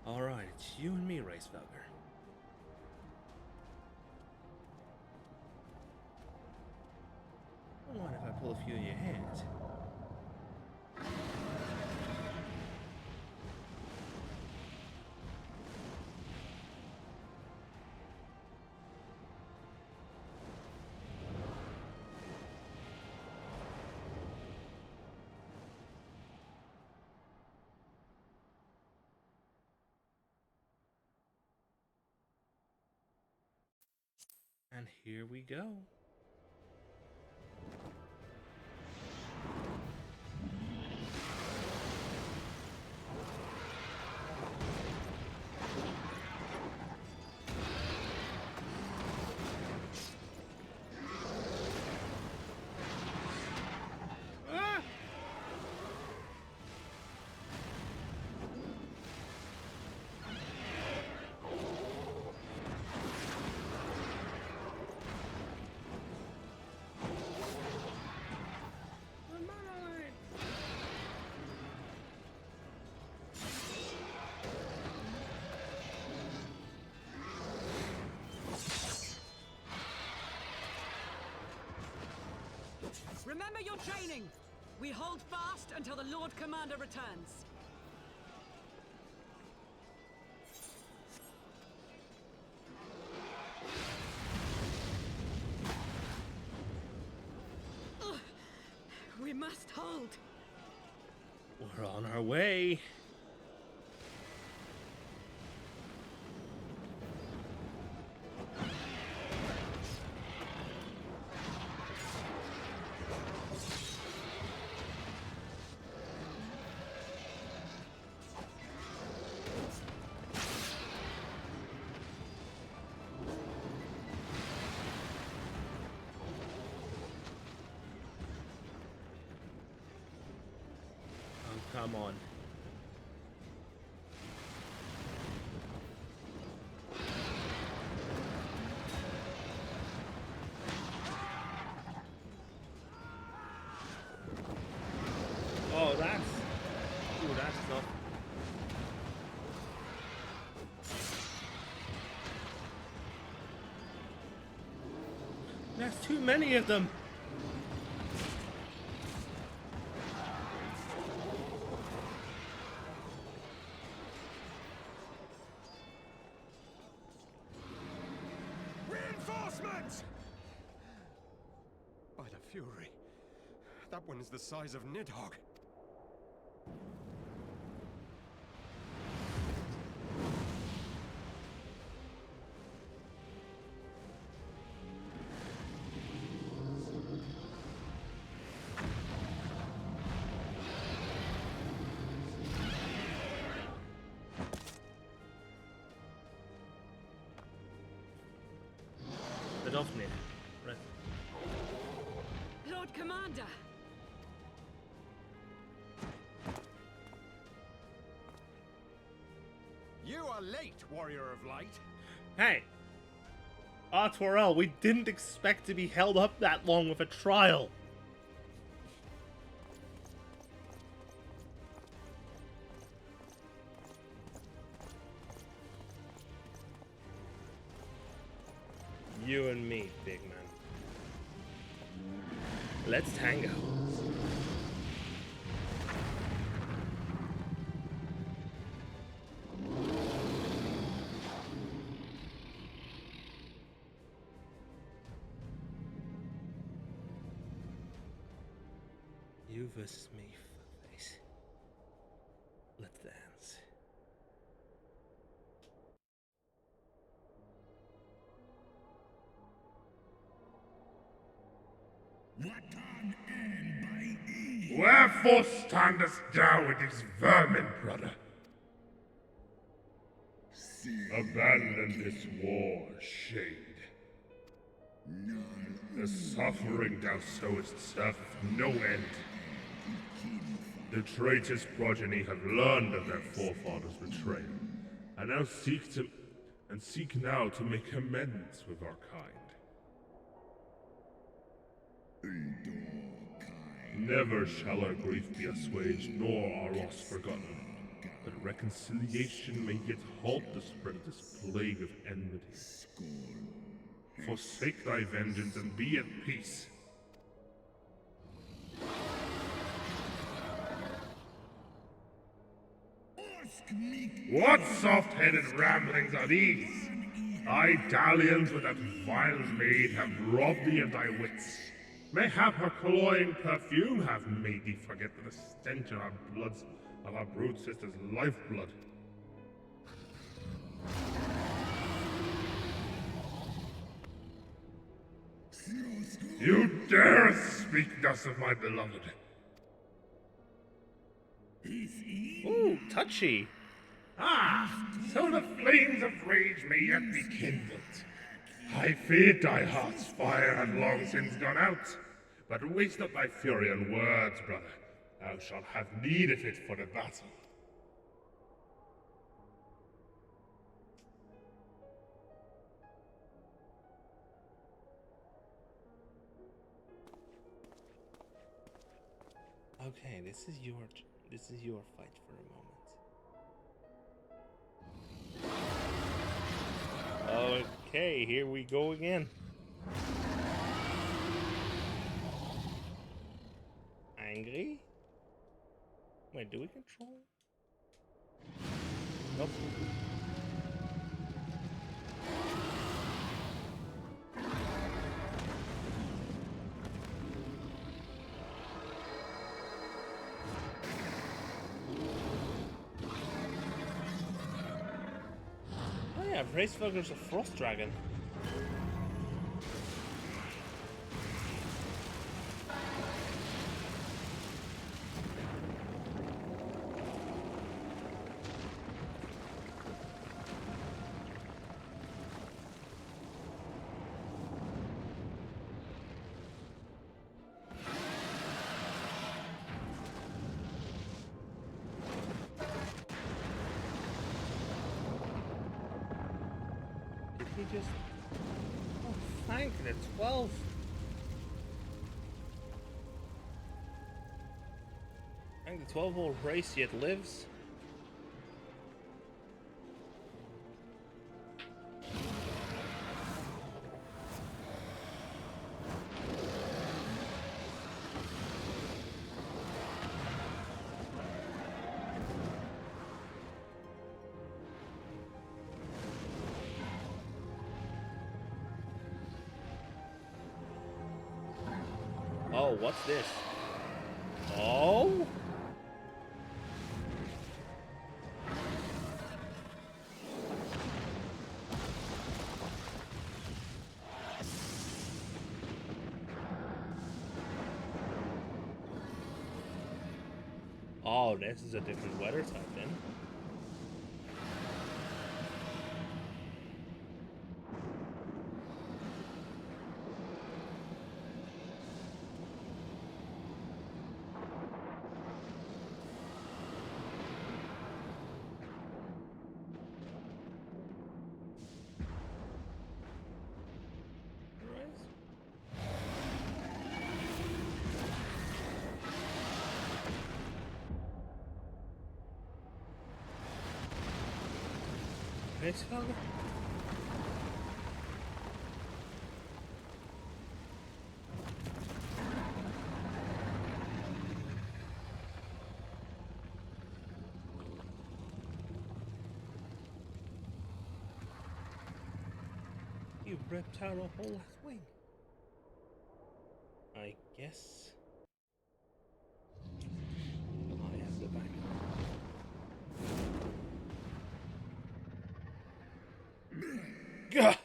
Alright, it's you and me, Hraesvelgr. I don't mind if I pull a few of your hairs. And here we go. Remember your training! We hold fast until the Lord Commander returns. We must hold. We're on our way. Come on. Oh, that's... Ooh, that's tough. There's too many of them. Reinforcements! By the Fury, that one is the size of Nidhogg. Sadovnir. Right. Lord Commander! You are late, Warrior of Light. Hey! Artwarel, we didn't expect to be held up that long with a trial. You and me, big man. Let's tango. You versus me, fuckface. Let's dance. Wherefore standest thou with these vermin, brother? Abandon this war, shade. The suffering thou sowest serveth no end. The traitor's progeny have learned of their forefathers' betrayal, and now seek now to make amends with our kind. Never shall our grief be assuaged, nor our loss forgotten. But reconciliation may yet halt the spread of this plague of enmity. Forsake thy vengeance and be at peace. What soft-headed ramblings are these? Thy dalliance with that vile maid have robbed thee of thy wits. Mayhap her cloying perfume have made thee forget the stench of our brood sister's lifeblood. You dare speak thus of my beloved? Ooh, touchy. Ah, so the flames of rage may yet be kindled. I feared thy heart's fire had long since gone out. But waste not thy fury on words, brother. Thou shalt have need of it for the battle. Okay, this is your fight for a moment. Okay, here we go again. Angry? Wait, do we control? Nope. Oh yeah, Hraesvelgr's a frost dragon. He just... Oh, thank the 12. Thank the 12-hole race yet lives. Oh, what's this? Oh? Oh, this is a different weather type then. Hraesvelgr? You ripped out a whole left wing. I guess I have the back. Gah!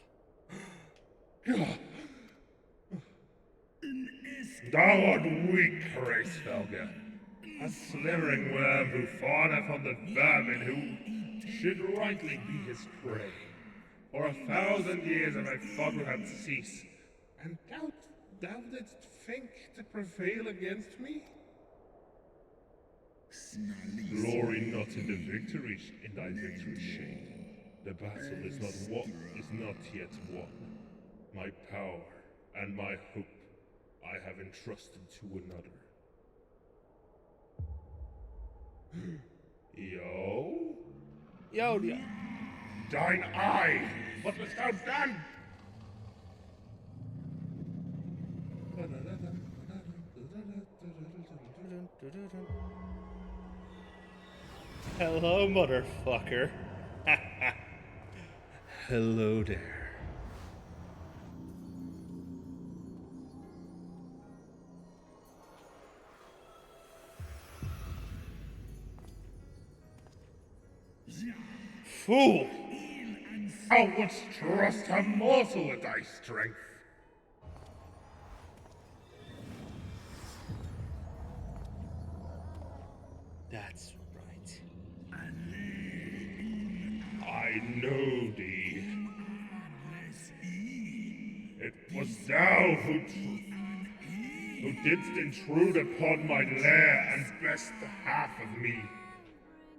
Gah! Thou art weak, Hraesvelgr, a slithering worm who fawneth on the vermin who should rightly be his prey. For 1,000 years have I fought without cease, and thou didst think to prevail against me? Glory not in the victory in thy victory shade. The battle is not yet won. My power and my hope I have entrusted to another. Yo, Thine eye! What hast thou done? Hello, motherfucker. Hello there. Fool! Thou wouldst trust a morsel of thy strength. That's right. I know thee. It was thou who didst intrude upon my lair and best half of me.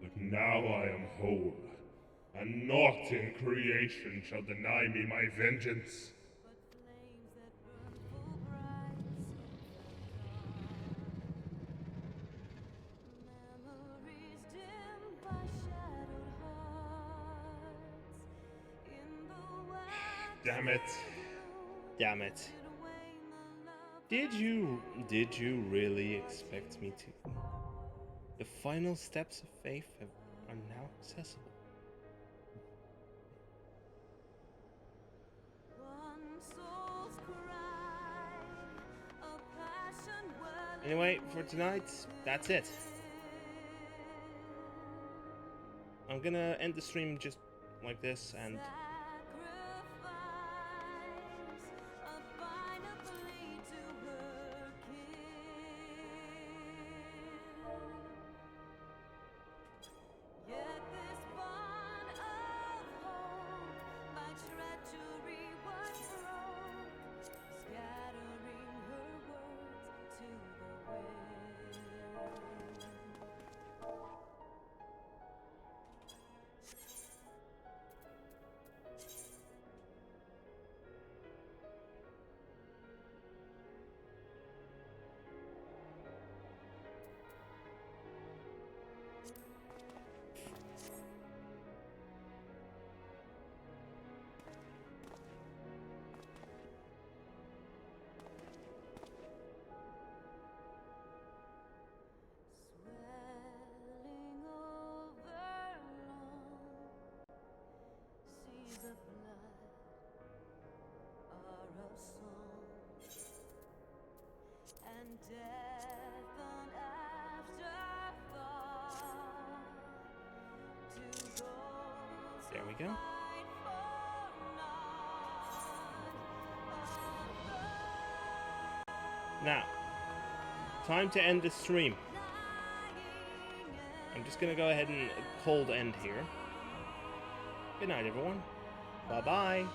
But now I am whole, and naught in creation shall deny me my vengeance. Damn it. Damn it. Did you really expect me to? The final steps of faith are now accessible. Anyway, for tonight, that's it. I'm gonna end the stream just like this, and there we go. Now, time to end the stream. I'm just gonna go ahead and cold end here. Good night, everyone. Bye-bye.